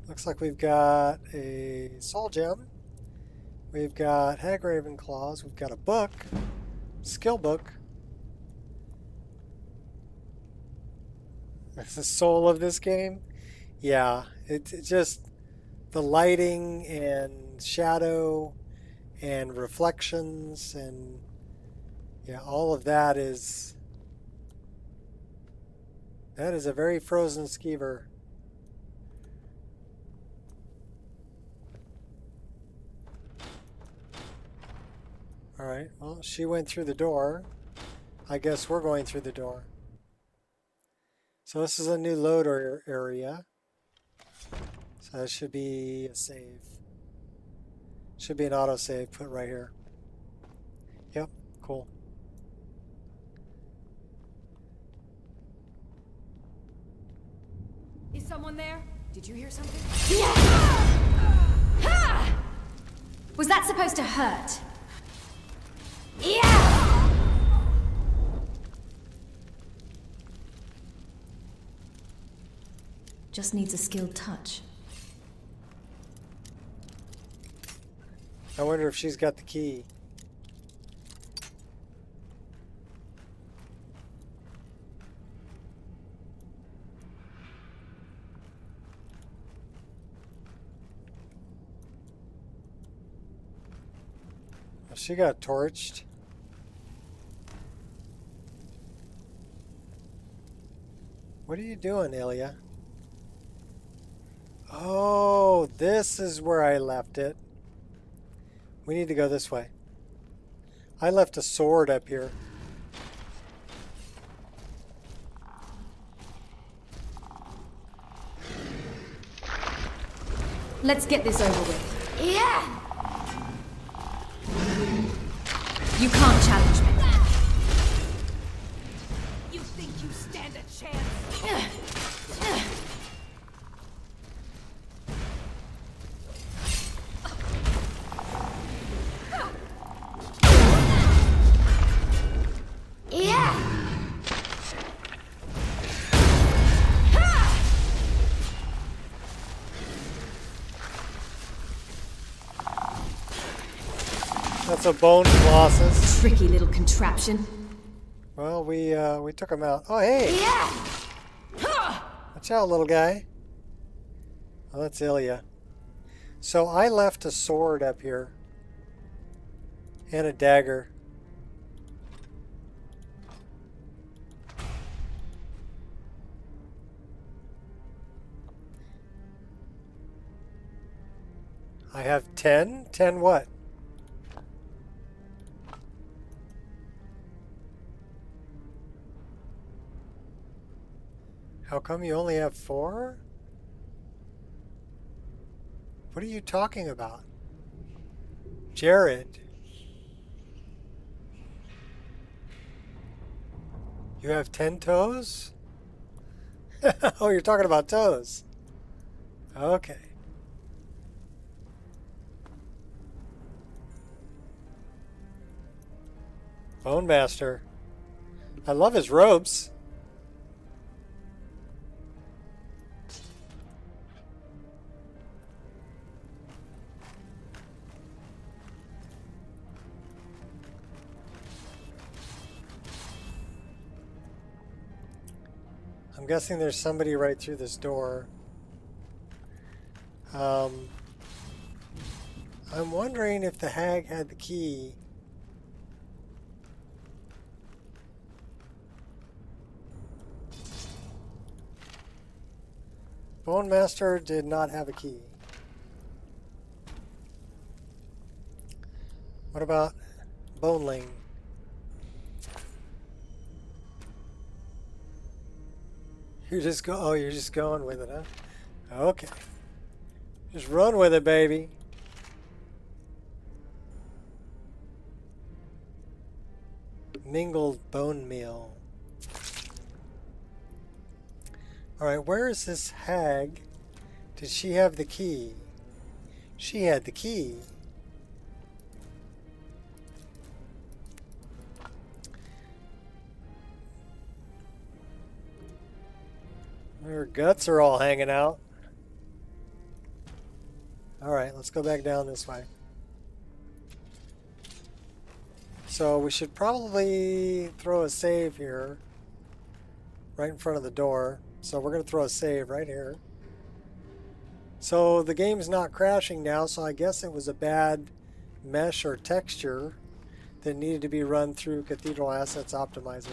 Looks like we've got a soul gem. We've got hag raven claws. We've got a book, skill book. That's the soul of this game. Yeah, it's just the lighting and shadow and reflections and yeah, all of that is a very frozen skeever. All right, well, she went through the door. I guess we're going through the door. So this is a new load area. So that should be a save. Should be an autosave put right here. Yep, cool. Is someone there? Did you hear something? Was that supposed to hurt? Yeah! Just needs a skilled touch. I wonder if she's got the key. Well, she got torched. What are you doing, Ilya? Oh, this is where I left it. We need to go this way. I left a sword up here. Let's get this over with. Yeah! You can't challenge me. You think you stand a chance? That's a bone colossus. Tricky little contraption. Well, we took him out. Oh, hey! Watch out, little guy. Oh, that's Ilya. So I left a sword up here. And a dagger. I have 10? 10 what? How come you only have 4? What are you talking about? Jared. You have 10 toes? Oh, you're talking about toes. Okay. Bone Master. I love his robes. I'm guessing there's somebody right through this door. I'm wondering if the hag had the key. Bone Master did not have a key. What about Boneling? You're just you're just going with it, huh? Okay. Just run with it, baby. Mingled bone meal. Alright, where is this hag? Did she have the key? She had the key. Her guts are all hanging out. Alright, let's go back down this way. So we should probably throw a save here. Right in front of the door. So we're going to throw a save right here. So the game's not crashing now, so I guess it was a bad mesh or texture that needed to be run through Cathedral Assets Optimizer.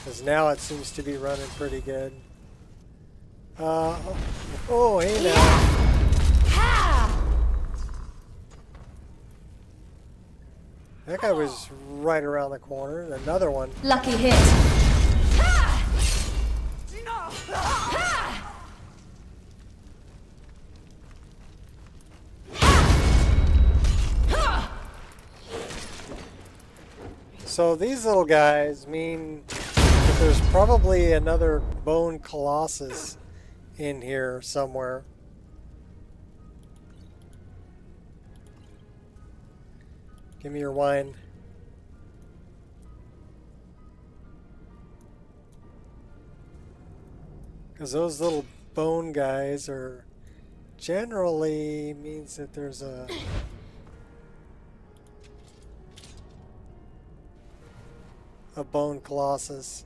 Because now it seems to be running pretty good. Oh, hey now. That guy was right around the corner. Another one. Lucky hit. So these little guys mean that there's probably another bone colossus in here somewhere. Give me your wine. Because those little bone guys are generally means that there's a bone colossus.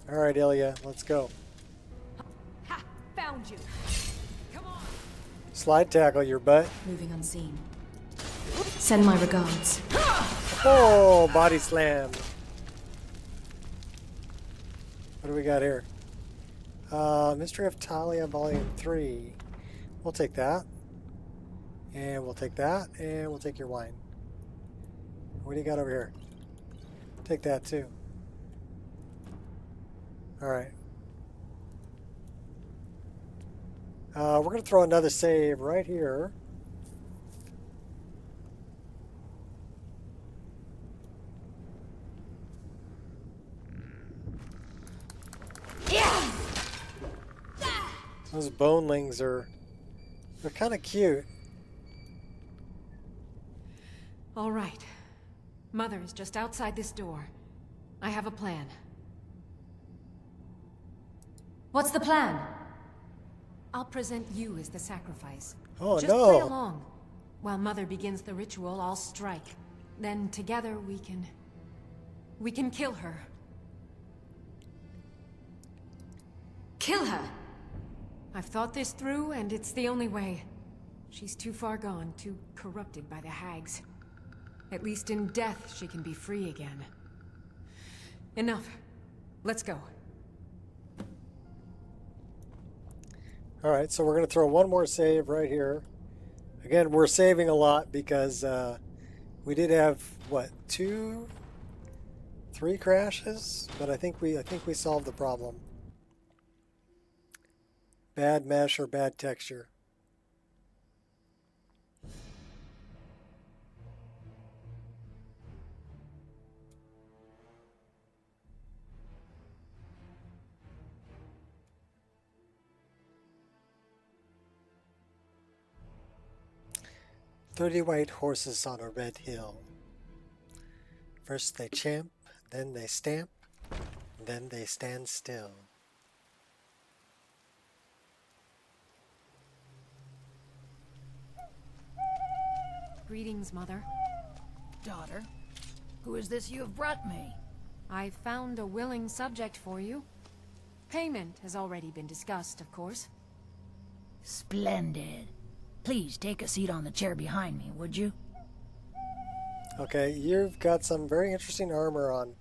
All right, Ilya, let's go. Ha! Found you. Come on. Slide tackle your butt. Moving unseen. Send my regards. Oh, body slam. What do we got here? Mystery of Talia, Volume 3. We'll take that. And we'll take that. And we'll take your wine. What do you got over here? Take that too. Alright. We're going to throw another save right here. Those bonelings they're kind of cute. All right. Mother is just outside this door. I have a plan. What's the plan? I'll present you as the sacrifice. Oh, just no. play along. While Mother begins the ritual, I'll strike. Then together we can kill her. Kill her? I've thought this through, and it's the only way. She's too far gone, too corrupted by the hags. At least in death, she can be free again. Enough. Let's go. Alright, so we're going to throw one more save right here. Again, we're saving a lot because we did have, what, 2, 3 crashes? But I think we solved the problem. Bad mesh or bad texture. "30 white horses on a red hill. First they champ, then they stamp, then they stand still." Greetings, Mother. Daughter, who is this you have brought me? I found a willing subject for you. Payment has already been discussed, of course. Splendid. Please take a seat on the chair behind me, would you? Okay, you've got some very interesting armor on.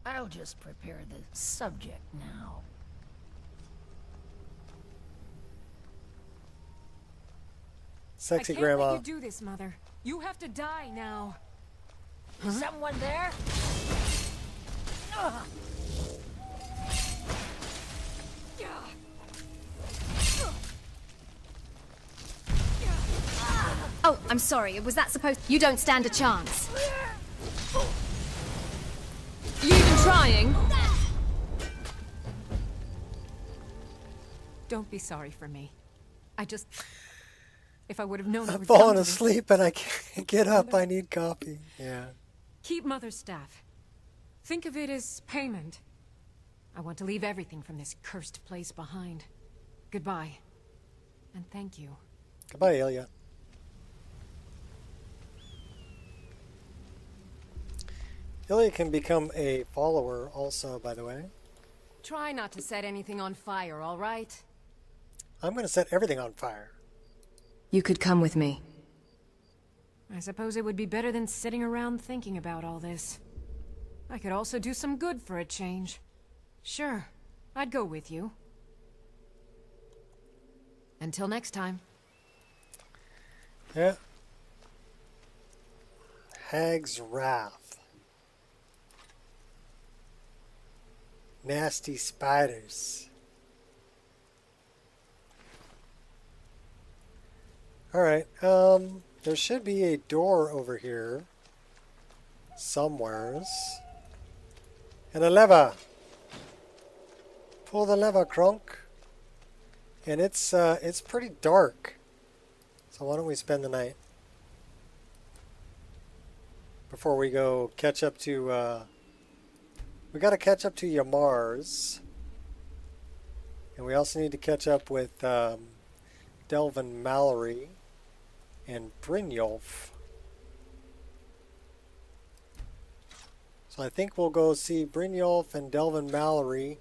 I'll just prepare the subject now. Sexy I can't grandma. let you do this, Mother. You have to die now. Is someone there? Ugh. Oh, I'm sorry. Was that supposed... You don't stand a chance. You even trying? Don't be sorry for me. I just... If I would have known... I'm falling asleep and I can't get up. I need coffee. Yeah. Keep Mother's staff. Think of it as payment. I want to leave everything from this cursed place behind. Goodbye. And thank you. Goodbye, Ilya. Ilya can become a follower also, by the way. Try not to set anything on fire, all right? I'm going to set everything on fire. You could come with me. I suppose it would be better than sitting around thinking about all this. I could also do some good for a change. Sure, I'd go with you. Until next time. Yeah. Hag's Wrath. Nasty spiders. Alright, there should be a door over here. Somewheres. And a lever. Pull the lever, Kronk. And it's pretty dark. So why don't we spend the night? Before we go catch up to, we gotta catch up to Yamar's. And we also need to catch up with, Delvin Mallory and Brynjolf. So I think we'll go see Brynjolf and Delvin Mallory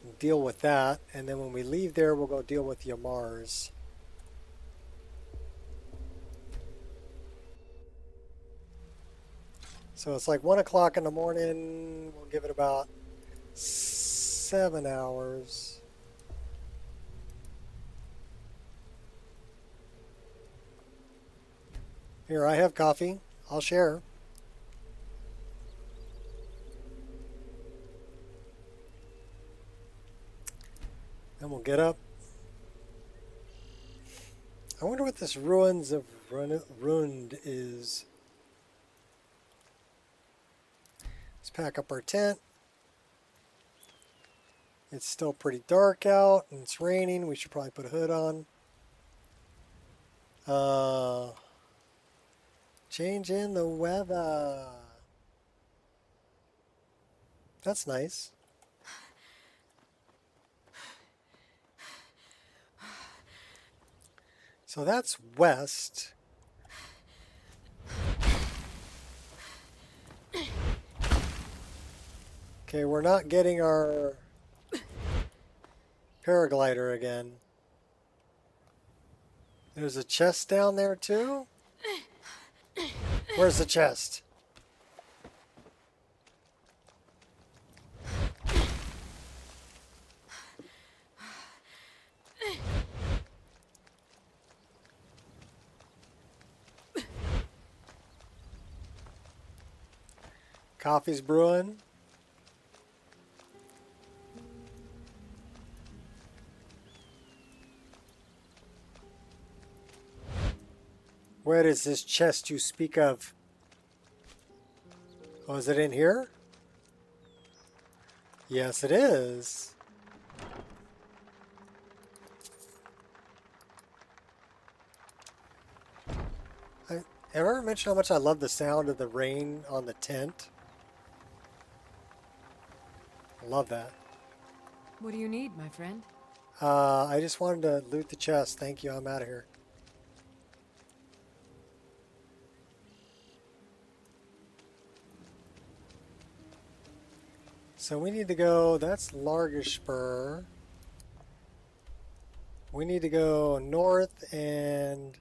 and deal with that. And then when we leave there, we'll go deal with Yamar's. So it's like 1 o'clock in the morning. We'll give it about 7 hours. Here, I have coffee. I'll share. Then we'll get up. I wonder what this Ruins of Ruined is. Let's pack up our tent. It's still pretty dark out and it's raining. We should probably put a hood on. Change in the weather. That's nice. So that's west. Okay, we're not getting our paraglider again. There's a chest down there too? Where's the chest? Coffee's brewing. Where is this chest you speak of? Oh, is it in here? Yes, it is. Have I ever mentioned how much I love the sound of the rain on the tent? I love that. What do you need, my friend? I just wanted to loot the chest. Thank you. I'm out of here. So we need to go, that's Largespur. We need to go north and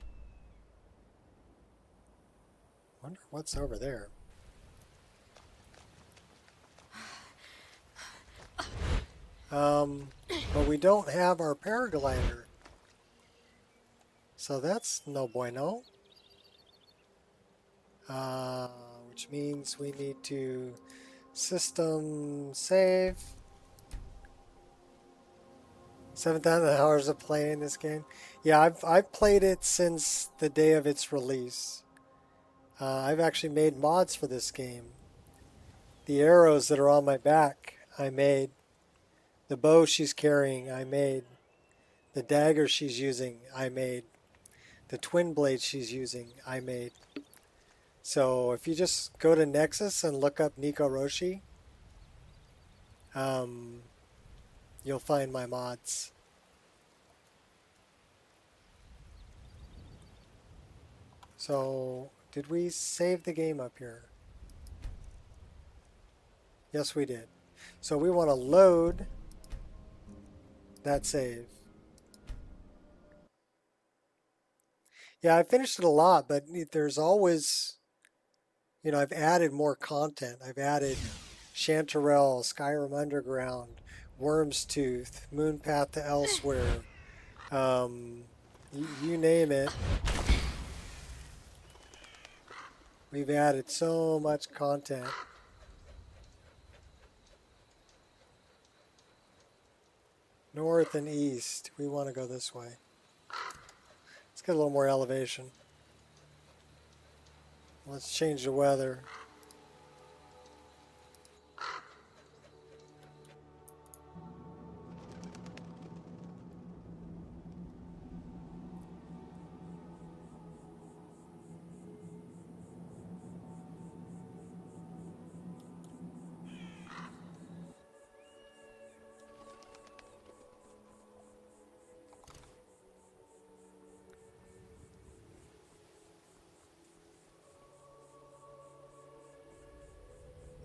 wonder what's over there. But we don't have our paraglider. So that's no bueno. Which means we need to system save. 7,000 hours of playing this game. Yeah, I've played it since the day of its release. I've actually made mods for this game. The arrows that are on my back, I made. The bow she's carrying, I made. The dagger she's using, I made. The twin blade she's using, I made. So if you just go to Nexus and look up Nico Roshi, you'll find my mods. So did we save the game up here? Yes, we did. So we want to load that save. Yeah, I finished it a lot, but there's always, you know, I've added more content. I've added Chanterelle, Skyrim Underground, Worm's Tooth, Moonpath to Elsewhere, you name it. We've added so much content. North and east. We want to go this way. Let's get a little more elevation. Let's change the weather.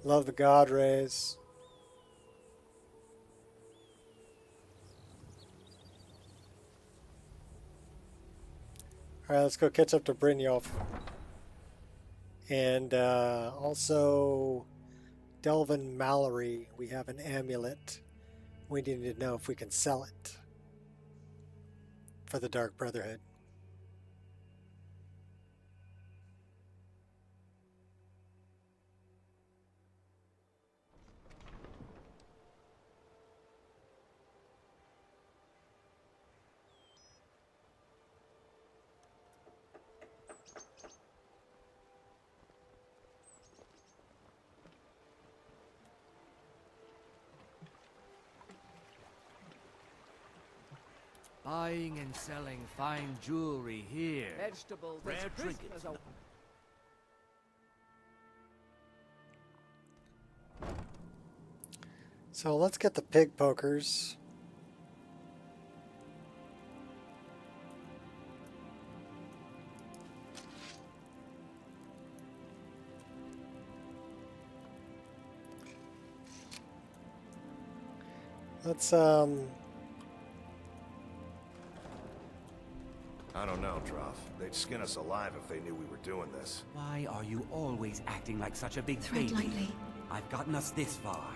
Love the God rays. All right, let's go catch up to Brynjolf. And also Delvin Mallory. We have an amulet. We need to know if we can sell it for the Dark Brotherhood. Buying and selling fine jewelry here. Vegetables, Rare trinkets. So let's get the pig pokers. Let's I don't know, Trough. They'd skin us alive if they knew we were doing this. Why are you always acting like such a big Tread baby? lightly. I've gotten us this far.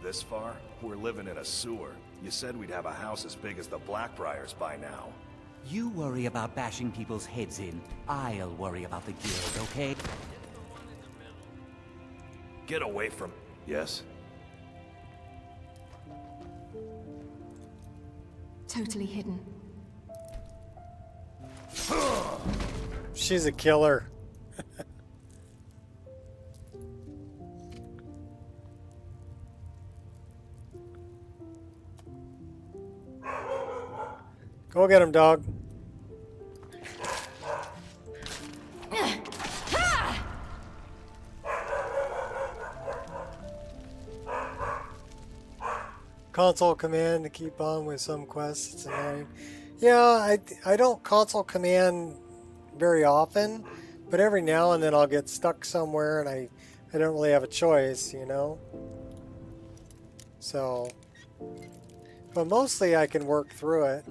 This far? We're living in a sewer. You said we'd have a house as big as the Blackbriars by now. You worry about bashing people's heads in. I'll worry about the guild, okay? Get away from... Yes? Totally hidden. She's a killer. Go get him, dog. Console command to keep on with some quests. It's annoying. Yeah, I don't console command very often, but every now and then I'll get stuck somewhere and I don't really have a choice, you know? So, but mostly I can work through it.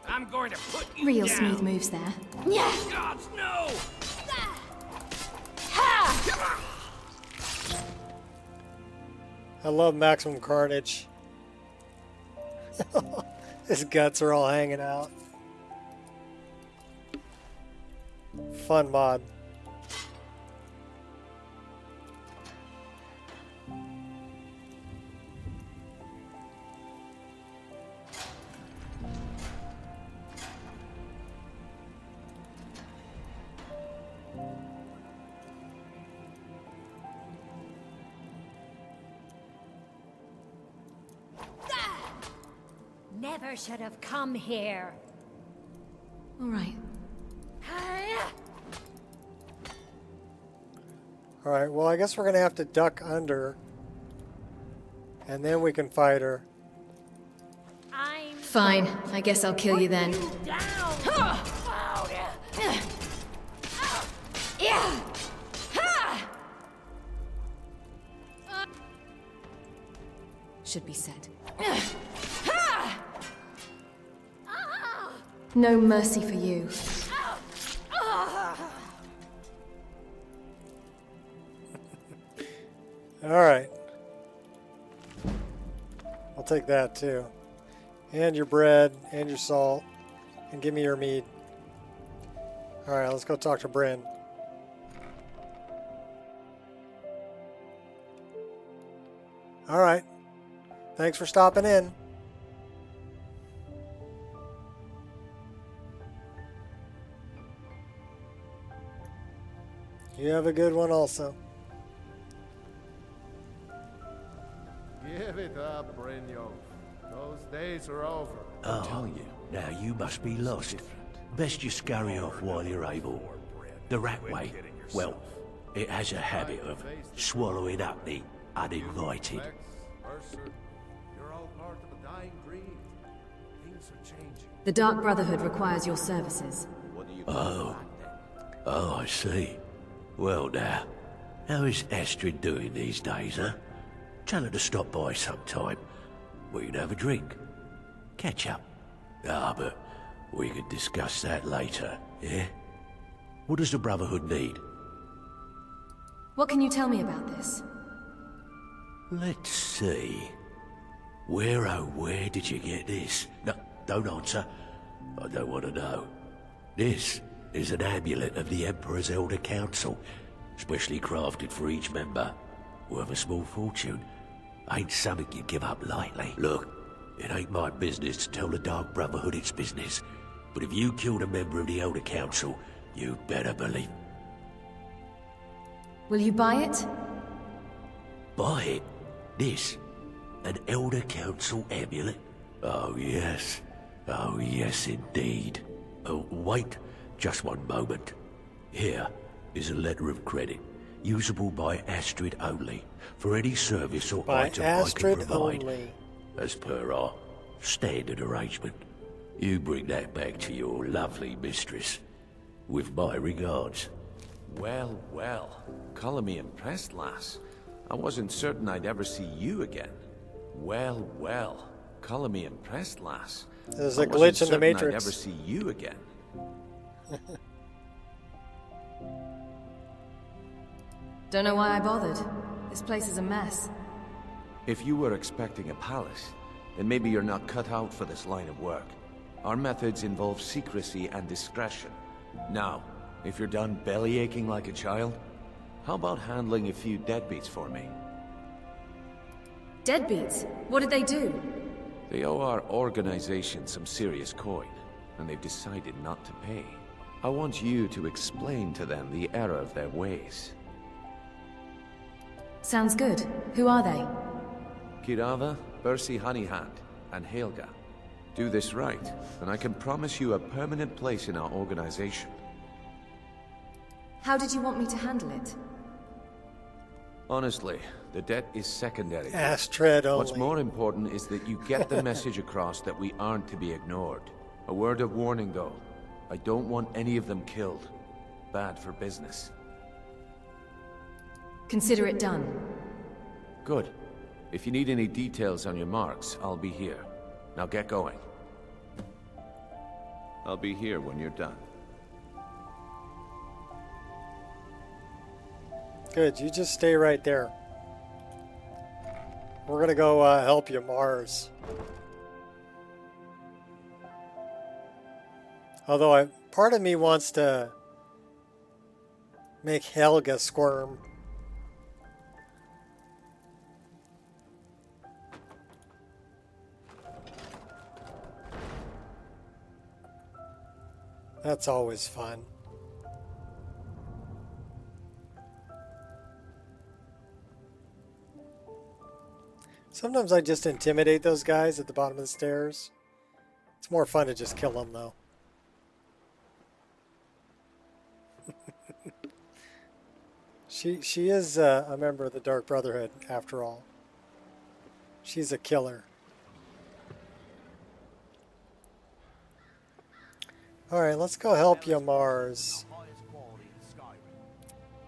I'm going to put you Real down. smooth moves there. Yeah. Gods, no! I love Maximum Carnage. His guts are all hanging out. Fun mod. Never should have come here. All right. Alright, well I guess we're going to have to duck under. And then we can fight her. Fine. I guess I'll kill you then. Should be said. No mercy for you. Alright. I'll take that too. And your bread, and your salt. And give me your mead. Alright, let's go talk to Bryn. Alright. Thanks for stopping in. You have a good one also. Give it up, Brynjolf. Those days are over. Oh, now you must be lost. Best you scurry off while you're able. The Ratway, well, it has a habit of swallowing up the uninvited. Mercer, you're all part of a dying breed. Things are changing. The Dark Brotherhood requires your services. Oh, I see. Well now, how is Astrid doing these days, huh? Tell her to stop by sometime. We can have a drink. Catch up. Ah, but we can discuss that later, yeah? What does the Brotherhood need? What can you tell me about this? Let's see. Where did you get this? No, don't answer. I don't want to know. This is an amulet of the Emperor's Elder Council, specially crafted for each member, worth a small fortune. ain't something you give up lightly. Look, it ain't my business to tell the Dark Brotherhood its business, but if you killed a member of the Elder Council, you'd better believe... Will you buy it? Buy it? This? An Elder Council amulet? Oh yes. Oh yes indeed. Oh, wait just one moment. Here is a letter of credit, usable by Astrid only, for any service or By item Astrid I can provide, only. as per our standard arrangement. You bring that back to your lovely mistress, with my regards. Well, well. Colour me impressed, lass. I wasn't certain I'd ever see you again. Well, well. Colour me impressed, lass. There's a glitch in the Matrix. I'd ever see you again. Don't know why I bothered. This place is a mess. If you were expecting a palace, then maybe you're not cut out for this line of work. Our methods involve secrecy and discretion. Now, if you're done bellyaching like a child, how about handling a few deadbeats for me? Deadbeats? What did they do? They owe our organization some serious coin, and they've decided not to pay. I want you to explain to them the error of their ways. Sounds good. Who are they? Kirava, Bersi Honeyhand, and Helga. Do this right, and I can promise you a permanent place in our organization. How did you want me to handle it? Honestly, the debt is secondary. Astrid only. What's more important is that you get the message across that we aren't to be ignored. A word of warning, though. I don't want any of them killed. Bad for business. Consider it done. Good. If you need any details on your marks, I'll be here. Now get going. I'll be here when you're done. Good, you just stay right there. We're gonna go help you, Mars. Although part of me wants to make Helga squirm. That's always fun. Sometimes I just intimidate those guys at the bottom of the stairs. It's more fun to just kill them, though. She is a member of the Dark Brotherhood, after all. She's a killer. Alright, let's go help Yamars.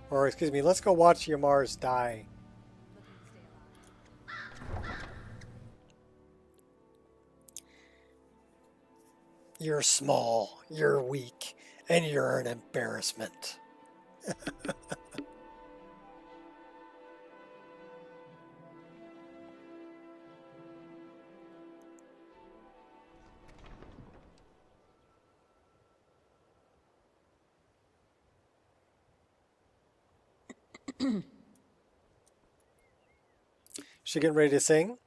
Or, excuse me, let's go watch Yamars die. You're small, you're weak, and you're an embarrassment. She getting ready to sing?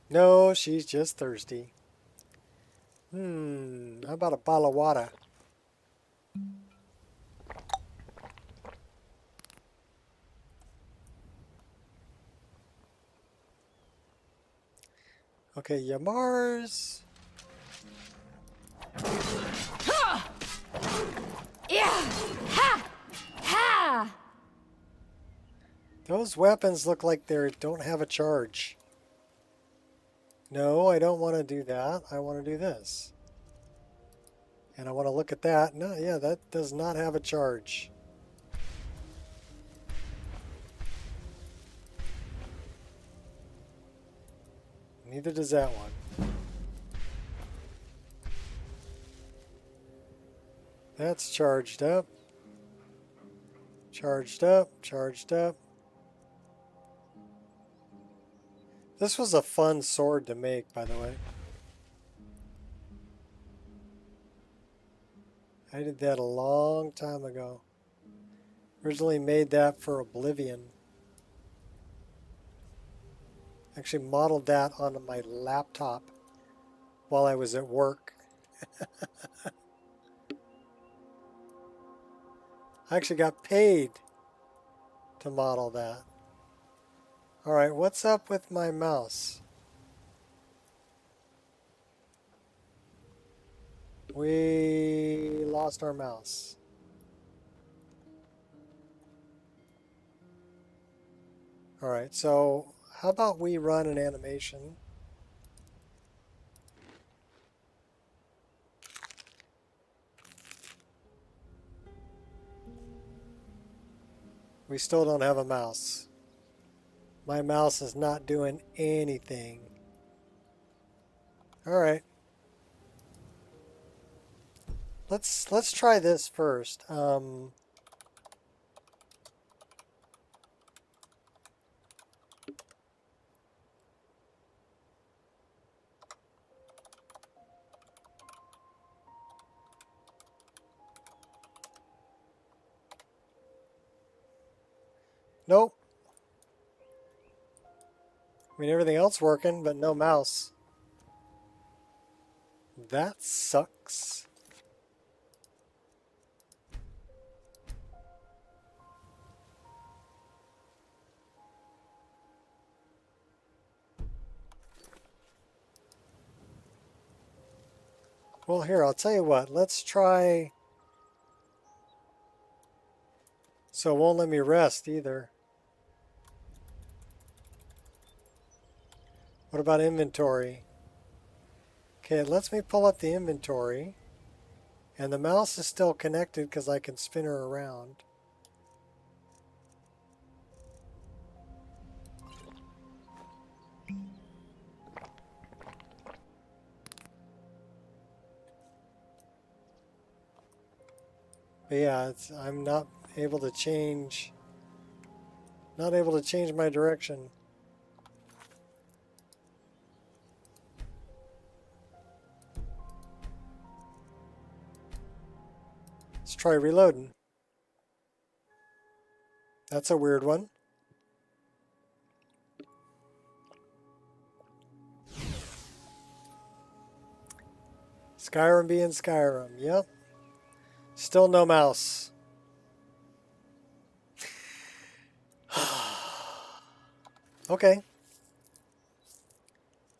No, she's just thirsty. How about a bottle of water? Okay, Yamars. Ha! Yeah! Ha! Ha! Those weapons look like they don't have a charge. No, I don't want to do that. I want to do this. And I want to look at that. No, yeah, that does not have a charge. Neither does that one. That's charged up. Charged up, charged up. This was a fun sword to make, by the way. I did that a long time ago. Originally made that for Oblivion. Actually modeled that on my laptop while I was at work. I actually got paid to model that. Alright, what's up with my mouse? We lost our mouse. Alright, so how about we run an animation? We still don't have a mouse. My mouse is not doing anything. Alright. Let's try this first. Nope. I mean, everything else working, but no mouse. That sucks. Well, here, I'll tell you what. Let's try... So it won't let me rest either. What about inventory? Okay, it lets me pull up the inventory. And the mouse is still connected because I can spin her around. But yeah, I'm not able to change my direction. Let's try reloading. That's a weird one. Skyrim being Skyrim, yep. Still no mouse. Okay.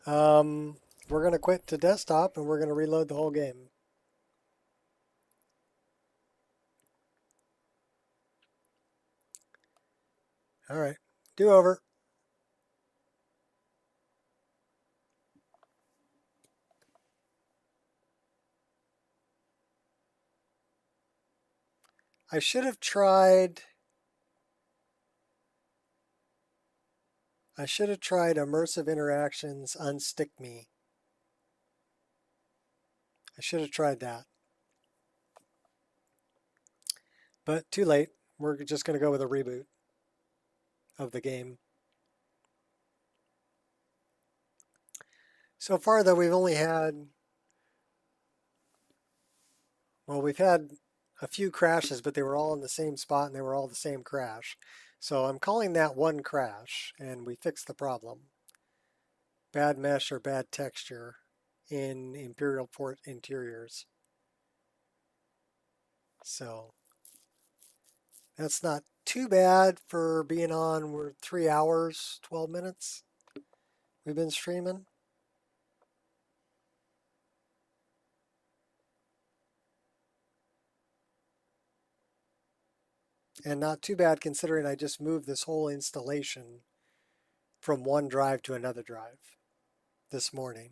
We're going to quit to desktop and we're going to reload the whole game. All right. Do over. I should have tried immersive interactions unstick me. I should have tried that. But too late. We're just going to go with a reboot of the game. So far, though, we've had a few crashes, but they were all in the same spot and they were all the same crash. So I'm calling that one crash, and we fixed the problem. Bad mesh or bad texture in Imperial Port interiors. So that's not too bad for being on. We're 3 hours, 12 minutes we've been streaming. And not too bad considering I just moved this whole installation from one drive to another drive this morning.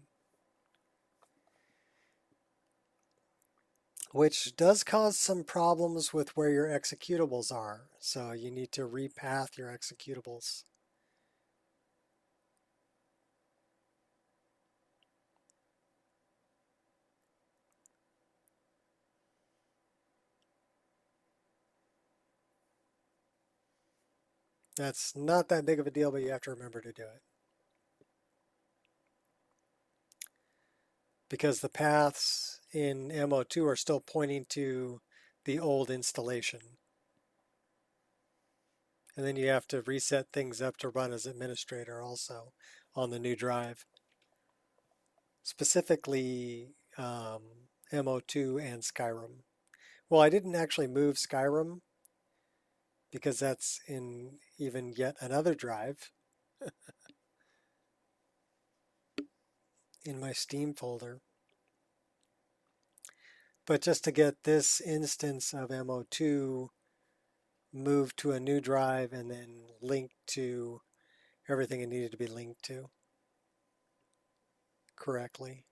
Which does cause some problems with where your executables are. So you need to repath your executables. That's not that big of a deal, but you have to remember to do it. Because the paths in MO2 are still pointing to the old installation. And then you have to reset things up to run as administrator also on the new drive. Specifically MO2 and Skyrim. Well, I didn't actually move Skyrim because that's in even yet another drive in my Steam folder. But just to get this instance of MO2 moved to a new drive and then linked to everything it needed to be linked to correctly.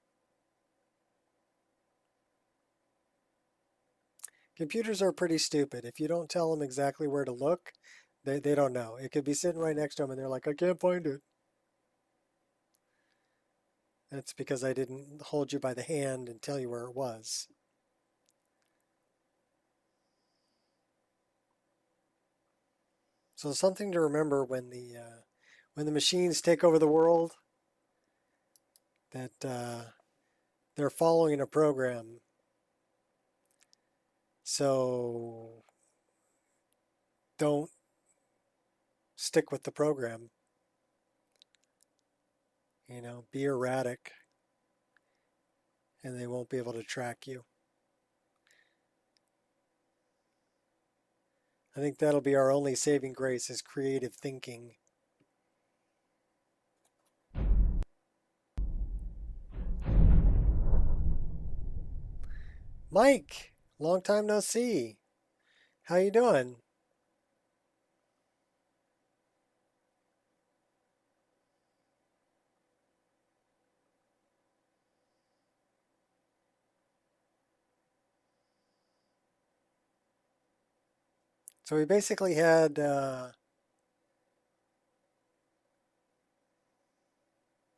Computers are pretty stupid. If you don't tell them exactly where to look, they don't know. It could be sitting right next to them and they're like, I can't find it. That's because I didn't hold you by the hand and tell you where it was. So something to remember when the machines take over the world, that they're following a program. So don't stick with the program. You know, be erratic, and they won't be able to track you. I think that'll be our only saving grace, is creative thinking. Mike, long time no see. How you doing? So we basically had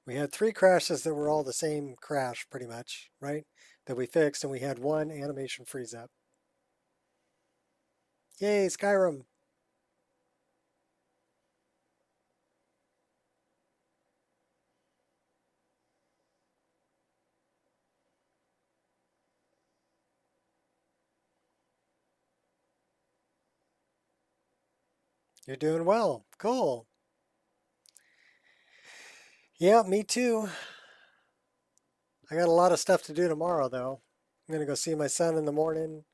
we had 3 crashes that were all the same crash, pretty much, right? That we fixed, and we had 1 animation freeze up. Yay, Skyrim! You're doing well. Cool. Yeah, me too. I got a lot of stuff to do tomorrow, though. I'm going to go see my son in the morning,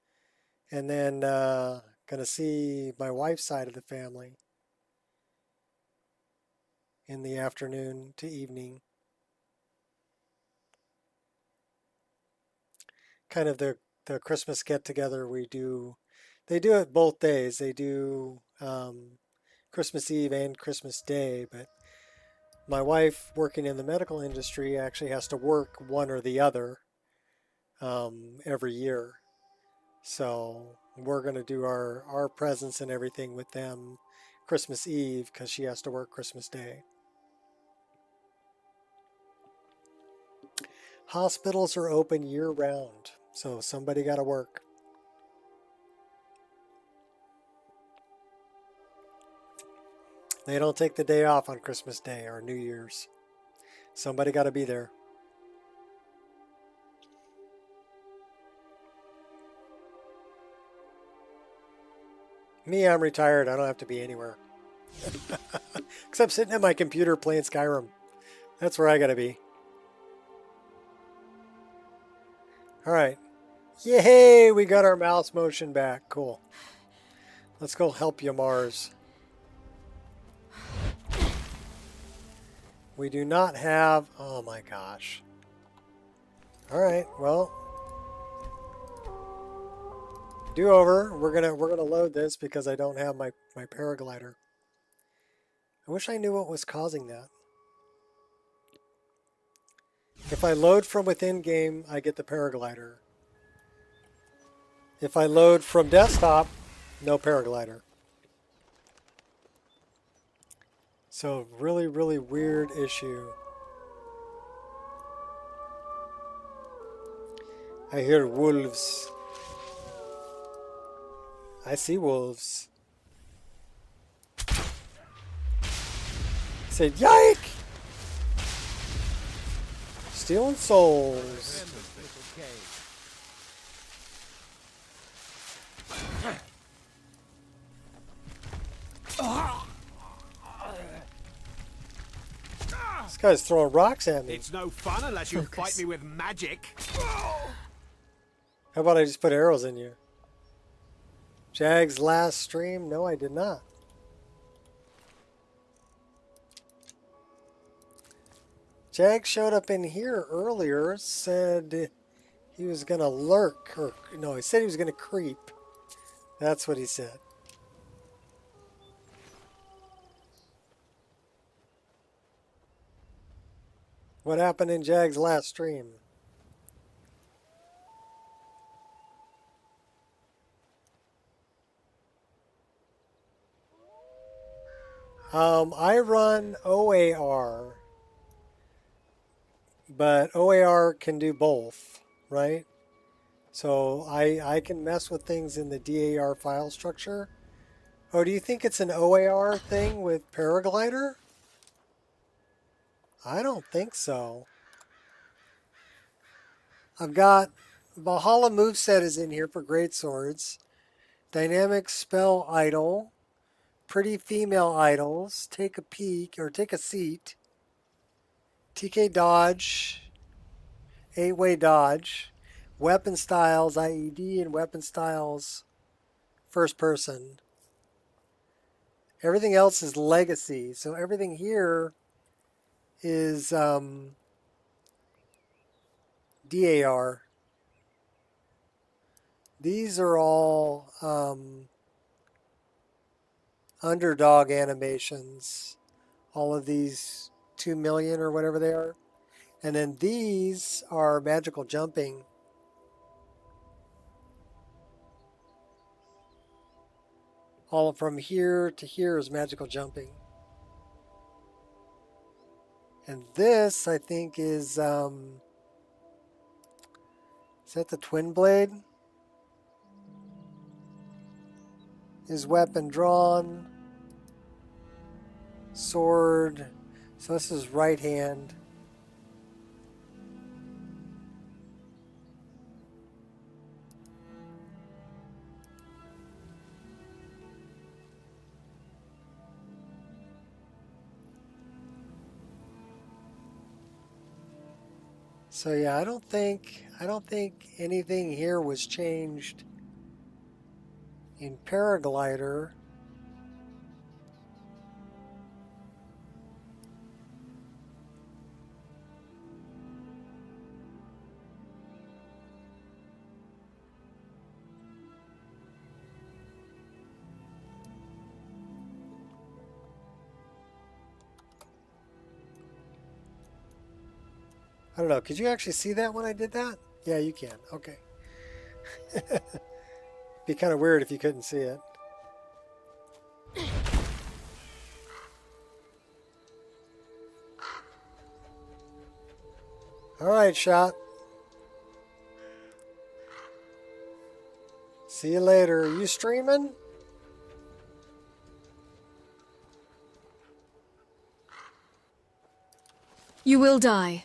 and then going to see my wife's side of the family in the afternoon to evening. Kind of the Christmas get-together we do. They do it both days. They do Christmas Eve and Christmas Day, but my wife, working in the medical industry, actually has to work one or the other every year. So we're going to do our presents and everything with them Christmas Eve because she has to work Christmas Day. Hospitals are open year-round, so somebody got to work. They don't take the day off on Christmas Day or New Year's. Somebody got to be there. Me, I'm retired. I don't have to be anywhere. Except sitting at my computer playing Skyrim. That's where I got to be. All right. Yay! We got our mouse motion back. Cool. Let's go help you, Mars. We do not have... Oh my gosh. All right. Well... Do over. We're gonna load this because I don't have my paraglider. I wish I knew what was causing that. If I load from within game, I get the paraglider. If I load from desktop, no paraglider. So really, really weird issue. I hear wolves. I see wolves. I said, yike! Stealing souls. This guy's throwing rocks at me. It's no fun unless you fight me with magic. How about I just put arrows in you? Jag's last stream? No, I did not. Jag showed up in here earlier, said he was going to lurk. Or no, he said he was going to creep. That's what he said. What happened in Jag's last stream? I run OAR, but OAR can do both, right? So I can mess with things in the DAR file structure. Oh, do you think it's an OAR thing with Paraglider? I don't think so. I've got Valhalla moveset is in here for greatswords. Dynamic spell idol. Pretty female idols. Take a peek or take a seat. TK dodge. 8-way dodge. Weapon styles, IED, and weapon styles first person. Everything else is legacy. So everything here is DAR. These are all underdog animations. All of these 2 million or whatever they are. And then these are magical jumping. All from here to here is magical jumping. And this, I think, is that the twin blade? Is weapon drawn. Sword. So this is right hand. So yeah, I don't think anything here was changed in Paraglider. I don't know. Could you actually see that when I did that? Yeah, you can. Okay. Be kind of weird if you couldn't see it. All right, shot. See you later. Are you streaming? You will die,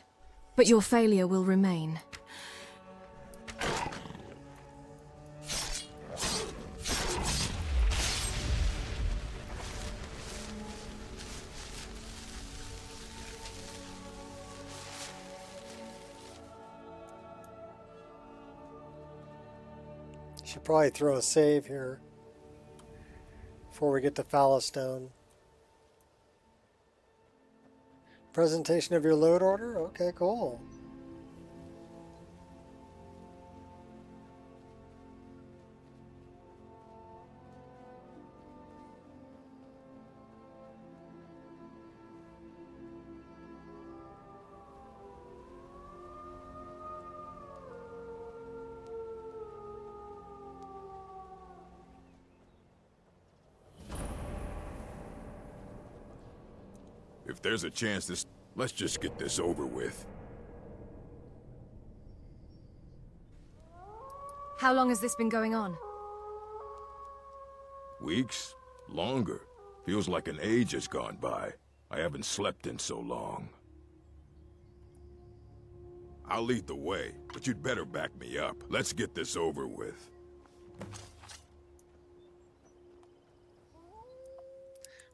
but your failure will remain. Should probably throw a save here before we get to Fallowstone. Presentation of your load order? Okay, cool. If there's a chance let's just get this over with. How long has this been going on? Weeks? Longer. Feels like an age has gone by. I haven't slept in so long. I'll lead the way, but you'd better back me up. Let's get this over with.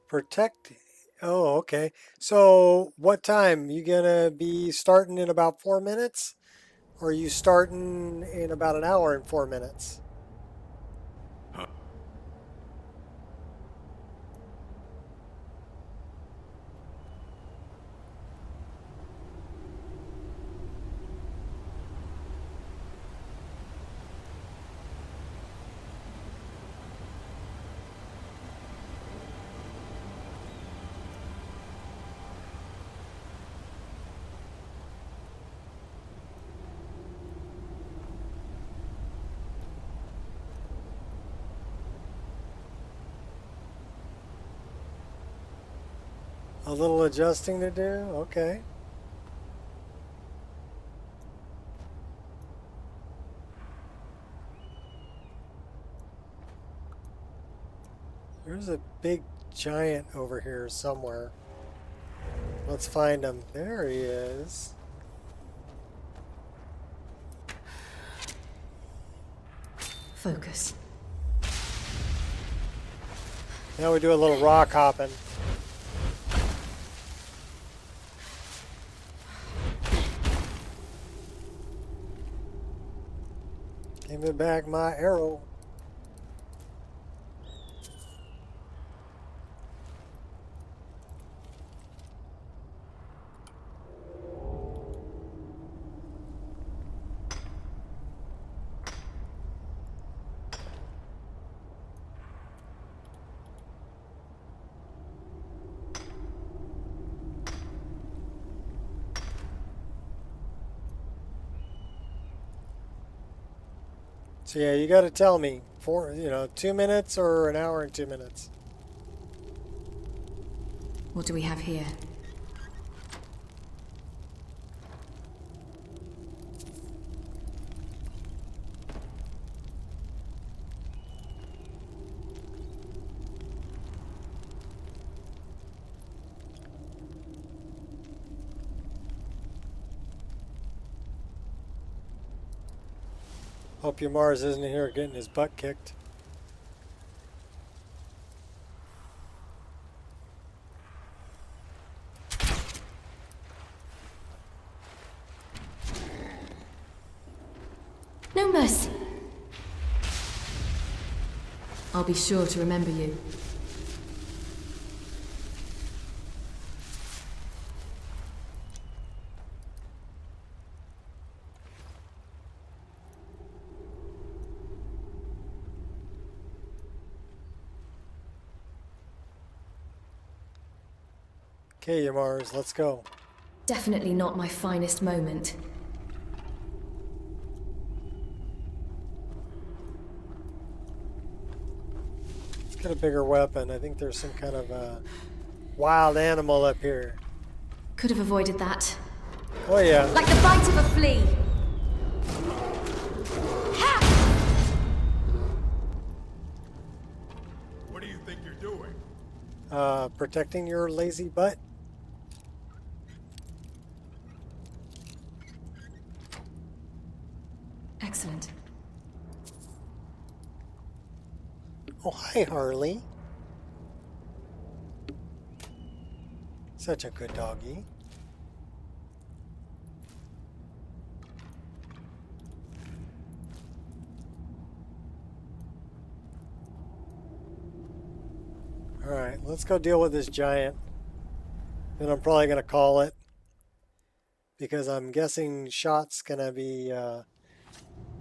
Protect Oh, okay. So what time? You gonna be starting in about 4 minutes? Or are you starting in about an hour and 4 minutes? A little adjusting to do? Okay. There's a big giant over here somewhere. Let's find him. There he is. Focus. Now we do a little rock hopping. Give me back my arrow. So yeah, you got to tell me 2 minutes or an hour and 2 minutes. What do we have here? Hope your Mars isn't here getting his butt kicked. No mercy. I'll be sure to remember you. Okay, your Mars, let's go. Definitely not my finest moment. Let's get a bigger weapon. I think there's some kind of wild animal up here. Could have avoided that. Oh yeah. Like the bite of a flea. What do you think you're doing? Protecting your lazy butt. Excellent. Oh, hi, Harley. Such a good doggy. Alright, let's go deal with this giant. Then I'm probably going to call it. Because I'm guessing Shot's going to be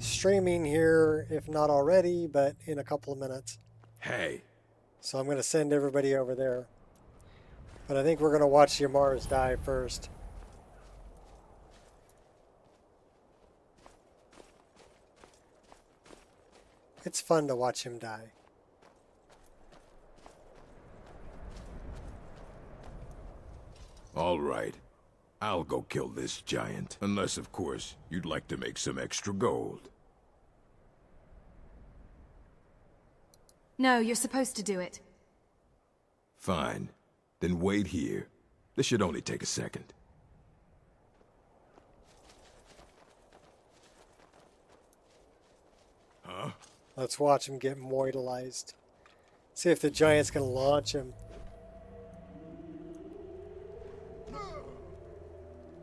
streaming here, if not already, but in a couple of minutes. Hey. So I'm going to send everybody over there. But I think we're going to watch Yamara's die first. It's fun to watch him die. All right. I'll go kill this giant. Unless, of course, you'd like to make some extra gold. No, you're supposed to do it. Fine. Then wait here. This should only take a second. Huh? Let's watch him get moidalized. See if the giant's going to launch him.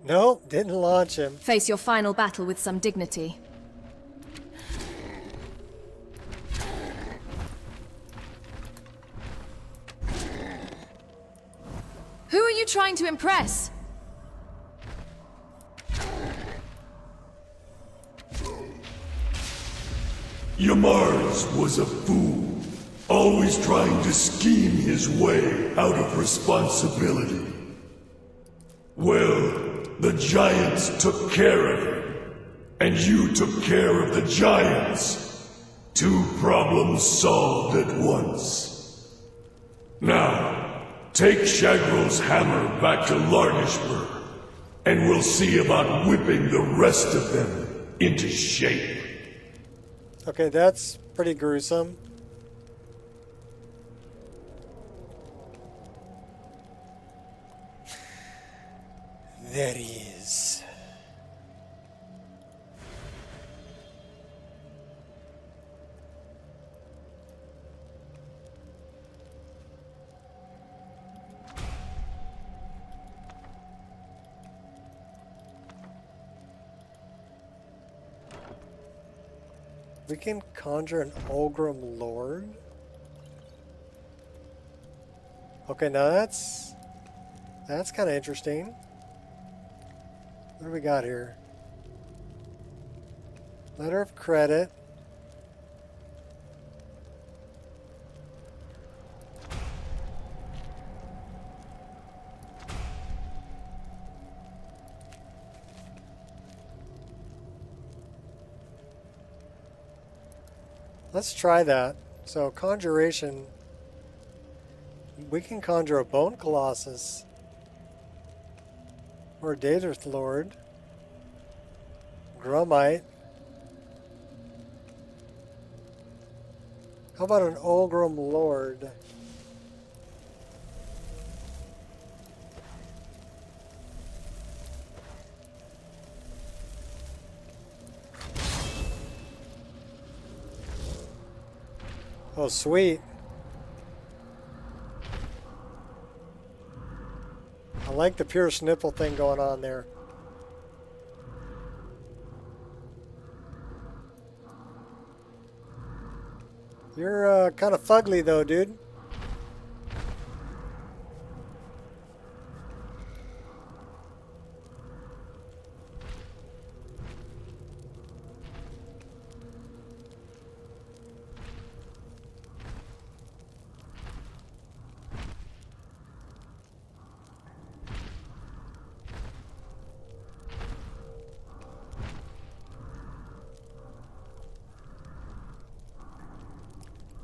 Nope, didn't launch him. Face your final battle with some dignity. Who are you trying to impress? Yamars was a fool, always trying to scheme his way out of responsibility. Well, the giants took care of him, and you took care of the giants. 2 problems solved at once. Now, take Shagrel's hammer back to Larnishburg, and we'll see about whipping the rest of them into shape. Okay, that's pretty gruesome. There he is. We can conjure an Ulgrim Lord. Okay, now that's kind of interesting. What do we got here? Letter of credit. Let's try that. So, conjuration. We can conjure a Bone Colossus. Or a Daedrith Lord. Grumite. How about an Ulgrim Lord? Oh, sweet. I like the pure snipple thing going on there. You're kind of fugly though, dude.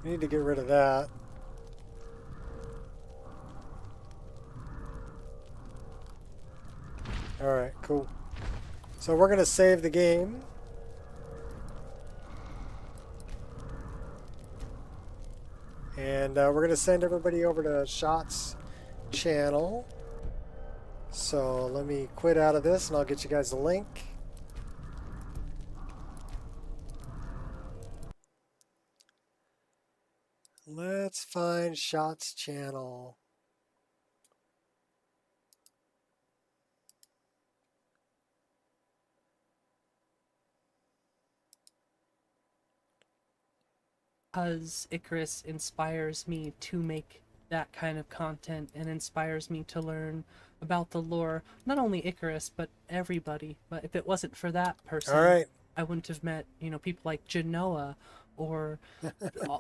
We need to get rid of that. Alright, cool. So we're going to save the game. And we're going to send everybody over to Shot's channel. So let me quit out of this and I'll get you guys the link. Let's find Shot's channel. Because Icarus inspires me to make that kind of content and inspires me to learn about the lore. Not only Icarus, but everybody. But if it wasn't for that person, all right, I wouldn't have met, people like Genoa or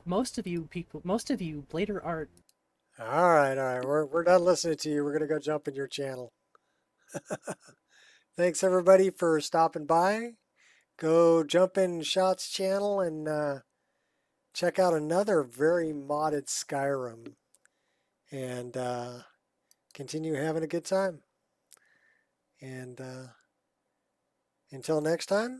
most of you Blader Art. All right. We're done listening to you. We're gonna go jump in your channel. Thanks everybody for stopping by. Go jump in Shot's channel and check out another very modded Skyrim and continue having a good time. And until next time,